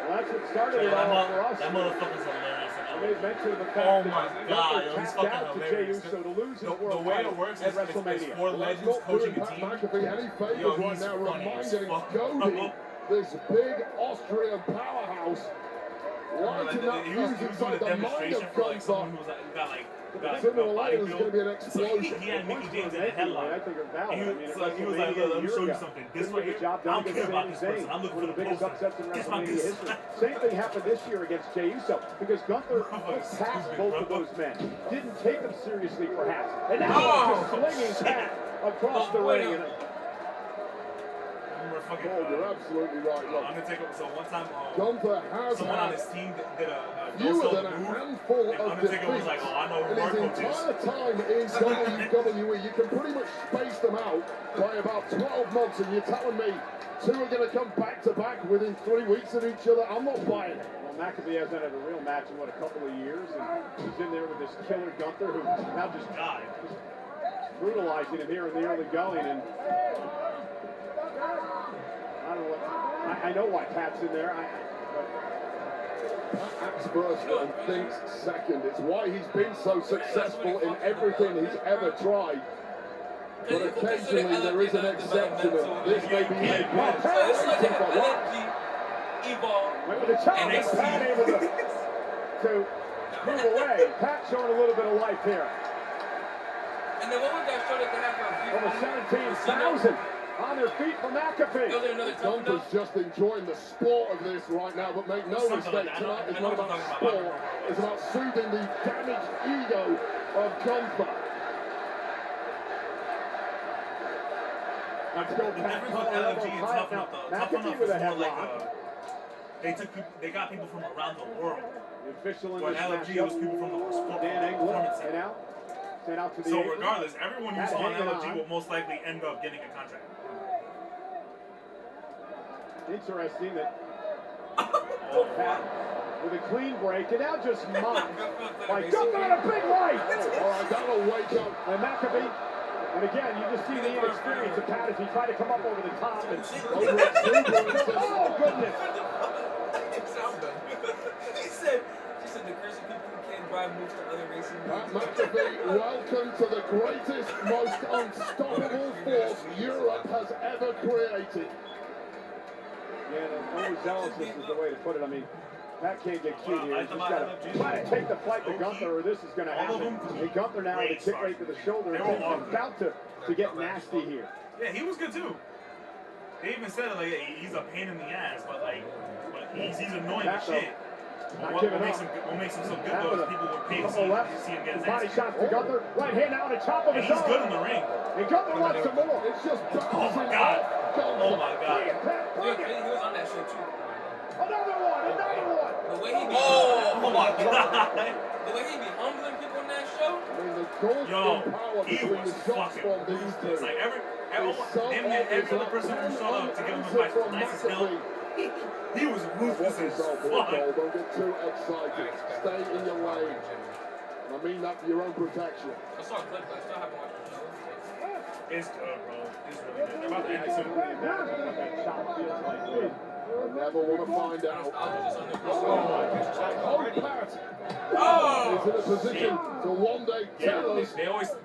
Well, that's what started it all for us. That motherfucker's hilarious. I made mention of the fact oh my God, that he's tapped fucking out to Jey hilarious. Uso to lose his world The way it works at is WrestleMania. 4 legends coaching a team. McAfee any favors Yo, right he's now, funny as reminding fuck. Cody, this big Austrian powerhouse, lighting up He was fuse doing inside a the mind demonstration of for like someone Gunther. who got like Sooner or later, there's going to be an So explosion. he had Mickey James in a headlock. I think of that. And I mean, he was like, look, let me show you something. This right here, job I done don't care against about Sami this Zayn. person. I'm looking One for of the the biggest poster. upsets in This my WrestleMania this. history. Same thing happened this year against Jey Uso because Gunther looked past both of those men. Didn't take them seriously, perhaps. And now just slinging Pat across the ring. And You're absolutely right. Look, I'm gonna take it. So one time, Gunther has someone on had his team did a fewer than a move, handful and of Undertaker was defeats like, "Oh, I know in who our his coach is." entire time in WWE. You can pretty much space them out by about 12 months, and you're telling me two are going to come back to back within 3 weeks of each other? I'm not buying it. well, McAfee hasn't had a real match in, what, a couple of years? And he's in there with this killer Gunther who now just brutalizing him here in the early going. And I don't know what. I know why Pat's in there. Pat acts first and thinks second. It's why he's been so successful in everything he's ever tried. But occasionally there is an exception, and this may be a So it's like an LFG evolve. Went with a chop, and Pat able to move away. Pat showing a little bit of life here. And then what was that show that they had for Over 17,000 on their feet for McAfee. Gunther's just enjoying the sport of this right now, but make no mistake, tonight is not about sport. It's about soothing the damaged ego of Gunther. Let's go, The Pat. difference with LFG and Tough Enough, though, Tough McAfee Enough with is a more like headlock. they got people from around the world. The official in But this LFG matchup, was people from the sport Dan England, performance and center. out. Sent out to the So apron. regardless, everyone you Pat saw on hanging LFG on. will most likely end up getting a contract. Interesting that Pat with a clean break, and now just mocked. Like, Gunther on a big right! All right, that'll wake up. And McAfee, and again, you just see the inexperience of Pat as he tried to come up over the top. And oh, goodness! She said the cursing people who can't drive moves to other racing Pat McAfee, welcome to the greatest, most unstoppable force Europe has ever created. Yeah, the overzealousness is the way to put it. I mean, Pat can't get cute here. He's just got to try to take the fight to Gunther, or this is going to happen. And Gunther now with a kick right to the shoulder. And things about to get nasty here. Yeah, he was good too. They even said like he's a pain in the ass, but he's annoying as shit. What makes him so good though is people would pay to see him get his ass. Body shots to Gunther. Right hand out and a chop of his own. He's good in the ring. And Gunther wants some more. It's just Oh my god. Oh my god. He was on that show too. Another one. The way he be oh my god. The way he be humbling people in that show. Yo, he was fucking ruthless. Like every other person who showed up to give him advice was nice as hell. He was ruthless as fuck. Don't get too excited. Stay in your lane. And I mean that for your own protection. I saw a clip, but I still haven't watched the show. It's good, bro. It's really good. They're about to end it soon. I never want to find out. Oh, he's in a position to one day tell us.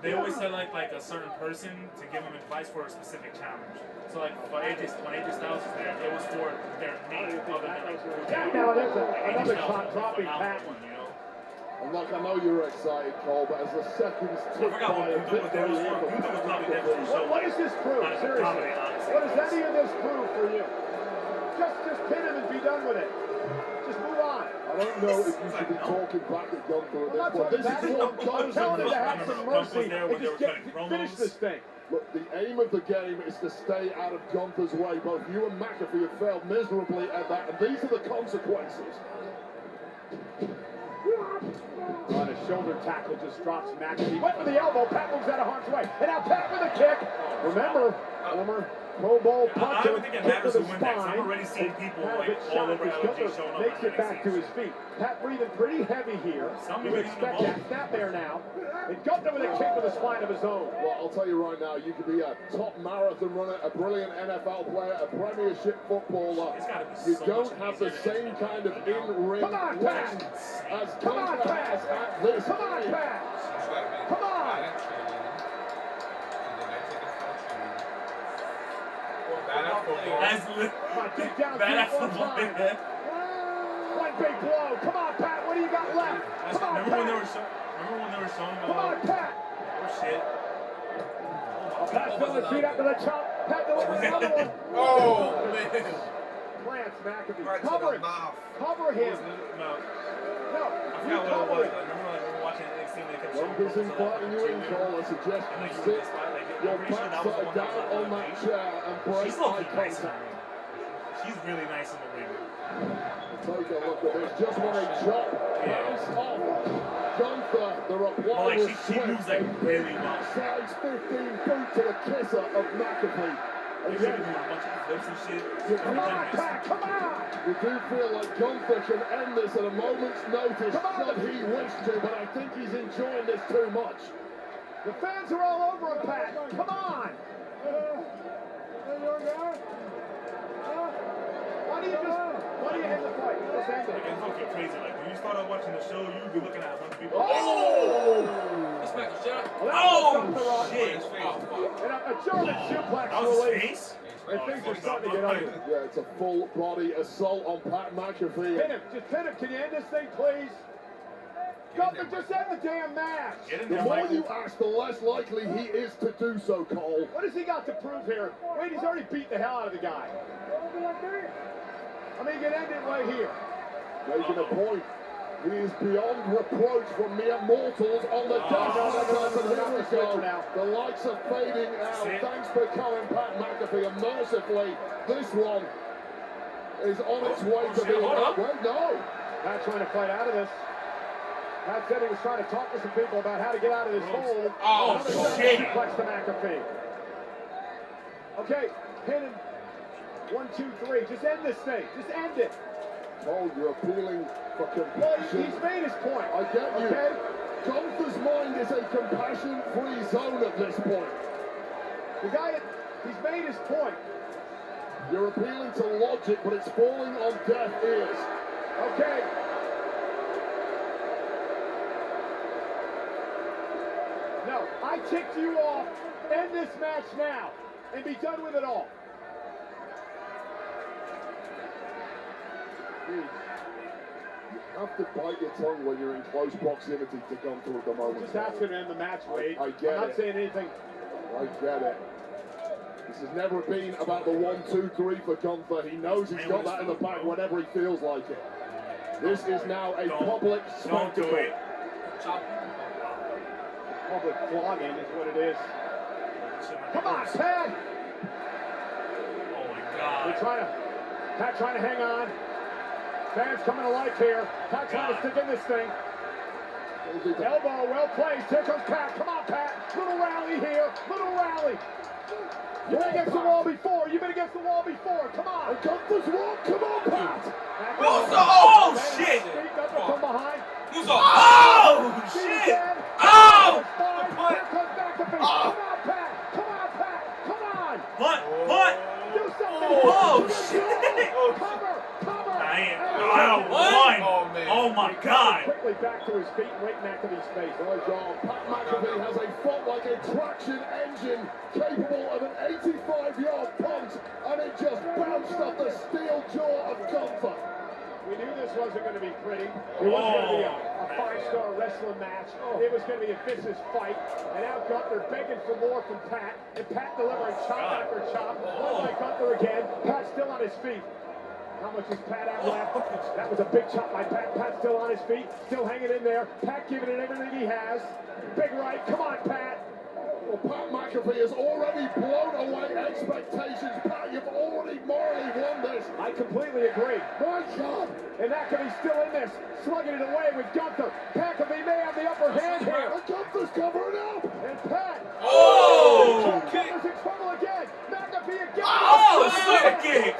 They always said like a certain person to give them advice for a specific challenge. So like when AJ Styles was there, it was for their name other than like now there's another dropping Pat. And like, I know you're excited, Cole, but as the seconds tick by a bit very What does this prove? Seriously. What does any of this prove for you? Just pin him and be done with it. Just move on. I don't know if you should be talking back at Gunther at this point. This is what I'm telling him to have some mercy and just finish this thing. Look, the aim of the game is to stay out of Gunther's way. Both you and McAfee have failed miserably at that, and these are the consequences. On a shoulder tackle, just drops McAfee. Went for the elbow. Pat moves out of harm's way. And now Pat with a kick. Remember, former Pro Bowl punter. I don't think it matters who wins next. spine. I'm already seeing people Pat like all over LFG showing up. makes it back to his feet. Pat breathing pretty heavy here. Some You even expect the that. ball. Snap there now. And Gunther with a kick to the spine of his own. Well, I'll tell you right now, you could be a top marathon runner, a brilliant NFL player, a premiership footballer. You don't have the same kind of in-ring Come on, Pat! as Come on, Gunther Pat! has at this Come on, time. Pat! Come on! Kick down Bad two, one time. One big blow. Come on, Pat. What do you got left? Come on, Remember when they Pat. were showing? Remember when they were showing Come on, Pat. Oh shit. Pat still his feet after the chop. Pat delivering another one. Oh, man. Lance McAfee. Right Cover to him. the mouth. Cover him. No. No. I You forgot what it cover was. him. I remember when we were watching NXT and they kept showing Youngers promos of that inviting you in, Cole. I suggest and you like you sit were just like your I'm pretty sure that was the backside one that down was on that chair and break She's eye looking nice in the contact. ring. She's really nice in the ring. Take a look at this. Just when a chop bounce off Gunther, the reply Well, like was she moves like really well. size 15 boot to the kisser of McAfee. They should be doing a bunch of flips and shit. Come on, Pat. Come on. You do feel like Gunther can end this at a moment's notice should he wish to, but I think he's enjoying this too much. The fans are all over him, Pat. Come on. Why do you end the fight? Just end Like, it. it's gonna get crazy. Like, when you start out watching the show, you'll be looking at a bunch of people. Oh! He smacked the shit out. Oh, shit. And a German suplex That was his release. face? And things are starting to get ugly. Yeah, it's a full body assault on Pat McAfee. Pin him. Just pin him. Can you end this thing, please? Gunther, just end the damn match. Get in The there, more Michael. you ask, the less likely he is to do so, Cole. What has he got to prove here? Wait, he's already beat the hell out of the guy. I mean, you can end it right here. Making a point. He is beyond reproach from mere mortals on the death now. The lights are fading out. Thanks for coming, Pat McAfee. And mercifully, this one is on its way to being wait, no. Pat trying to fight out of this. Pat said he was trying to talk to some people about how to get out of this hole. Oh, Another shit. suplex to McAfee. Okay, pin him. 1, 2, 3. Just end this thing. Just end it. Oh, you're appealing for Well, compassion. he's made his point. I get you. Okay? Gunther's mind is a compassion-free zone at this point. The guy, he's made his point. You're appealing to logic, but it's falling on deaf ears. Okay. No, I ticked you off. End this match now and be done with it all. You have to bite your tongue when you're in close proximity to Gunther at the moment. Just asking to end the match, Wade. I get I'm not it. saying anything. I get it. This has never been about the 1, 2, 3 for Gunther. He knows he's got that in the bag whenever he feels like it. This is now a public Don't do spectacle. it. Public flogging is what it is. Come on, Pat! Oh my god. Pat trying to hang on. Fans coming to life here. Pat trying to stick in this thing. Elbow, well placed. Here comes Pat. Come on, Pat. Little rally here. Little rally. You've been against the wall before. You've been against the wall before. Come on. Gunther's wrong. Come on, Pat. Oh, shit. Gunther from behind. Oh, shit. Oh! Here comes McAfee. Come on, Pat. Come on, Pat. Come on. What? Do something. Oh, shit. Cover. Oh, man. Oh, my God. Quickly back to his feet, right McAfee's face. Right on. Pat McAfee has a foot like a traction engine capable of an 85-yard punt, and it just bounced off the steel jaw of Gunther. We knew this wasn't going to be pretty. It wasn't going to be a five-star wrestling match. It was going to be a vicious fight. And now Gunther begging for more from Pat. And Pat delivering chop after chop. Led by Gunther again. Pat still on his feet. How much does Pat have left? That was a big chop by Pat. Pat still on his feet. Still hanging in there. Pat giving it everything he has. Big right. Come on, Pat. Well, Pat McAfee has already blown away expectations. Pat, you've already morally won this. I completely agree. My God. And McAfee's still in this, slugging it away with Gunther. McAfee may have the upper hand here. And Gunther's covering up. And Pat. Oh! Gunther's in trouble again. McAfee again. Oh, super kick.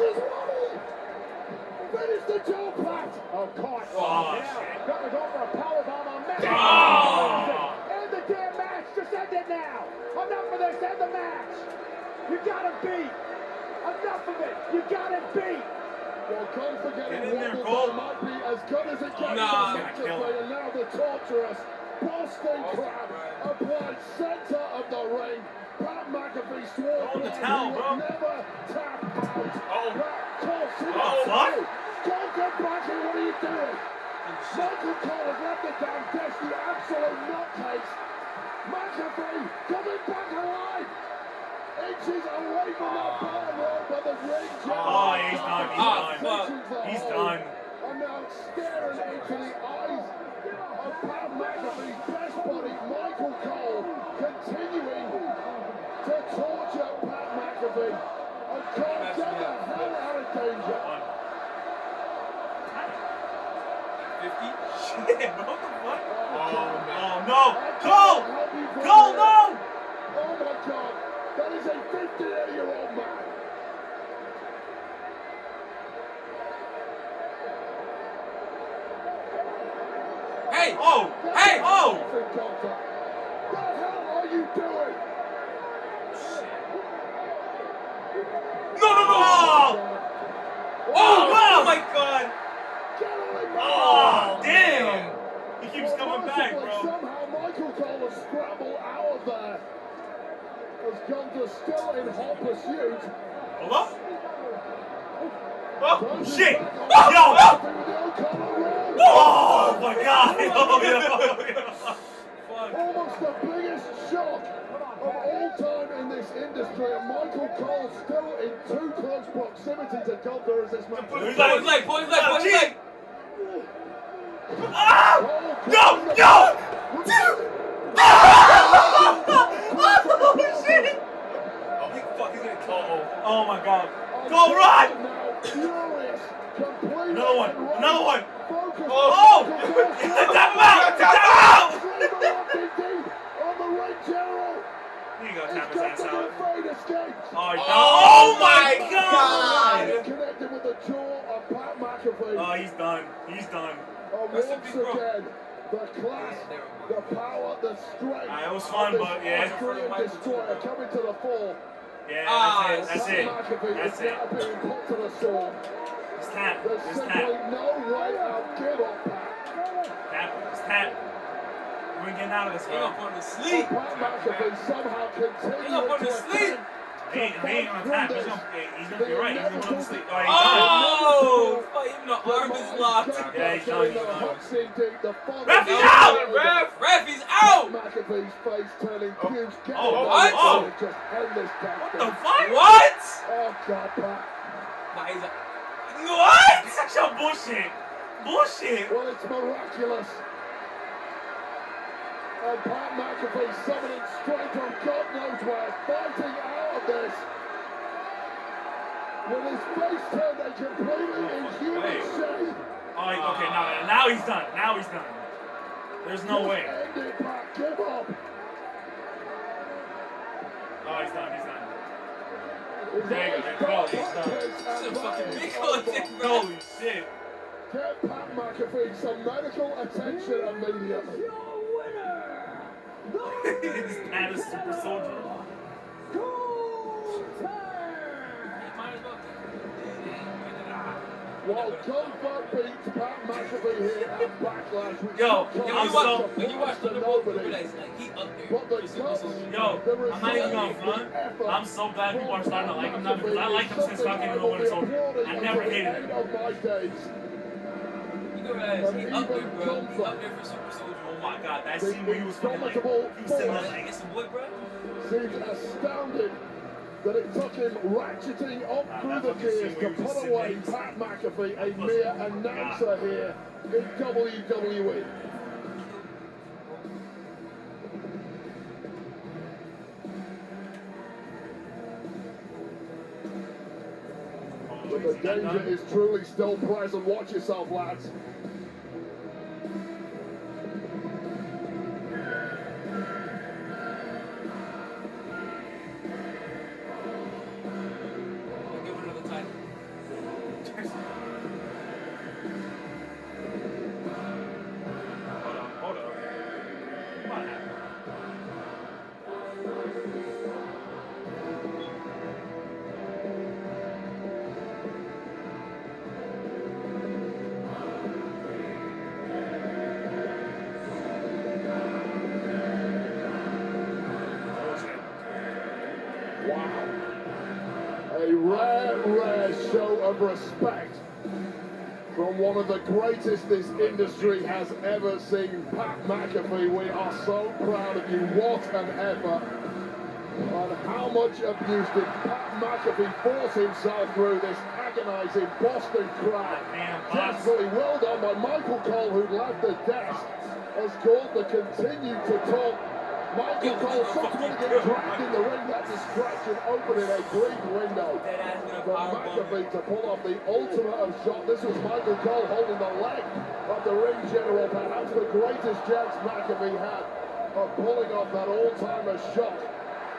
Finish the job, Pat. Oh, caught. Oh, now, shit. Gunther's over a powerbomb on McAfee. Oh. End the damn match. Just end it now. Enough of this. End the match. You gotta beat. Enough of it. You gotta beat. Well, Gunther Get getting in there, wobbled Cole. there might be as good as it gets Nah, for it's gonna kill McAfee, him. and now the torturous Boston Crab applied center of the ring. Pat McAfee swore Throw in the blood towel, he bro. would never tap out. Oh. Pat Cole, Oh, fuck. Cole, get back here. What are you doing? Michael Cole has left the damn desk, the absolute nutcase. McAfee coming back alive. Inches away from that bottom rope, but the ring general. Oh, he's done. He's done. And now staring into the eyes of Pat McAfee's best buddy, Michael Cole, continuing to torture Pat McAfee. And Cole get the hell out of danger. 50? Shit, bro, what the fuck? Oh, no! Cole! Cole, no! Oh my God, that is a 58-year-old man. Hey! Oh! Hey! Oh! What the hell are you doing? No, no, no! Oh my God! Oh, damn! He keeps coming back, bro. Somehow Michael Cole has scrambled out of there. As Gunther still in hot pursuit. Hold up. Oh, shit! Yo! Oh, my God! Almost the biggest shock of all time in this industry, and Michael Cole still in too close proximity to Gunther as this match. Point his leg, point his leg, point his leg! Ah! No! No! Oh, shit! Oh, my God. Go, run! Another one! Another one! Oh! Tap him out! Tap him out! Here you go, tap his ass out. Oh my God! Connected with the jaw of Pat McAfee. Oh, he's done. He's done. Once again, the class, the power, the strength. It was fun, but yeah. Austrian Destroyer coming to the fore. Yeah, that's it. McAfee That's is it. now being put to the sword. It's tap. There's It's simply tap. no way out. Give up, Pat. Tap. It's tap. We ain't getting out of this, bro. He gonna put him to sleep. Pat McAfee somehow He gonna continuing put him to to sleep. He ain't gonna tap. He's gonna be right. He's gonna put him to sleep. Oh, Oh! Fuck, even the arm is locked. yeah, he's done. He's done. Ref, he's out! Ref, he's out! McAfee's face turning huge. What? Just end this What the fuck? What? Oh, God, Pat. Nah, he's out. What? That's your bullshit. Bullshit. Well, it's miraculous. And Pat McAfee summoning strength from God knows where, fighting out of this. With his face turned a completely inhuman shape. Oh, okay, now he's done. Now he's done. There's no way. End it, Pat. Give up. Oh, he's done. He's done. There you go. He's done. This is a fucking big old thing, bro. Holy shit. Get Pat McAfee some medical attention immediately. It's Pat is super soldier. While Goldberg beats Pat McAfee here at Backlash, which Yo, When you watch Thunderbolt, you realize like he up there. But the Yo, I'm not even gonna front. I'm so glad people are starting to like him now because I liked him since fucking No Winter Soldier. I never hated him. You realize he up there, bro. He up there for Super Soldier. Oh my God, that scene where he was fucking like, he was sitting there like, It's a boy, bro. seems astounded that it took him ratcheting up through the gears to put away Pat McAfee, a mere announcer here in WWE. But the danger is truly still present. Watch yourself, lads. Give him another title. Hold up. Come on now. Wow. A rare show of respect From one of the greatest this industry has ever seen, Pat McAfee, we are so proud of you. What an effort. And how much abuse did Pat McAfee force himself through this agonizing Boston crowd? Desperately well done by Michael Cole, who'd left the desk, has called the continue to talk. Michael Cole subsequently getting dragged in the ring. That distraction opening a brief window for McAfee to pull off the ultimate of shot. This was Michael Cole holding the leg of the ring general. Perhaps the greatest chance McAfee had of pulling off that all-timer shot.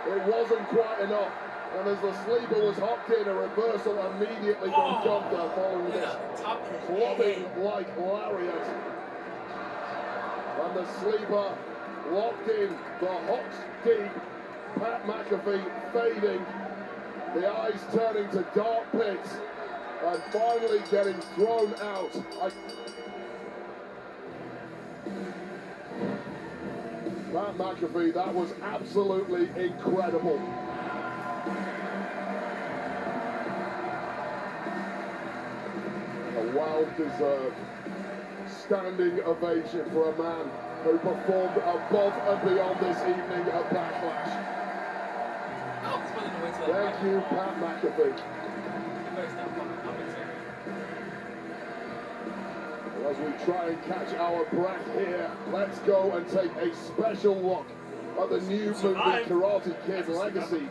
It wasn't quite enough. And as the sleeper was hopped in, a reversal immediately from Gunther following this clubbing like lariat. And the sleeper locked in, the hooks deep, Pat McAfee fading, the eyes turning to dark pits, and finally getting thrown out. Pat McAfee, that was absolutely incredible. A well-deserved standing ovation for a man who performed above and beyond this evening at Backlash. Thank you, Pat McAfee. Well, as we try and catch our breath here, let's go and take a special look at the new movie Karate Kid Legacy,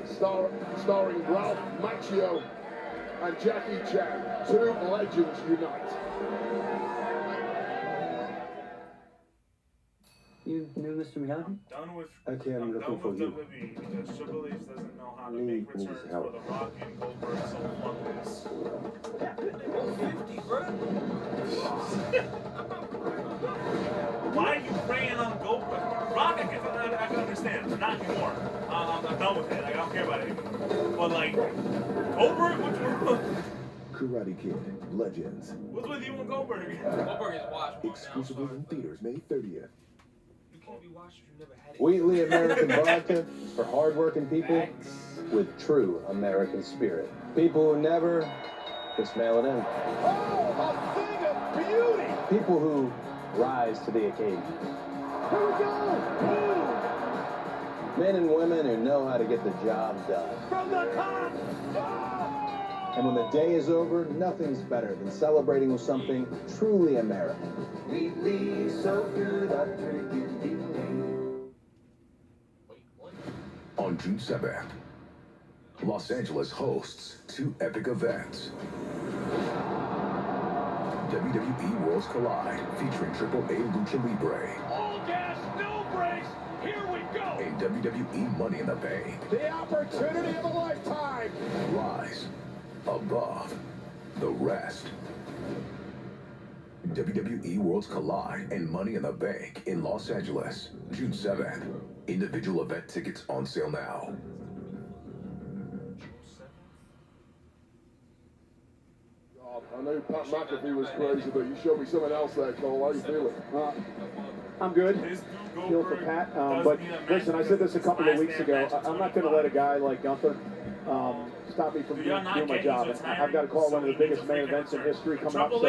starring Ralph Macchio and Jackie Chan. Two legends unite. You knew Mr. Miyagi? Done with. Okay, I'm looking for you. WWE because Triple H doesn't know how to make returns for The Rock and Goldberg, so fuck this. 50, bro. Why are you preying on Goldberg? Rock, I can understand. Not anymore. I'm done with it. Like, I don't care about it anymore. But like, Goldberg, what's Karate Kid Legends. What's with you and Goldberg? Goldberg is watched. Exclusively in theaters May 30th. Wheatley American Vodka for hard-working people with true American spirit. People who never just mail it in. Oh, a thing of beauty! People who rise to the occasion. Here we go! Boom! Men and women who know how to get the job done. From the top! And when the day is over, nothing's better than celebrating with something truly American. Wheatley, so good, I drink it. On June 7th, Los Angeles hosts two epic events. WWE Worlds Collide, featuring Triple A Lucha Libre. All gas, no brakes, here we go! And WWE Money in the Bank. The opportunity of a lifetime! Rise above the rest. WWE Worlds Collide and Money in the Bank in Los Angeles, June 7th. Individual event tickets on sale now. I know Pat McAfee was crazy, but you showed me something else there, Cole. How you feeling? I'm good. Feel for Pat. But listen, I said this a couple of weeks ago. I'm not going to let a guy like Gunther stop me from doing my job. I've got to call one of the biggest main events in history coming up. So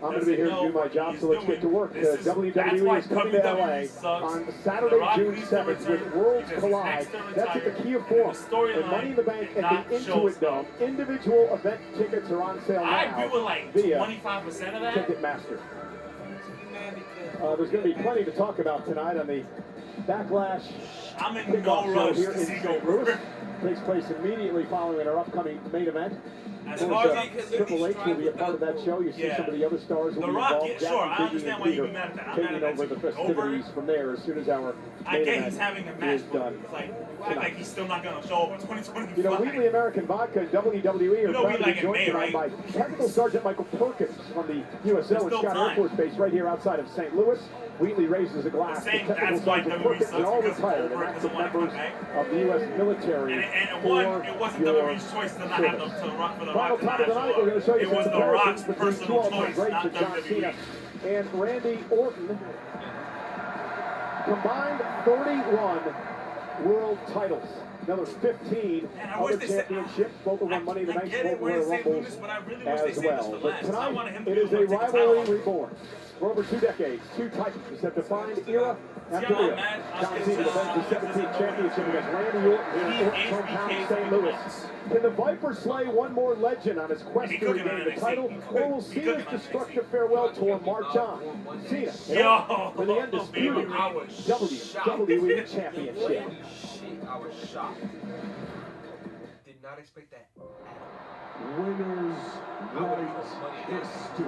I'm going to be here to do my job, so let's get to work. WWE is coming to LA on Saturday, June 7th with Worlds Collide. That's at the Kia Forum. And Money in the Bank at the Intuit Dome. Individual event tickets are on sale now. I agree with like 25% of that. Ticketmaster. There's going to be plenty to talk about tonight on the Backlash kickoff show here in St. Louis. Takes place immediately following our upcoming main event. As far as Triple H will be a part of that show. You see some of the other stars will be involved. Sure, I understand why you'd be mad at that. I'm mad at that taking over the festivities from there as soon as our main event is done. It's like, act like he's still not going to show up in 2025. You know, Wheatley American Vodka and WWE are proud to be joined tonight by Technical Sergeant Michael Perkins from the USO and Scott Air Force Base right here outside of St. Louis. Wheatley raises a glass to Technical Sergeant Perkins and all retired and active members of the U.S. military. And one, it wasn't WWE's choice to not have to rock for the Rock. Final time of the night, we're going to show you it was some the Rock's comparisons between two personal all-time choice, greats not of John Cena WWE. and Randy Orton. Combined 31 world titles. Now there's 15 other championships, both of them Money in the Bank, both Royal Rumbles as well. But tonight, it is a rivalry reborn. For over 2 decades, 2 titans have defined era after era. John Cena defends the 17th championship against Randy Orton in Orton's hometown, St. Louis. Can the Viper slay one more legend on his quest to regain the title, or will Cena's destructive farewell tour march on? Cena for the undisputed WWE Championship. I was shocked. Did not expect that. Winners write history.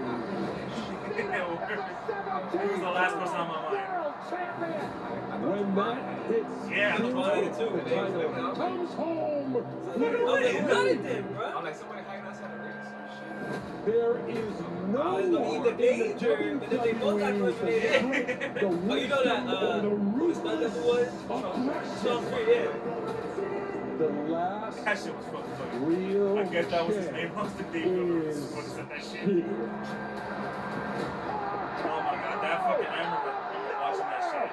Who was the last person on my mind? When that hits, yeah, I'm excited too. the title comes home. I'm like, who got it then, bro? I'm like, somebody hiding outside the ring. There is no one the danger, but then they both got eliminated. Oh, you know that, who the stunt double was? Sean Free, yeah. The last that shit was fucking funny. Real I guess that was his name. Must have been when he said that shit. Oh my god, that fucking, I remember watching that shit.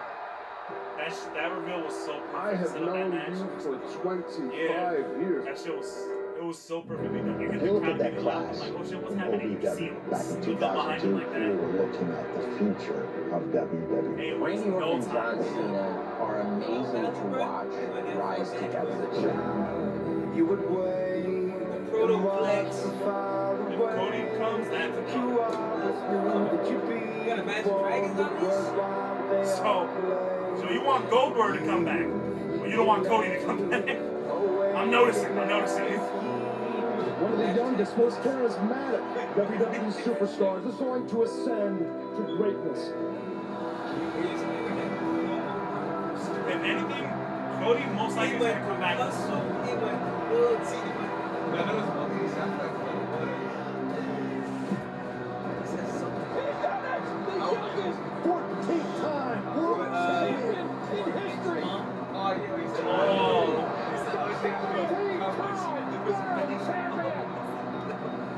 That reveal was so perfect. I have known you for 25 years. That shit was, it was so perfectly done. You get Look at that class. like, oh shit, what's happening? You see him. Back in Look up behind 2002, him like that. we were looking at the future of WWE. Hey, Randy Orton and John Cena are amazing to watch rise together. You would wait. Protoplex. If Cody comes, that's a You got Imagine Dragons on this? So you want Goldberg to come back, but you don't want Cody to come back. I'm noticing. One of the youngest, most charismatic WWE superstars is going to ascend to greatness. If anything, Cody most likely is going to come back.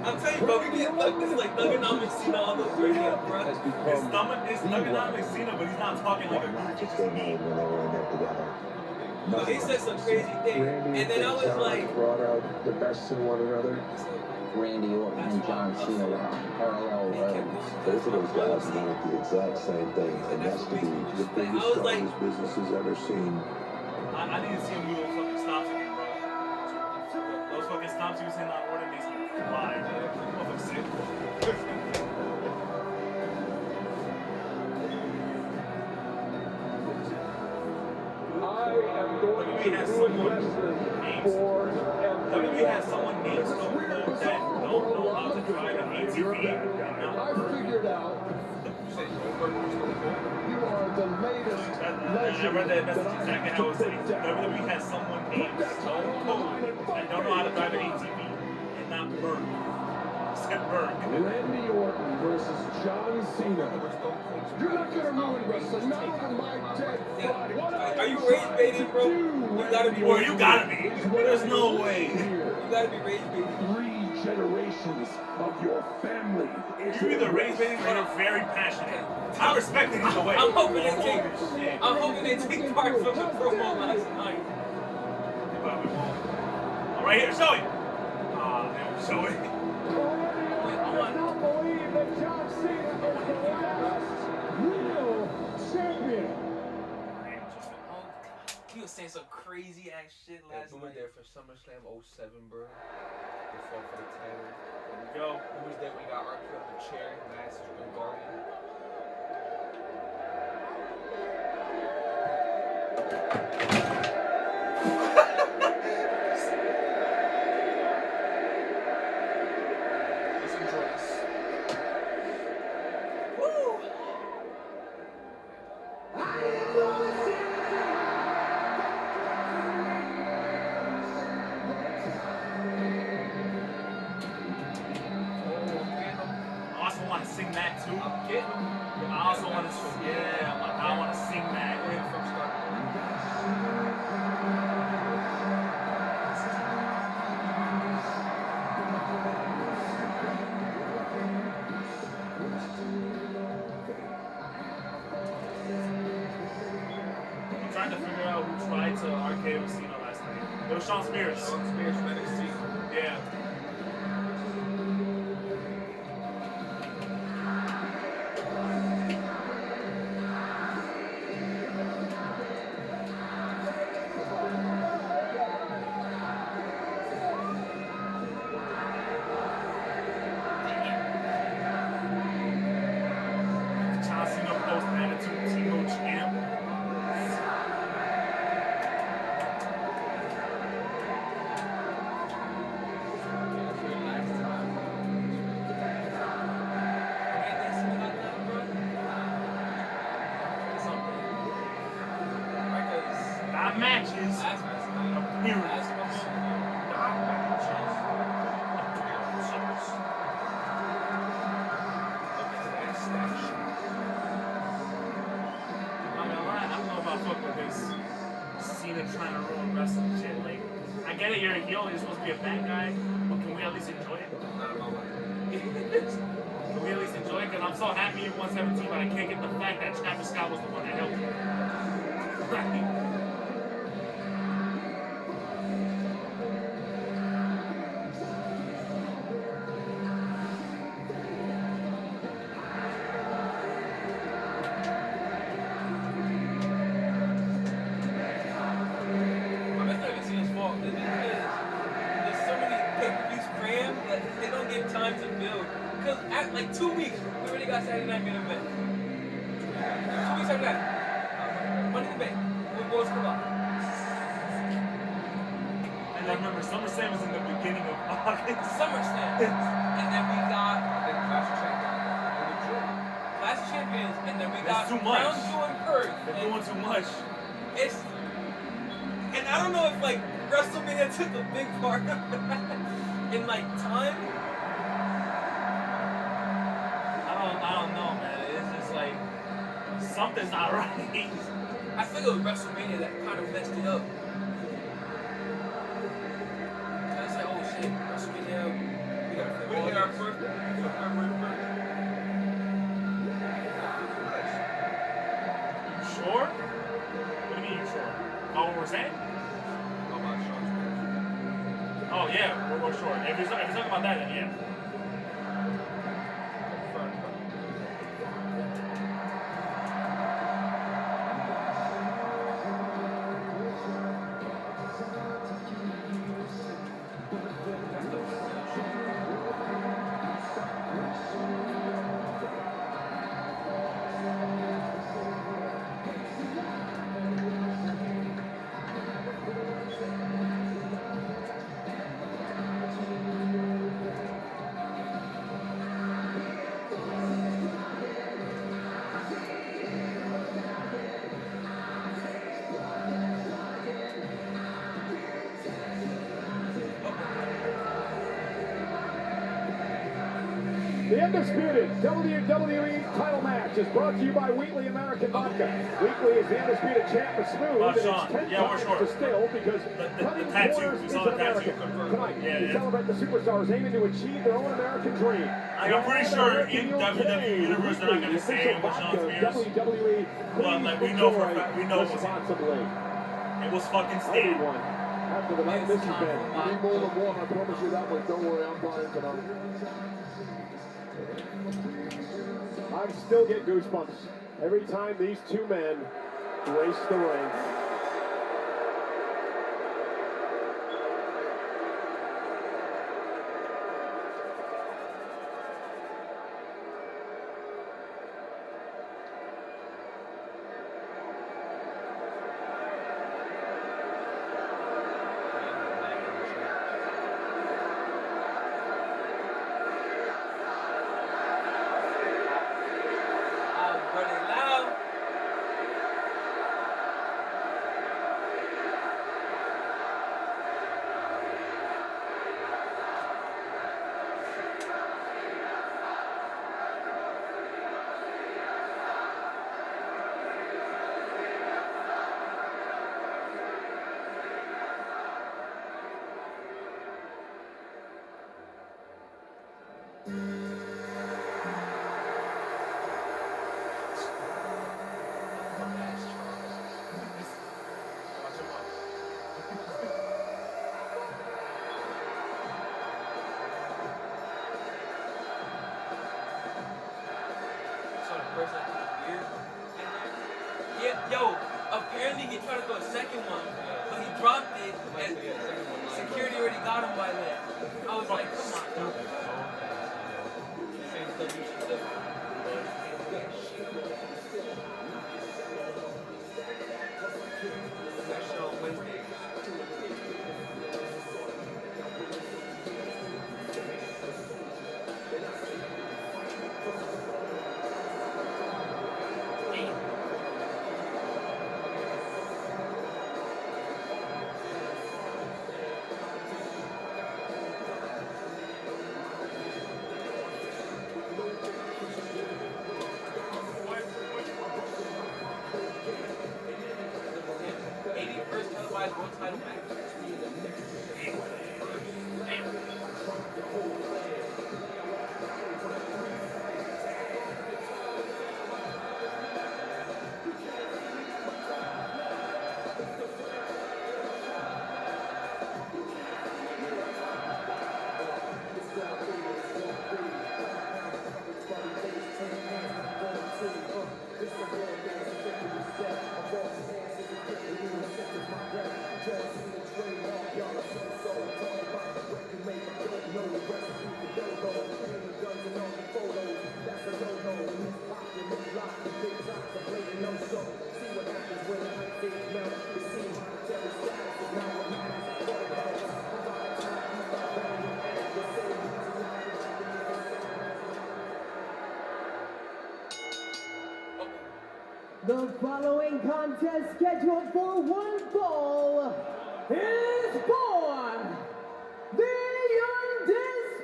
I'm telling you, bro, we get stuck. This is like Nuggenomic Cena all over again, bro. It's Nuggenomic Cena, but he's not talking like a magic they made when they were in there together. But he said some crazy thing, and then I was like, brought out the best in one another. Randy Orton and John Cena were on parallel roads. Both of those guys wanted the exact same thing, and that's to be the biggest star this business has ever seen. I need to see him do those fucking stops again, bro. Those fucking stops he was hitting on Orton makes me fly. Motherfucking sick. WWE has someone named WWE has someone named Stone Cold that don't know how to drive an ATV. I figured out you are the latest legend. I read that message exactly how it was saying. WWE has someone named Stone Cold that don't know how to drive an ATV and not burn. Except burn. Randy Orton versus John Cena. You're not gonna ruin wrestling, not over my dead body. are you rage baiting, bro? You gotta be Well, you gotta be. There's no way. You gotta be rage baiting. 3 generations of your family. You're either rage baiting or you're very passionate. I respect it either way. I'm hoping they take part from the promo last night. All right, here, show it. Show it. I cannot believe that John Cena is the last real champion. He was saying some crazy ass shit last night. Who was there for SummerSlam 07, bro? They fought for the title. There we go. Who was there when he got RP on the chair? Last Garden. Let's enjoy this. Woo! I also want to sing that too. I also want to, I want to sing that. I'm trying to figure out who tried to RKO Cena last night. It was Sean Spears. Sean Spears from NXT. Yeah. Matches, appearances, not matches, appearances. I don't know if I fuck with this Cena trying to ruin wrestling shit. Like, I get it, you're a heel, you're supposed to be a bad guy, but can we at least enjoy it? Can we at least enjoy it? Because I'm so happy at 117, but I can't get the fact that Travis Scott was the one that helped me. Right? Time to build. Because at like 2 weeks, we already got Saturday Night Main Event. 2 weeks after that, Money in the Bank. We'll both come up. And I remember SummerSlam was in the beginning of August. SummerSlam. And then we got Clash of Champions. Clash of Champions. And then we got Crown Jewel and Perth. They're doing too much. It's... And I don't know if like WrestleMania took a big part of that. In like time. I don't know, man. It's just like something's not right. I think it was WrestleMania that kind of messed it up. I was like, oh shit, WrestleMania. We got our first. You sure? What do you mean you sure? Oh, what we're saying? Oh yeah, we're sure. If you're talking about that, then yeah. The undisputed WWE title match is brought to you by Wheatley American Vodka. Wheatley is the undisputed champ of smooth, and it's 10 times to still because cutting corners is American. Tonight, to celebrate the superstars aiming to achieve their own American dream. I'm pretty sure in WWE Universe they're not going to say it was Sean Spears. WWE, but like we know for a fact, we know it was responsibly. It was fucking Stan. After the night this has been. You need more than one, I promise you that one. Don't worry, I'm buying tonight. I still get goosebumps every time these two men grace the ring. weird. Yeah, yo, apparently he tried to go a second one, but he dropped it, and security already got him by then. I was like, come on, dog. World title match. The following contest scheduled for one fall is for the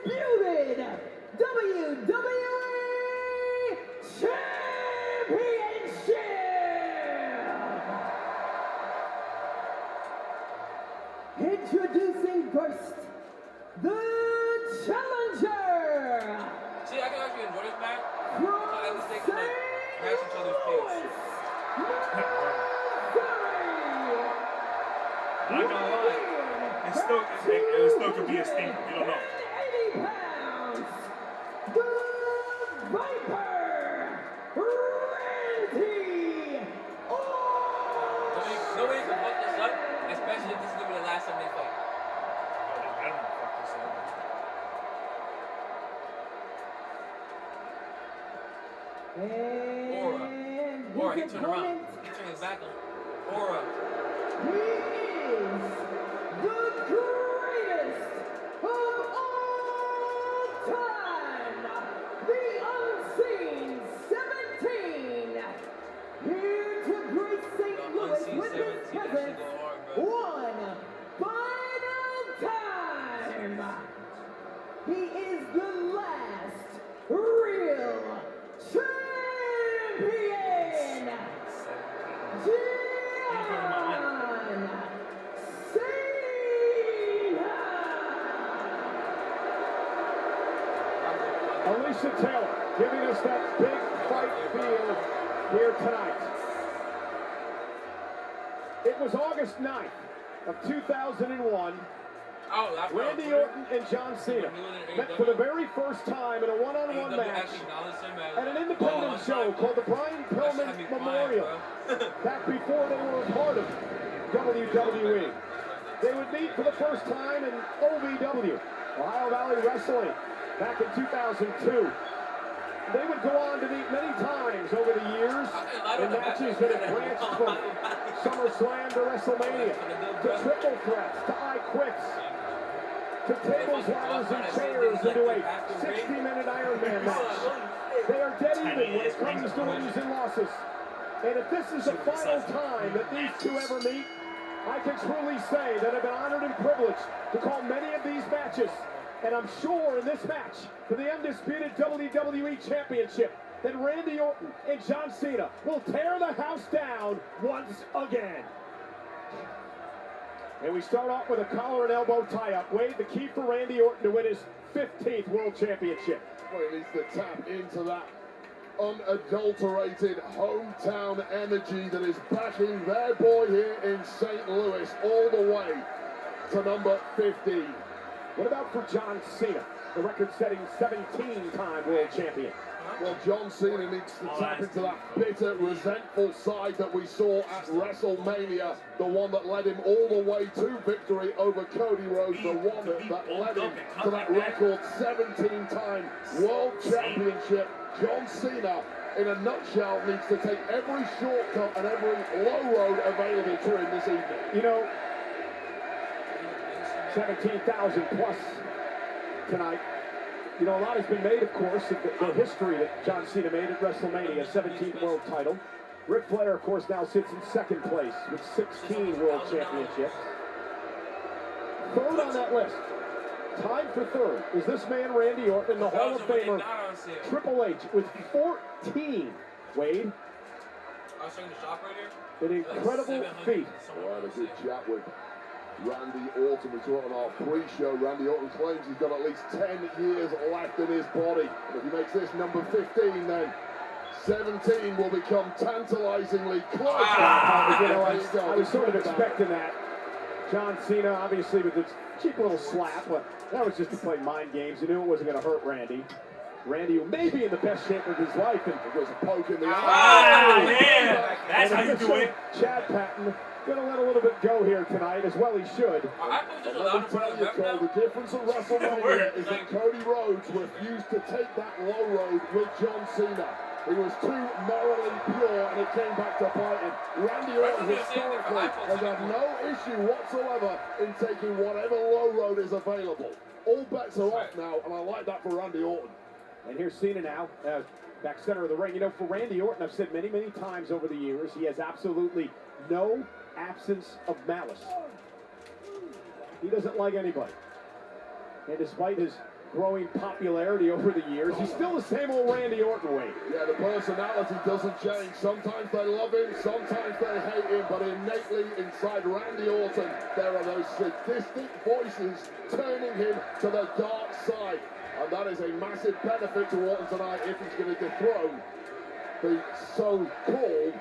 undisputed WWE Championship. Introducing first, the challenger. See, I can actually enjoy this match. From At least they can like match each other's pace. Not gonna lie, it still could be a stink. You don't know. 80 pounds, the Viper, Randy Orton. Nobody can fuck this up, especially if this is gonna be the last time they fight. I don't know fuck this up. Aura, he turned around. He turned his back on. Aura. He is the greatest of all time, the unseen 17, here to grace St. Louis with his presence one final time. He is the last real champion. Alicia Taylor giving us that big fight feel here tonight. It was August 9th of 2001. Randy Orton and John Cena met for the very first time in a one-on-one match at an independent show called the Brian Pillman Memorial, back before they were a part of WWE. They would meet for the first time in OVW, Ohio Valley Wrestling, back in 2002. They would go on to meet many times over the years in matches that have branched from SummerSlam to WrestleMania, to triple threats, to I-Quits, to tables, ladders, and chairs into a 60-minute Iron Man match. They are dead even when it comes to wins and losses. And if this is the final time that these two ever meet, I can truly say that I've been honored and privileged to call many of these matches. And I'm sure in this match for the undisputed WWE Championship that Randy Orton and John Cena will tear the house down once again. And we start off with a collar and elbow tie-up. Wade, the key for Randy Orton to win his 15th World Championship. Well, he needs to tap into that unadulterated hometown energy that is backing their boy here in St. Louis all the way to number 15. What about for John Cena, the record-setting 17-time world champion? Well, John Cena needs to tap into that bitter, resentful side that we saw at WrestleMania, the one that led him all the way to victory over Cody Rhodes, the one that led him to that record 17-time World Championship. John Cena, in a nutshell, needs to take every shortcut and every low road available to him this evening. You know, 17,000 plus tonight. You know, a lot has been made, of course, of the history that John Cena made at WrestleMania, 17th world title. Ric Flair, of course, now sits in second place with 16 world championships. Third on that list, tied for third, is this man, Randy Orton, the Hall of Famer, Triple H, with 14. Wade, an incredible feat. Well, a good chat with Randy Orton. We saw it on our pre-show. Randy Orton claims he's got at least 10 years left in his body. And if he makes this number 15, then 17 will become tantalizingly close. You know, I was sort of expecting that. John Cena, obviously, with his cheap little slap, but that was just to play mind games. You knew it wasn't going to hurt Randy. Randy, who may be in the best shape of his life, and there was a poke in the eye. Yeah, that's how you do it. Chad Patton gonna let a little bit go here tonight, as well he should. Let me tell you, Cole, the difference at WrestleMania is that Cody Rhodes refused to take that low road with John Cena. He was too morally pure, and it came back to bite him. Randy Orton historically has had no issue whatsoever in taking whatever low road is available. All bets are off now, and I like that for Randy Orton. And here's Cena now, back center of the ring. You know, for Randy Orton, I've said many, many times over the years, he has absolutely no absence of malice. He doesn't like anybody. And despite his growing popularity over the years, he's still the same old Randy Orton way. Yeah, the personality doesn't change. Sometimes they love him, sometimes they hate him, but innately inside Randy Orton, there are those sadistic voices turning him to the dark side. And that is a massive benefit to Orton tonight if he's going to dethrone the so-called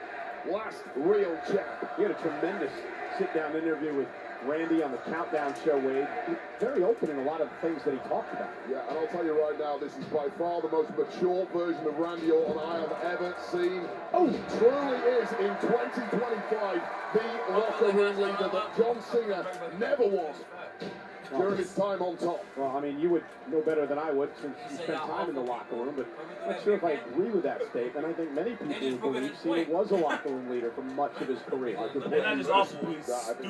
last real champ. He had a tremendous sit-down interview with Randy on the Countdown show, Wade. Very open in a lot of things that he talked about. Yeah, and I'll tell you right now, this is by far the most mature version of Randy Orton I have ever seen. Oh, truly is in 2025 the locker room leader that John Cena never was during his time on top. Well, I mean, you would know better than I would since you spent time in the locker room, but I'm not sure if I agree with that statement. I think many people believe Cena was a locker room leader for much of his career. I think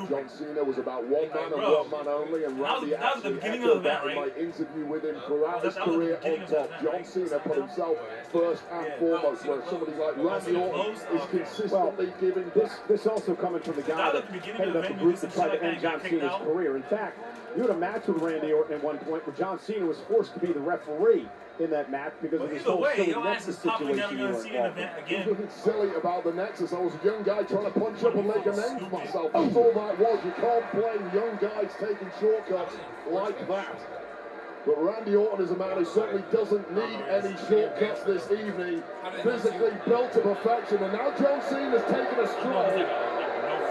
John Cena was about one man and one man only, and Randy actually echoed that in my interview with him throughout his career on top. John Cena put himself first and foremost, where somebody like Randy Orton is consistently giving this also coming from the guy that headed up the group that tried to end John Cena's career. In fact, you had a match with Randy Orton at one point where John Cena was forced to be the referee in that match because of his whole silly Nexus situation you were involved in. There's nothing silly about the Nexus. I was a young guy trying to punch up and make a name for myself. That's all that was. You can't blame young guys taking shortcuts like that. But Randy Orton is a man who certainly doesn't need any shortcuts this evening. Physically built to perfection. And now John Cena's taken a stroll.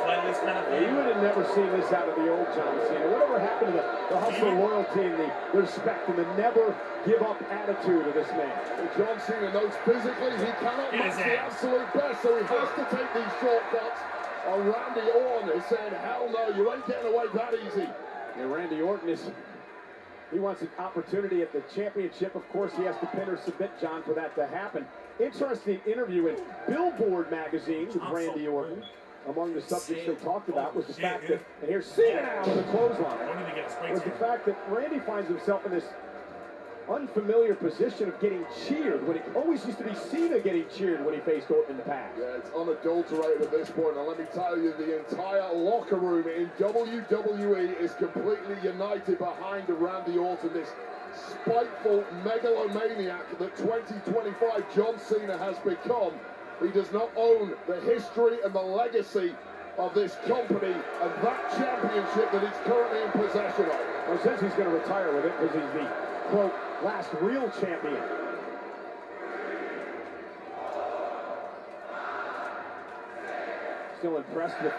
You would have never seen this out of the old John Cena. Whatever happened to the hustle, loyalty, and the respect, and the never give up attitude of this man? Well, John Cena knows physically he cannot match the absolute best, so he has to take these shortcuts. And Randy Orton is saying, hell no, you ain't getting away that easy. Yeah, Randy Orton he wants an opportunity at the championship. Of course, he has to pin or submit John for that to happen. Interesting interview in Billboard magazine with Randy Orton. Among the subjects they talked about was the fact that, and here's Cena now with a clothesline, was the fact that Randy finds himself in this unfamiliar position of getting cheered when it always used to be Cena getting cheered when he faced Orton in the past. Yeah, it's unadulterated at this point, and let me tell you, the entire locker room in WWE is completely united behind Randy Orton, this spiteful megalomaniac that 2025 John Cena has become. He does not own the history and the legacy of this company and that championship that he's currently in possession of. Well, says he's going to retire with it because he's the, quote, last real champion. Still impressed with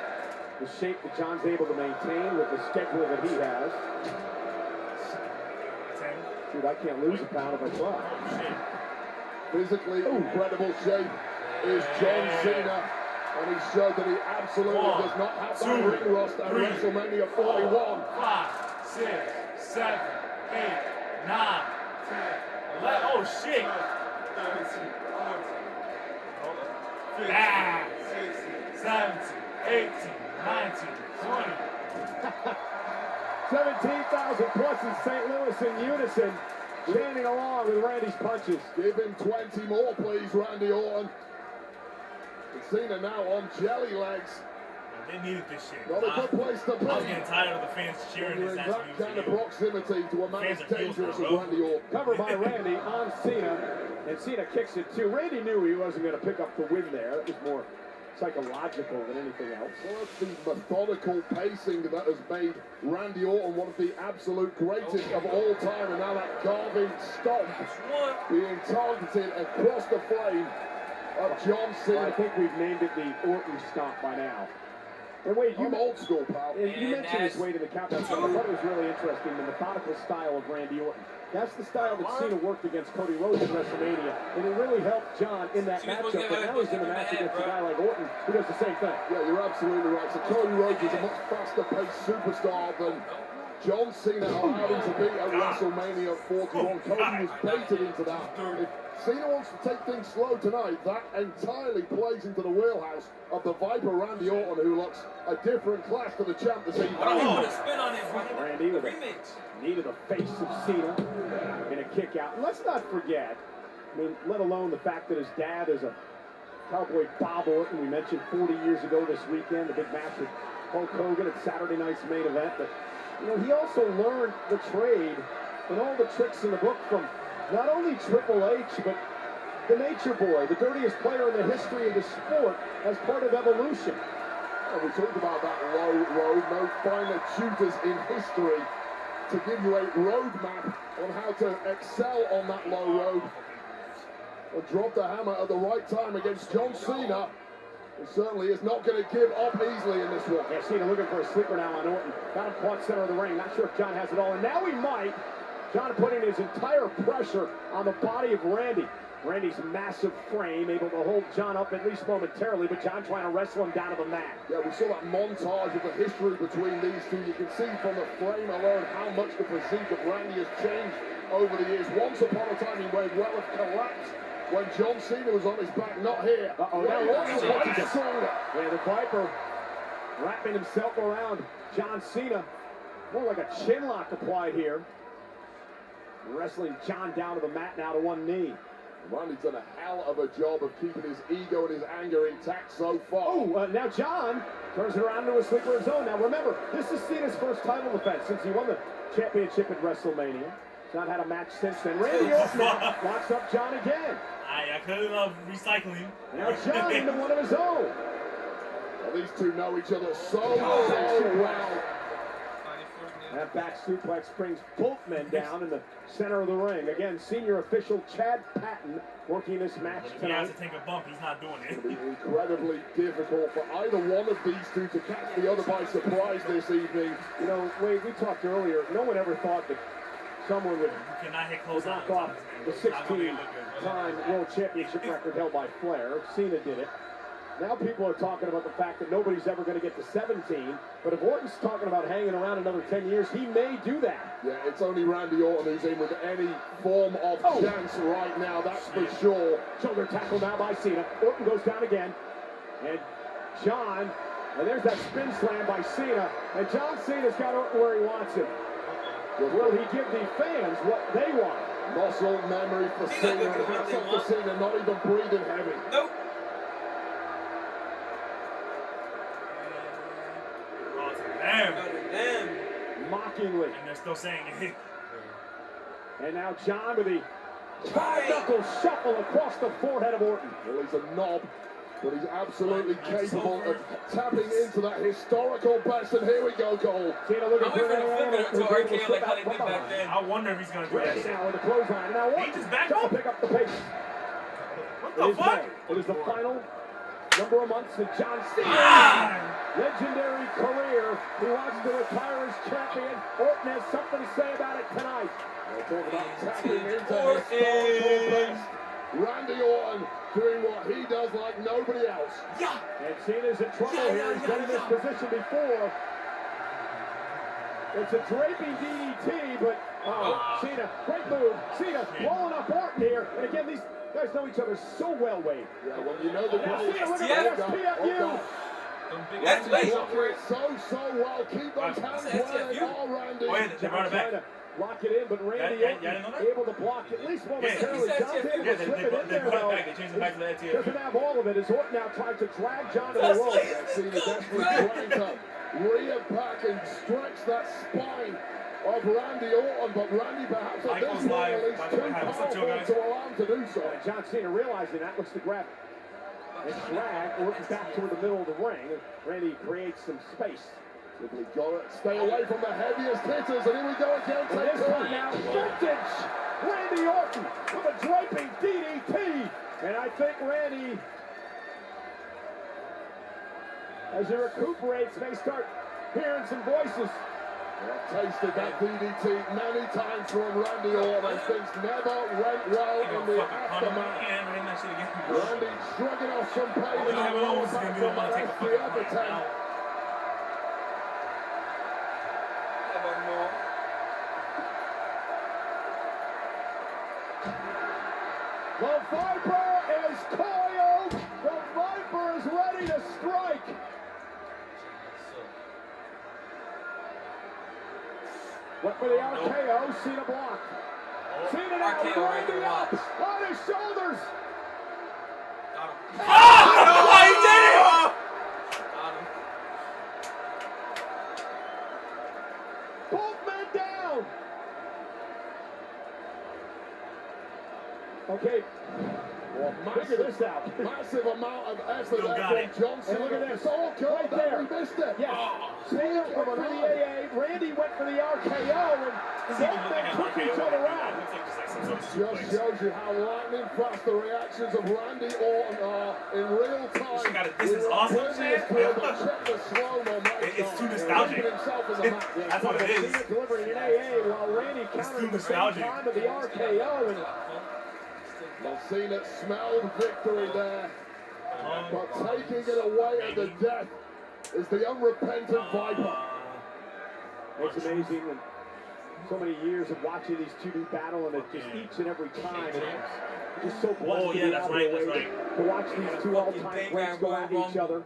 the shape that John's able to maintain with the schedule that he has. Dude, I can't lose a pound if I try. physically incredible shape is John Cena. And he showed that he absolutely does not have that ring rust at WrestleMania 41. 5, 6, 7, 8, 9, 10, 11. Oh shit! 13, 14, 15, 17, 18, 19, 20. 17,000 plus in St. Louis in unison, standing along with Randy's punches. Give him 20 more, please, Randy Orton. And Cena now on jelly legs. They needed this shit. Not a good place to be. I was getting tired of the fans cheering You're this in as that kind of proximity to a man as dangerous as Randy Orton. Cover by Randy on Cena, and Cena kicks it too. Randy knew he wasn't going to pick up the win there. It was more psychological than anything else. Well, it's the methodical pacing that has made Randy Orton one of the absolute greatest of all time, and now that carving stomp being targeted across the frame of John Cena. Well, I think we've named it the Orton stomp by now. And Wade, I'm old school, pal. You mentioned this, Wade, in the countdown. I thought it was really interesting, the methodical style of Randy Orton. That's the style that Cena worked against Cody Rhodes at WrestleMania, and it really helped John in that matchup. But now he's in a match against a guy like Orton who does the same thing. Yeah, you're absolutely right. So Cody Rhodes is a much faster-paced superstar than John Cena allowed him to be at WrestleMania 41. Cody was baited into that. If Cena wants to take things slow tonight, that entirely plays into the wheelhouse of the Viper Randy Orton, who looks a different class to the champ this evening. Randy with a knee to the face of Cena and a kick out. And let's not forget, I mean, let alone the fact that his dad is a Cowboy Bob Orton. We mentioned 40 years ago this weekend, the big match with Hulk Hogan at Saturday night's main event. But, you know, he also learned the trade and all the tricks in the book from not only Triple H, but the Nature Boy, the dirtiest player in the history of the sport, as part of Evolution. Well, we talked about that low road, no finer tutors in history to give you a roadmap on how to excel on that low road. And drop the hammer at the right time against John Cena. He certainly is not going to give up easily in this one. Yeah, Cena looking for a sleeper now on Orton. Got him caught center of the ring. Not sure if John has it all, and now he might. John putting his entire pressure on the body of Randy. Randy's massive frame able to hold John up at least momentarily, but John trying to wrestle him down to the mat. Yeah, we saw that montage of the history between these two. You can see from the frame alone how much the physique of Randy has changed over the years. Once upon a time, he may well have collapsed when John Cena was on his back, not here. Uh-oh, now Orton's stronger. Yeah, the Viper wrapping himself around John Cena. More like a chin lock applied here. Wrestling John down to the mat now to one knee. Randy's done a hell of a job of keeping his ego and his anger intact so far. Oh, now John turns it around into a sleeper of his own. Now remember, this is Cena's first title defense since he won the championship at WrestleMania. John had a match since then. Randy Orton locks up John again. I couldn't love recycling. Now John into one of his own. Well, these two know each other so well. That back suplex brings both men down in the center of the ring. Again, senior official Chad Patton working this match tonight. He has to take a bump. He's not doing it. It's going to be incredibly difficult for either one of these two to catch the other by surprise this evening. You know, Wade, we talked earlier. No one ever thought that someone would knock off the 16-time World Championship record held by Flair. Cena did it. Now people are talking about the fact that nobody's ever going to get to 17, but if Orton's talking about hanging around another 10 years, he may do that. Yeah, it's only Randy Orton who's in with any form of chance right now, that's for sure. Shoulder tackle now by Cena. Orton goes down again. And John, and there's that spin slam by Cena, and John Cena's got Orton where he wants him. Will he give the fans what they want? Muscle memory for Cena, and that's up for Cena, not even breathing heavy. Nope. Damn. Mockingly. And they're still saying it. And now John with the five-knuckle shuffle across the forehead of Orton. Well, he's a knob, but he's absolutely capable of tapping into that historical best. And here we go, goal. Cena looking for I wonder if he's going to do that. Now with the clothesline. Now Orton just back up. Pick up the pace. What the fuck? It is the final number of months that John Cena legendary career. He wants to retire as champion. Orton has something to say about it tonight. We'll talk about tapping into historical best. Randy Orton doing what he does like nobody else. Yeah. And Cena's in trouble here. He's been in this position before. It's a draping DDT, but Cena, great move. Cena rolling up Orton here. And again, these guys know each other so well, Wade. Yeah, well, you know the Now Cena, look at the SPFU. That's late. So well. Keep those hands where they are, Randy. Wait, they brought it back. Block it in, but Randy Orton able to block at least momentarily. John's able to slip it in there, though. They changed it back to that Doesn't have all of it, as Orton now tries to drag John to the rope. Cena desperately trying to rear back and stretch that spine of Randy Orton, but Randy perhaps at this point at least too powerful to allow him to do so. And John Cena realizing that looks to grab it. And drag Orton back toward the middle of the ring. Randy creates some space. Simply got it. Stay away from the heaviest hitters, and here we go again. And this time now, vintage Randy Orton with a draping DDT. And I think Randy, as he recuperates, may start hearing some voices. I've tasted that DDT many times from Randy Orton, and things never went well in the aftermath. Randy shrugging off some pain and a roll back from that SPF attempt. The Viper is coiled. The Viper is ready to strike. Look for the RKO. Cena blocked. Cena now Randy up on his shoulders. Oh, he did it! Both men down. Okay. Well, figure this out. Massive amount of effort there from Johnson. And look at this. Oh, God, right there. We missed it. Yes. Cena went for the AA. Randy went for the RKO, and both men took each other out. Just shows you how lightning fast the reactions of Randy Orton are in real time. This is awesome, man. It's too nostalgic. That's what it is. Cena delivering an AA while Randy countered the same time with the RKO. And well, Cena smelled victory there, but taking it away at the death is the unrepentant Viper. It's amazing when so many years of watching these two do battle, and it's just each and every time, and it's just so blessed to be out of to watch these two all-time greats go at each other.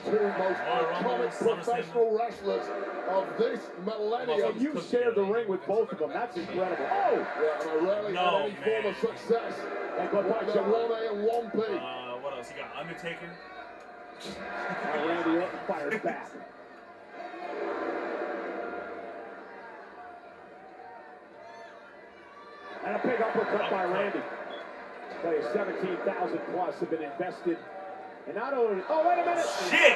Two most iconic professional wrestlers of this millennium. And you shared the ring with both of them. That's incredible. Oh! Yeah, and I rarely had any form of success. And go back to 1A and 1B. What else? You got Undertaker. Randy Orton fires back. And a big uppercut by Randy. Tell you, 17,000 plus have been invested. And not only, oh, wait a minute! Shit! Hey,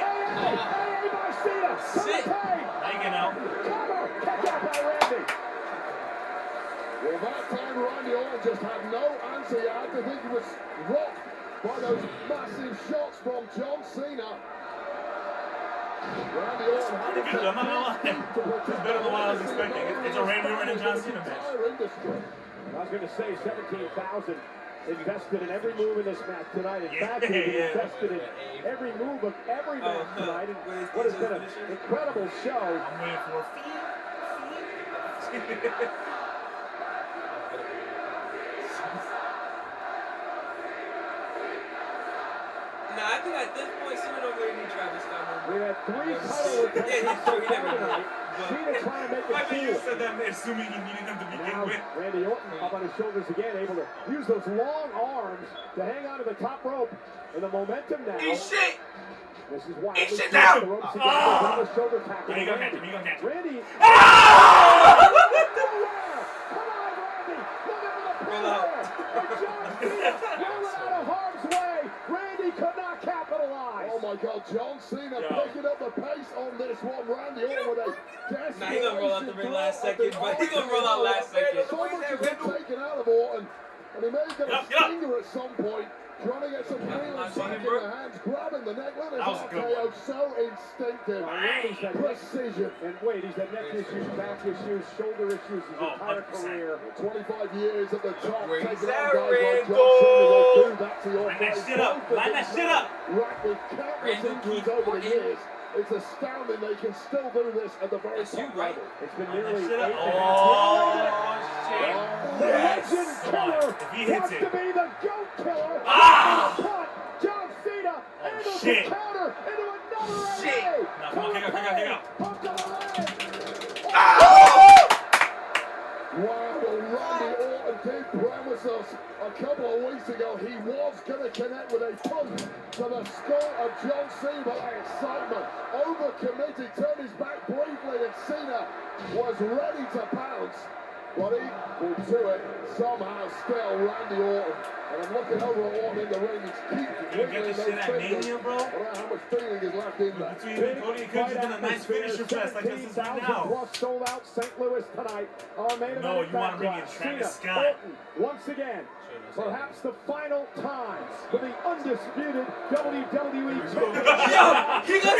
by Cena! Shit! Thank you now. Cover! Catch out by Randy! Well, that time Randy Orton just had no answer. You had to think he was rocked by those massive shots from John Cena. Randy Orton had Pretty good, I'm not gonna lie. It's better than what I was expecting. It's a Randy Orton and John Cena match. I was going to say 17,000 invested in every move in this match tonight. In fact, they invested in every move of every match tonight. And what has been an incredible show. I'm waiting for a feed. Nah, I think at this point, Cena don't really need Travis Scott. We had 3 title attempts so far tonight. Cena trying to make it cool. You said that assuming he needed them to begin with. Randy Orton up on his shoulders again, able to use those long arms to hang on to the top rope. And the momentum now. Eat shit! This is why Eat shit now! the ropes together, the shoulder tackle. He gonna catch him, he gonna catch him. Randy. Ah! Come on, Randy! Looking for the Roll out. And John Cena rolling out of harm's way. Randy could not capitalize. Oh my God, John Cena picking up the pace on this one. Randy Orton with a desperation. Nah, he gonna roll out the ring last second, but he gonna roll out last second. So much has been taken out of Orton, and he may get a stinger at some point. Trying to get some feeling back in the hands, grabbing the neck. Look at his RKO, so instinctive. Randy's had precision. And wait, he's had neck issues, back issues, shoulder issues his entire career. 25 years at the top, taking on that, guys like Rando? John Cena will do that to your Line that face. shit up. Line that shit up. Racked with countless injuries over the years. It's astounding they can still do this at the very top level. It's been nearly 8 shit up. and a half Oh, The yes. legend killer If he hits wants it. to be the GOAT killer. Ah! Punt. John Cena handles shit. the counter into another Shit. AA. No, come on, kick out. Pump to the leg. Wow, well, Randy Orton did promise us a couple of weeks ago he was going to connect with a punt to the skull of John Cena. But that excitement, overcommitted, turned his back briefly, and Cena was ready to pounce. But equal to it, somehow still Randy Orton. And I'm looking over at Orton in the ring. He's keeps You get this shit at Mania, bro? I don't know how much feeling is left in there. Between Cody and Chris has been a nice finisher fest like this is right now. Plus sold out St. Louis tonight. Our main event No, you want to bring in Backlash. Travis Cena, Scott. Orton, once again, perhaps the final time for the undisputed WWE Championship. Yo, he got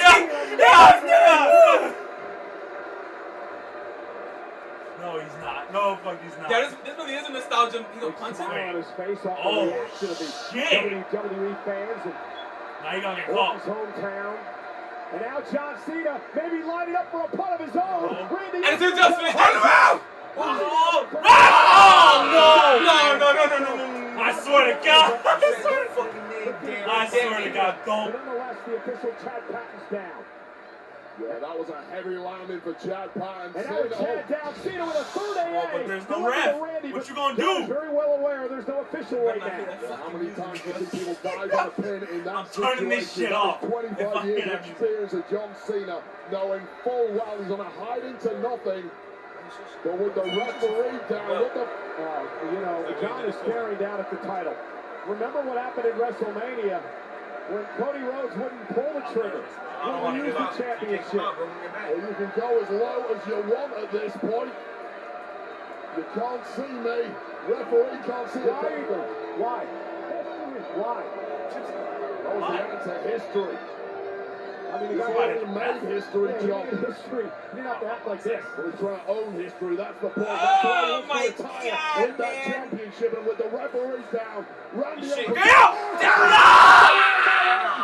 No, he's not. No, fuck, he's not. Yeah, this really is a nostalgia. He gonna punch Smile on it. his face off Oh, the reaction of the shit. WWE fans and Now you gotta get Orton's caught. hometown. And now John Cena maybe lining up for a punt of his own. Randy And it's just me. Hang around. Oh, No. I swear to God. Fucking name, damn. I swear to God, But don't. nonetheless, the official Chad Patton's down. Yeah, that was a heavy landing for Chad Patton. And now Chad down, Cena with a third AA. Oh, but there's no Going to ref. Randy, What but you gonna John's do? very well aware there's no official right now. How many times have we seen people dive on a pin in that I'm turning this situation? shit off. 25 years of experience of John Cena, knowing full well he's on a hide into nothing. But with the referee down, with the... John is staring down at the title. Remember what happened in WrestleMania when Cody Rhodes wouldn't pull the trigger. When he used the championship. Well, you can go as low as you want at this point. You can't see me. Referee can't see a finger. Why? That was the answer. History. I mean, He's already made history, John. History. You don't have to act like this. Well, he's trying to own history. That's the point. Oh, my With God, that championship and with the referees down, Randy Shit. Orton. Get out!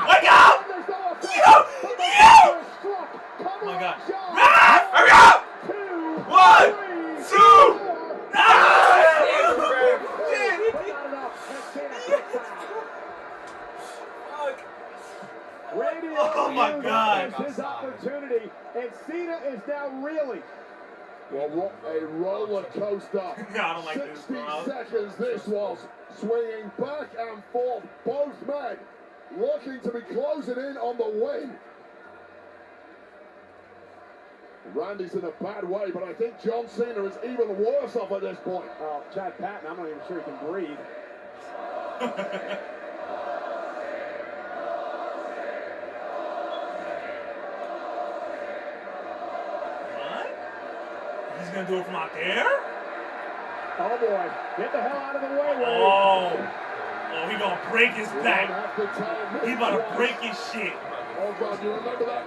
Wake up! Oh my God. Hurry up! 1, 2, Randy Oh my Orton God. uses his opportunity, and Cena is now reeling. Well, what a roller coaster. I don't like this, 60 bro. seconds this was, swinging back and forth, both men looking to be closing in on the win. Randy's in a bad way, but I think John Cena is even worse off at this point. Oh, Chad Patton, I'm not even sure he can breathe. He's gonna do it from out there? Oh boy, get the hell out of the way, Wade. Oh, he gonna break his back. He about to break his shit. Oh God, you remember that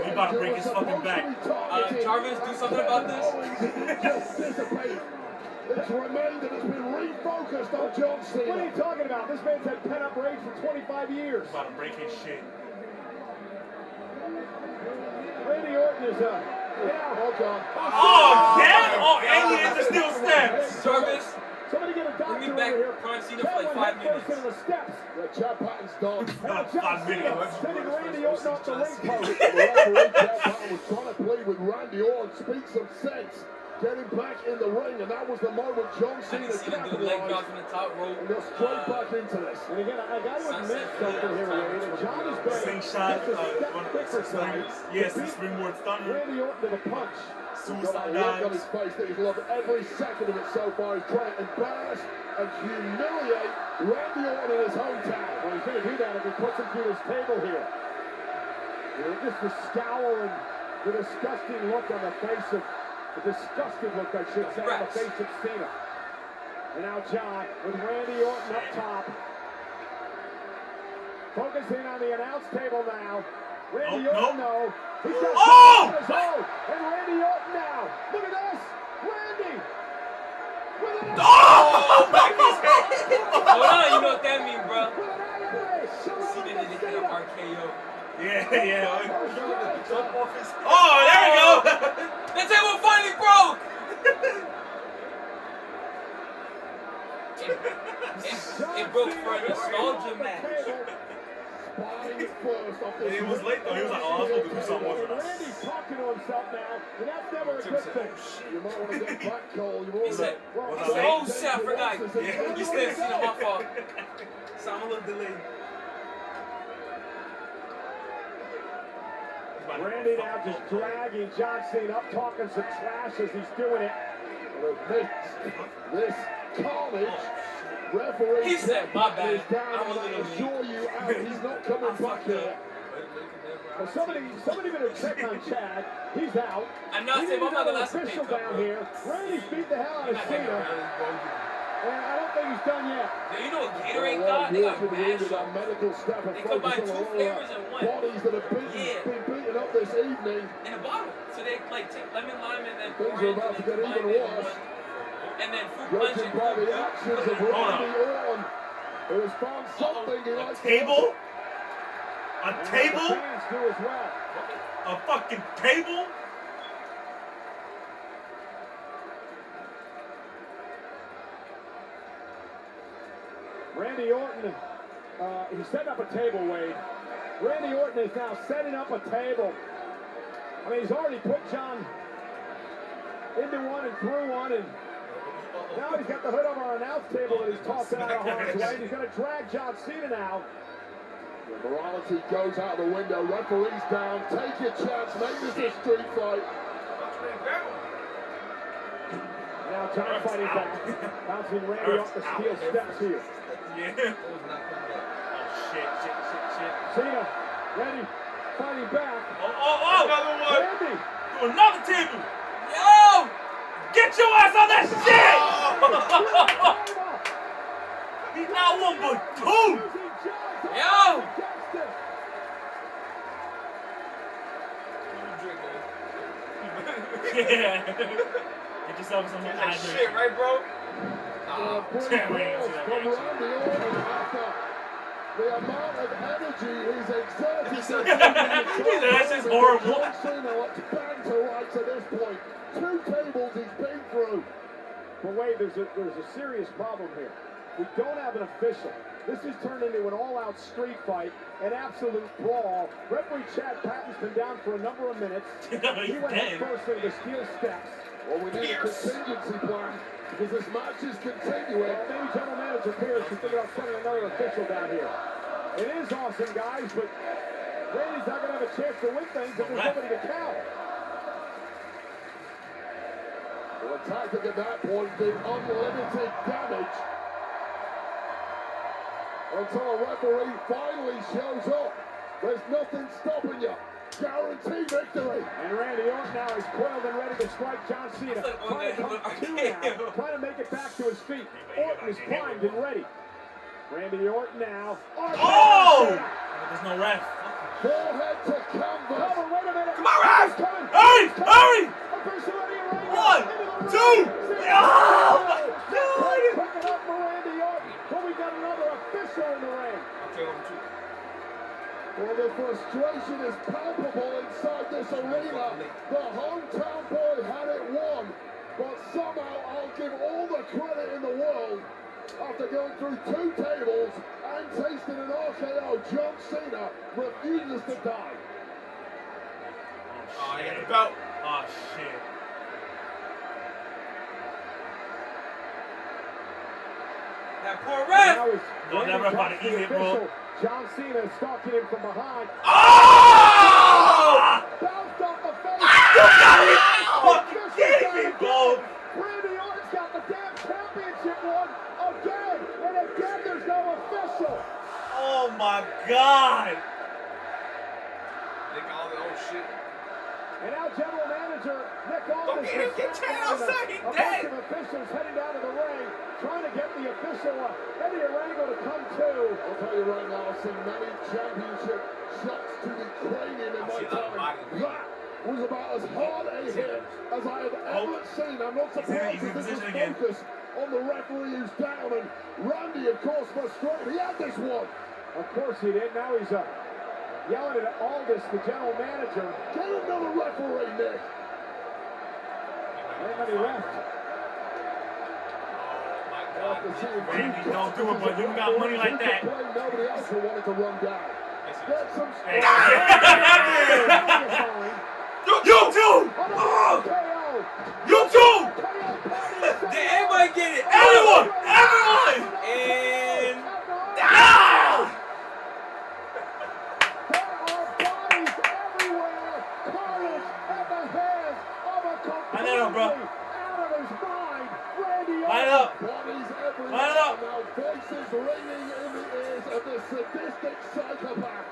He about to break his fucking back. Jarvis, do something about this. It's remained and it's been refocused on John Cena. What are you talking about? This man's had pent-up rage for 25 years. He's about to break his shit. Randy Orton is Oh God. Oh, again? Oh, and he hit the steel steps. Jarvis, somebody get a doctor bring me over back here. Prime Cena for like 5 minutes. Into the steps. Yeah, Chad Patton's done. Not 5 minutes. Sending Randy Orton off the ring post. The referee Chad Patton was trying to plead with Randy Orton, speak some sense, get him back in the ring, and that was the moment John I Cena can see him do a leg drop capitalized from the top rope. and go straight back into this. And again, I got to admit something here, Wade. And John is going Slingshot, just a step quicker tonight. yes, the springboard stunner. Randy Orton to the punch. He's got a look on his face that he's loved every second of it so far. He's trying to embarrass and humiliate Randy Orton in his hometown. Well, he's going to do that if he puts him through his table here. Just the scowl and the disgusting look on the face of, the disgusted look, I should say, on the face of Cena. And now John with Randy Orton up top. Focusing on the announce table now. Randy Nope, Orton, nope. though. He's got Oh! on his own. And Randy Orton now. Look at this. Randy. Oh! Back his head. Hold on, you know what that means, bro. Cena didn't hit an RKO. Yeah. Oh, there we go. The table finally broke. It broke for a nostalgia match. He was late though. He was like, oh, I was supposed to do something, wasn't I? Randy's talking to himself now, and that's never a good thing. You might want to get back, Cole. You He said, oh shit, I forgot. You still seen my fault. So I'm a little delayed. Randy now just dragging John Cena up, talking some trash as he's doing it. This carnage. Referee He said, my bad. I'm a little assure you, he's not coming back here. Well, somebody better check on Chad. He's out. I'm not saying I'm not gonna last official down here. Randy's beat the hell out of Cena. And I don't think he's done yet. Yeah, you know what Gatorade got? They got mashed up. They combined 2 flavors in one. Bodies that have been beaten up this evening. In a bottle. So they like take lemon, lime, and then Things are orange, about to and get then even worse. and then fruit punch Judging and by the actions of Randy Orton, who has found something he likes to Table? A And table? the fans do as well. A fucking table? Randy Orton, he's setting up a table, Wade. Randy Orton is now setting up a table. I mean, he's already put John into one and through one, and now he's got the hood over our announce table that he's tossing out of harm's way. And he's going to drag John Cena now. The morality goes out the window. Referee's down. Take your chance. Make this a street fight. Now John fighting back. Bouncing Randy off the steel steps here. Yeah. Oh, shit. Cena, ready, fighting back. Oh, another one. Randy. Do another table. Yo! Get your ass on that shit! He's not one but two! Yo! Yeah. Get yourself some that shit, right, bro? Damn, we ain't gonna see that reaction. The amount of energy is exerted. That's just horrible. John Cena looks bang to rights at this point. 2 tables he's been through. But wait, there's a serious problem here. We don't have an official. This has turned into an all-out street fight, an absolute brawl. Referee Chad Patton's been down for a number of minutes. He went head first into the steel steps. Well, we need a contingency plan because this match is continuing. Well, maybe General Manager Pierce should think about sending another official down here. It is awesome, guys, but Randy's not going to have a chance to win things if there's nobody to count. Well, the tactic at that point did unlimited damage until a referee finally shows up. There's nothing stopping you. Guaranteed victory. And Randy Orton now is coiled and ready to strike John Cena. Trying to come to now, trying to make it back to his feet. Orton is primed and ready. Randy Orton now. Oh! There's no ref. Forehead to canvas. Cover, wait a minute. Come on, ref! Hurry! Hurry! 1, 2! Oh my God! Picking up for Randy Orton. But we got another official in the ring. Well, the frustration is palpable inside this arena. The hometown boy had it won, but somehow I'll give all the credit in the world. After going through 2 tables and tasting an RKO, John Cena refuses to die. Oh, I got the belt. Oh, shit. That poor ref! No, that ref about to eat it, bro. John Cena is stalking him from behind. Oh! Bounced off the face. You gotta fucking kidding me, bro. Randy Orton's got the damn championship one again. And again, there's no official. Oh my God. They call it, oh shit. And now General Manager Nick Aldis is officials heading down to the ring, trying to get the official Eddie Orengo to come to. I'll tell you right now, I've seen many championship shots to the cranium in my time. That was about as hard a hit as I have ever seen. I'm not surprised that this was focused on the referee who's down. And Randy, of course, frustrated. He had this one. Of course he did. Now he's yelling at Aldis, the general manager. Get another referee, Nick. And then he left. Randy, don't do it, but you got money like that. Nobody else will want it to run down. Get some You too! You too! Did everybody get it? Everyone! Everyone! And Line up, bro. Out of his mind, Randy Line up. bodies everywhere. Line up. Now voices ringing in the ears of the sadistic psychopath.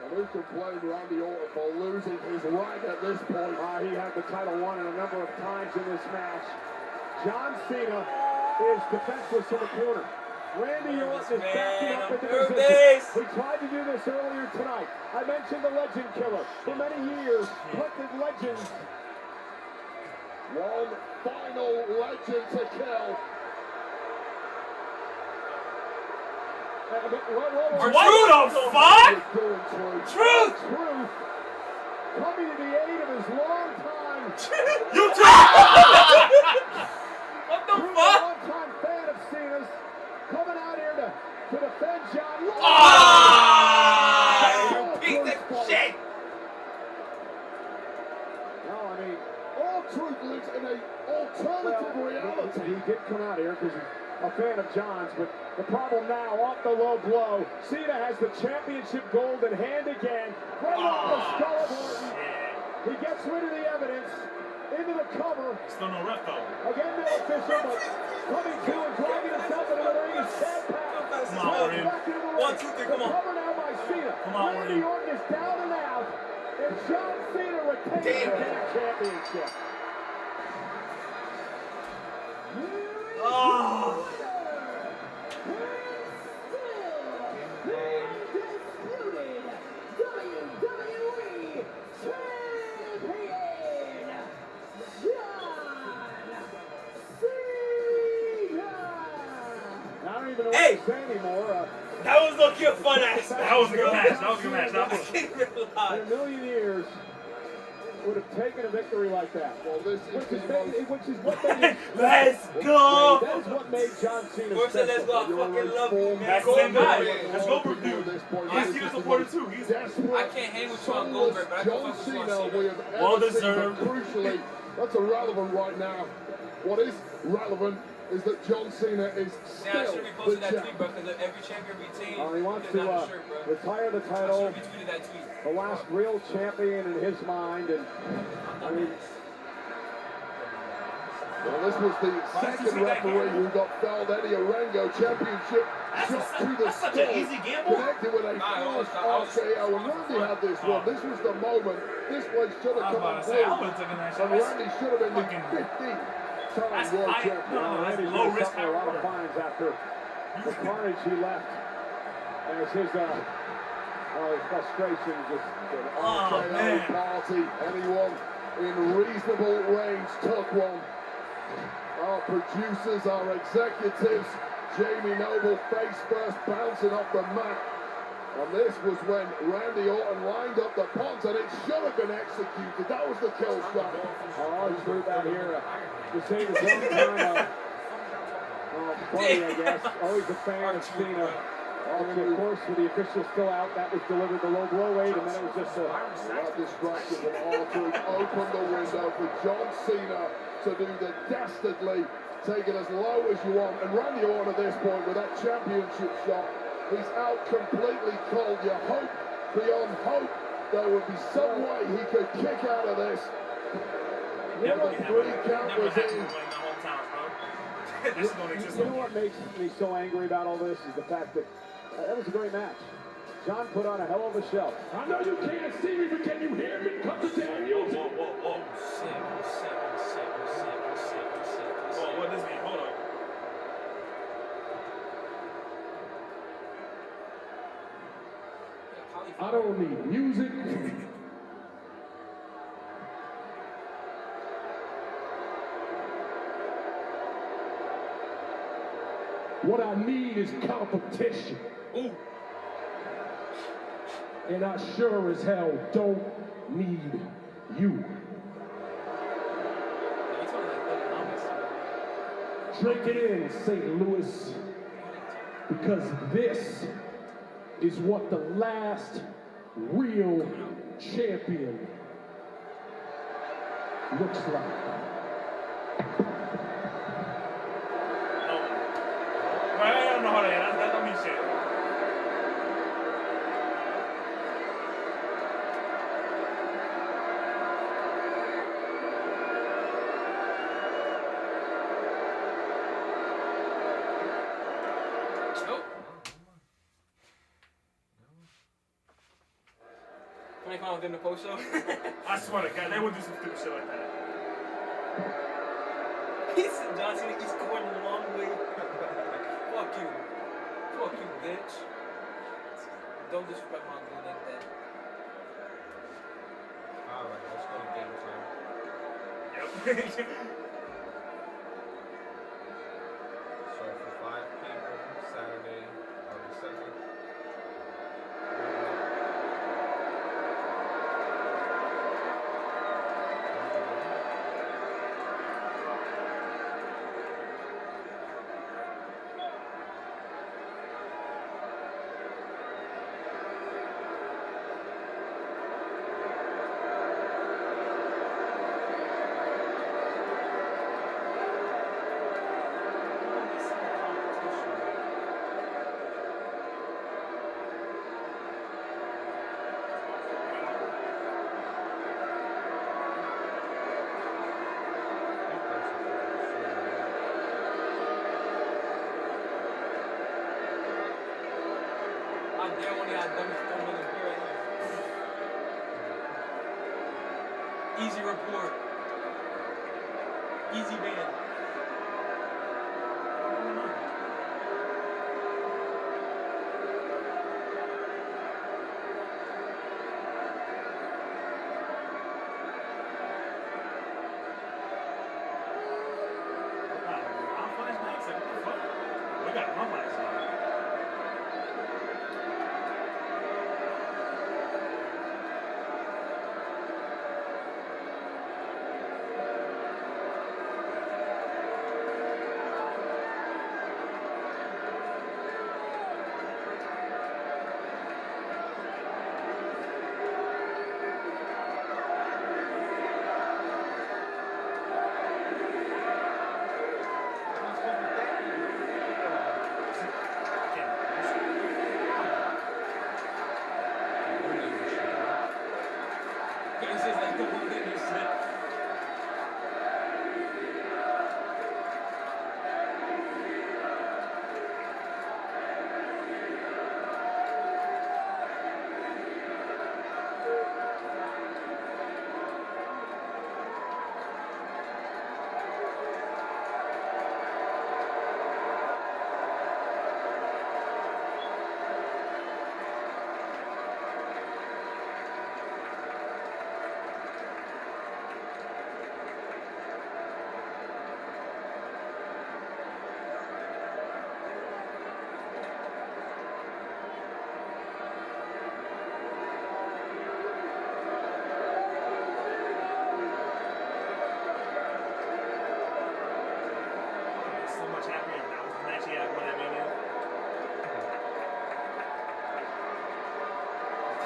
And who can blame Randy Orton for losing his rag at this point? He had the title won a number of times in this match. John Cena is defenseless in the corner. Randy Orton is backing up in the position. We tried to do this earlier tonight. I mentioned the Legend Killer. For many years, hunted legends. One final legend to kill. What the fuck? Truth! Coming to the aid of his long time. You too! what the fuck? Long-time fan of Cena's. Coming out here to defend John. You piece of shit! No, I mean, all truth lives in an alternative reality. He did come out here because he's a fan of John's, but the problem now, off the low blow, Cena has the championship gold in hand again. Right off the skull of Orton. He gets rid of the evidence. Into the cover. Still no ref though. Again, no official, but coming to and driving himself into the ring is Chad Pat. Come on, Orton. 1, 2, 3, come on. Cover now by Cena. Come on, Randy Orton. Orton is down and out. And John Cena retains the championship. Oh. Hey! Anymore. That was looking fun ass. That was a good match. That was a good match. That was In a million years, would have taken a victory like that. Well, this is Which is what made Let's go! That is what made John Cena Let's special. go. I fucking love you, man. That's the same guy. Let's go, Purdue. He's Cena supporter too. He's I can't hang with you on Goldberg, but I can John fuck with you on Cena, we Cena. have Well ever seen, deserved. but crucially, that's irrelevant right now. What is relevant is that John Cena is Yeah, I still should have the reposted that champ. tweet, bro, because every champion retained. He wants is to not the shirt, bro. retire the I title, should have retweeted that tweet. the last real champion in his mind, and I mean, Well, this was the second referee who got fouled. Eddie Orengo championship shot to the that's such an skull, easy gamble. connected with a forced RKO. And Randy had this one. This was the moment. This place should have I was come about to say, I would unglued. have taken that And shot. Randy should have been the Fucking- 15th-time That's world high. champion. No, that's Randy's low gonna risk, suffer a high lot of reward. fines after the carnage he left. As his frustration just Oh, RKO man. party. Anyone in reasonable range took one. Our producers, our executives, Jamie Noble face first bouncing off the mat. And this was when Randy Orton lined up the punt, and it should have been executed. That was the kill shot. Oh, he threw that here to save his long time. Buddy, I guess. Always a fan of Cena. And of course, with the official still out, that was delivered the low blow weight, and then it was just a Distracted from Orton, opened the window for John Cena to do the dastardly take it as low as you want. And Randy Orton at this point with that championship shot, he's out completely cold. You hope beyond hope there would be some way he could kick out of this. The 3 count was in. You know what makes me so angry about all this is the fact that that was a great match. John put on a hell of a show. I know you can't see me, but can you hear me? Come to damn music. Whoa. What does this mean? Hold on. I don't need music. What I need is competition. Ooh. And I sure as hell don't need you. Drink it in, St. Louis, because this is what the last real champion looks like. I don't know how to answer. That don't mean shit. $25 in the post show. I swear to God, they would do some stupid shit like that. He said John Cena eats corn a long way. Fuck you. Fuck you, bitch. Don't disrespect my girl like that. Alright, let's go to game time. Yep. So for 5 people, Saturday, August 7th. Easy report. Easy band. We got one last time.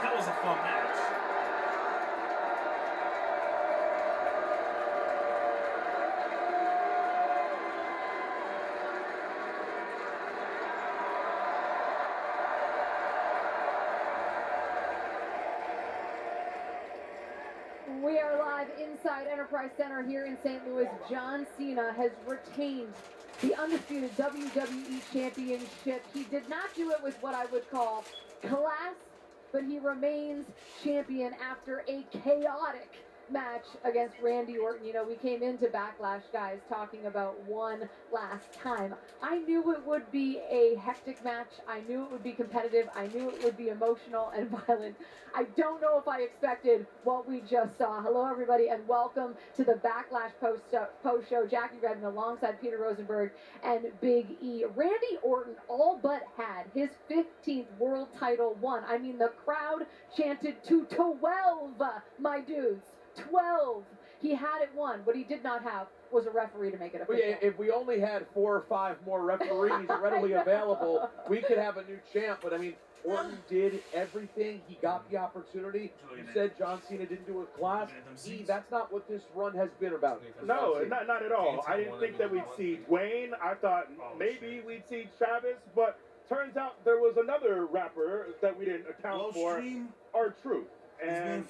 That was a fun match. We are live inside Enterprise Center here in St. Louis. John Cena has retained the undisputed WWE Championship. He did not do it with what I would call class, but he remains champion after a chaotic match against Randy Orton. You know, we came into Backlash, guys, talking about one last time. I knew it would be a hectic match. I knew it would be competitive. I knew it would be emotional and violent. I don't know if I expected what we just saw. Hello, everybody, and welcome to the Backlash post show. Jackie Redden alongside Peter Rosenberg and Big E. Randy Orton all but had his 15th world title won. I mean, the crowd chanted to 12, my dudes. 12. He had it won. What he did not have was a referee to make it official. If we only had 4 or 5 more referees readily available, we could have a new champ. But I mean, Orton did everything. He got the opportunity. You said John Cena didn't do it class. That's not what this run has been about. No, not at all. I didn't think that we'd see Dwayne. I thought maybe we'd see Travis, but turns out there was another rapper that we didn't account for. R-Truth. And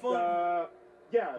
yeah.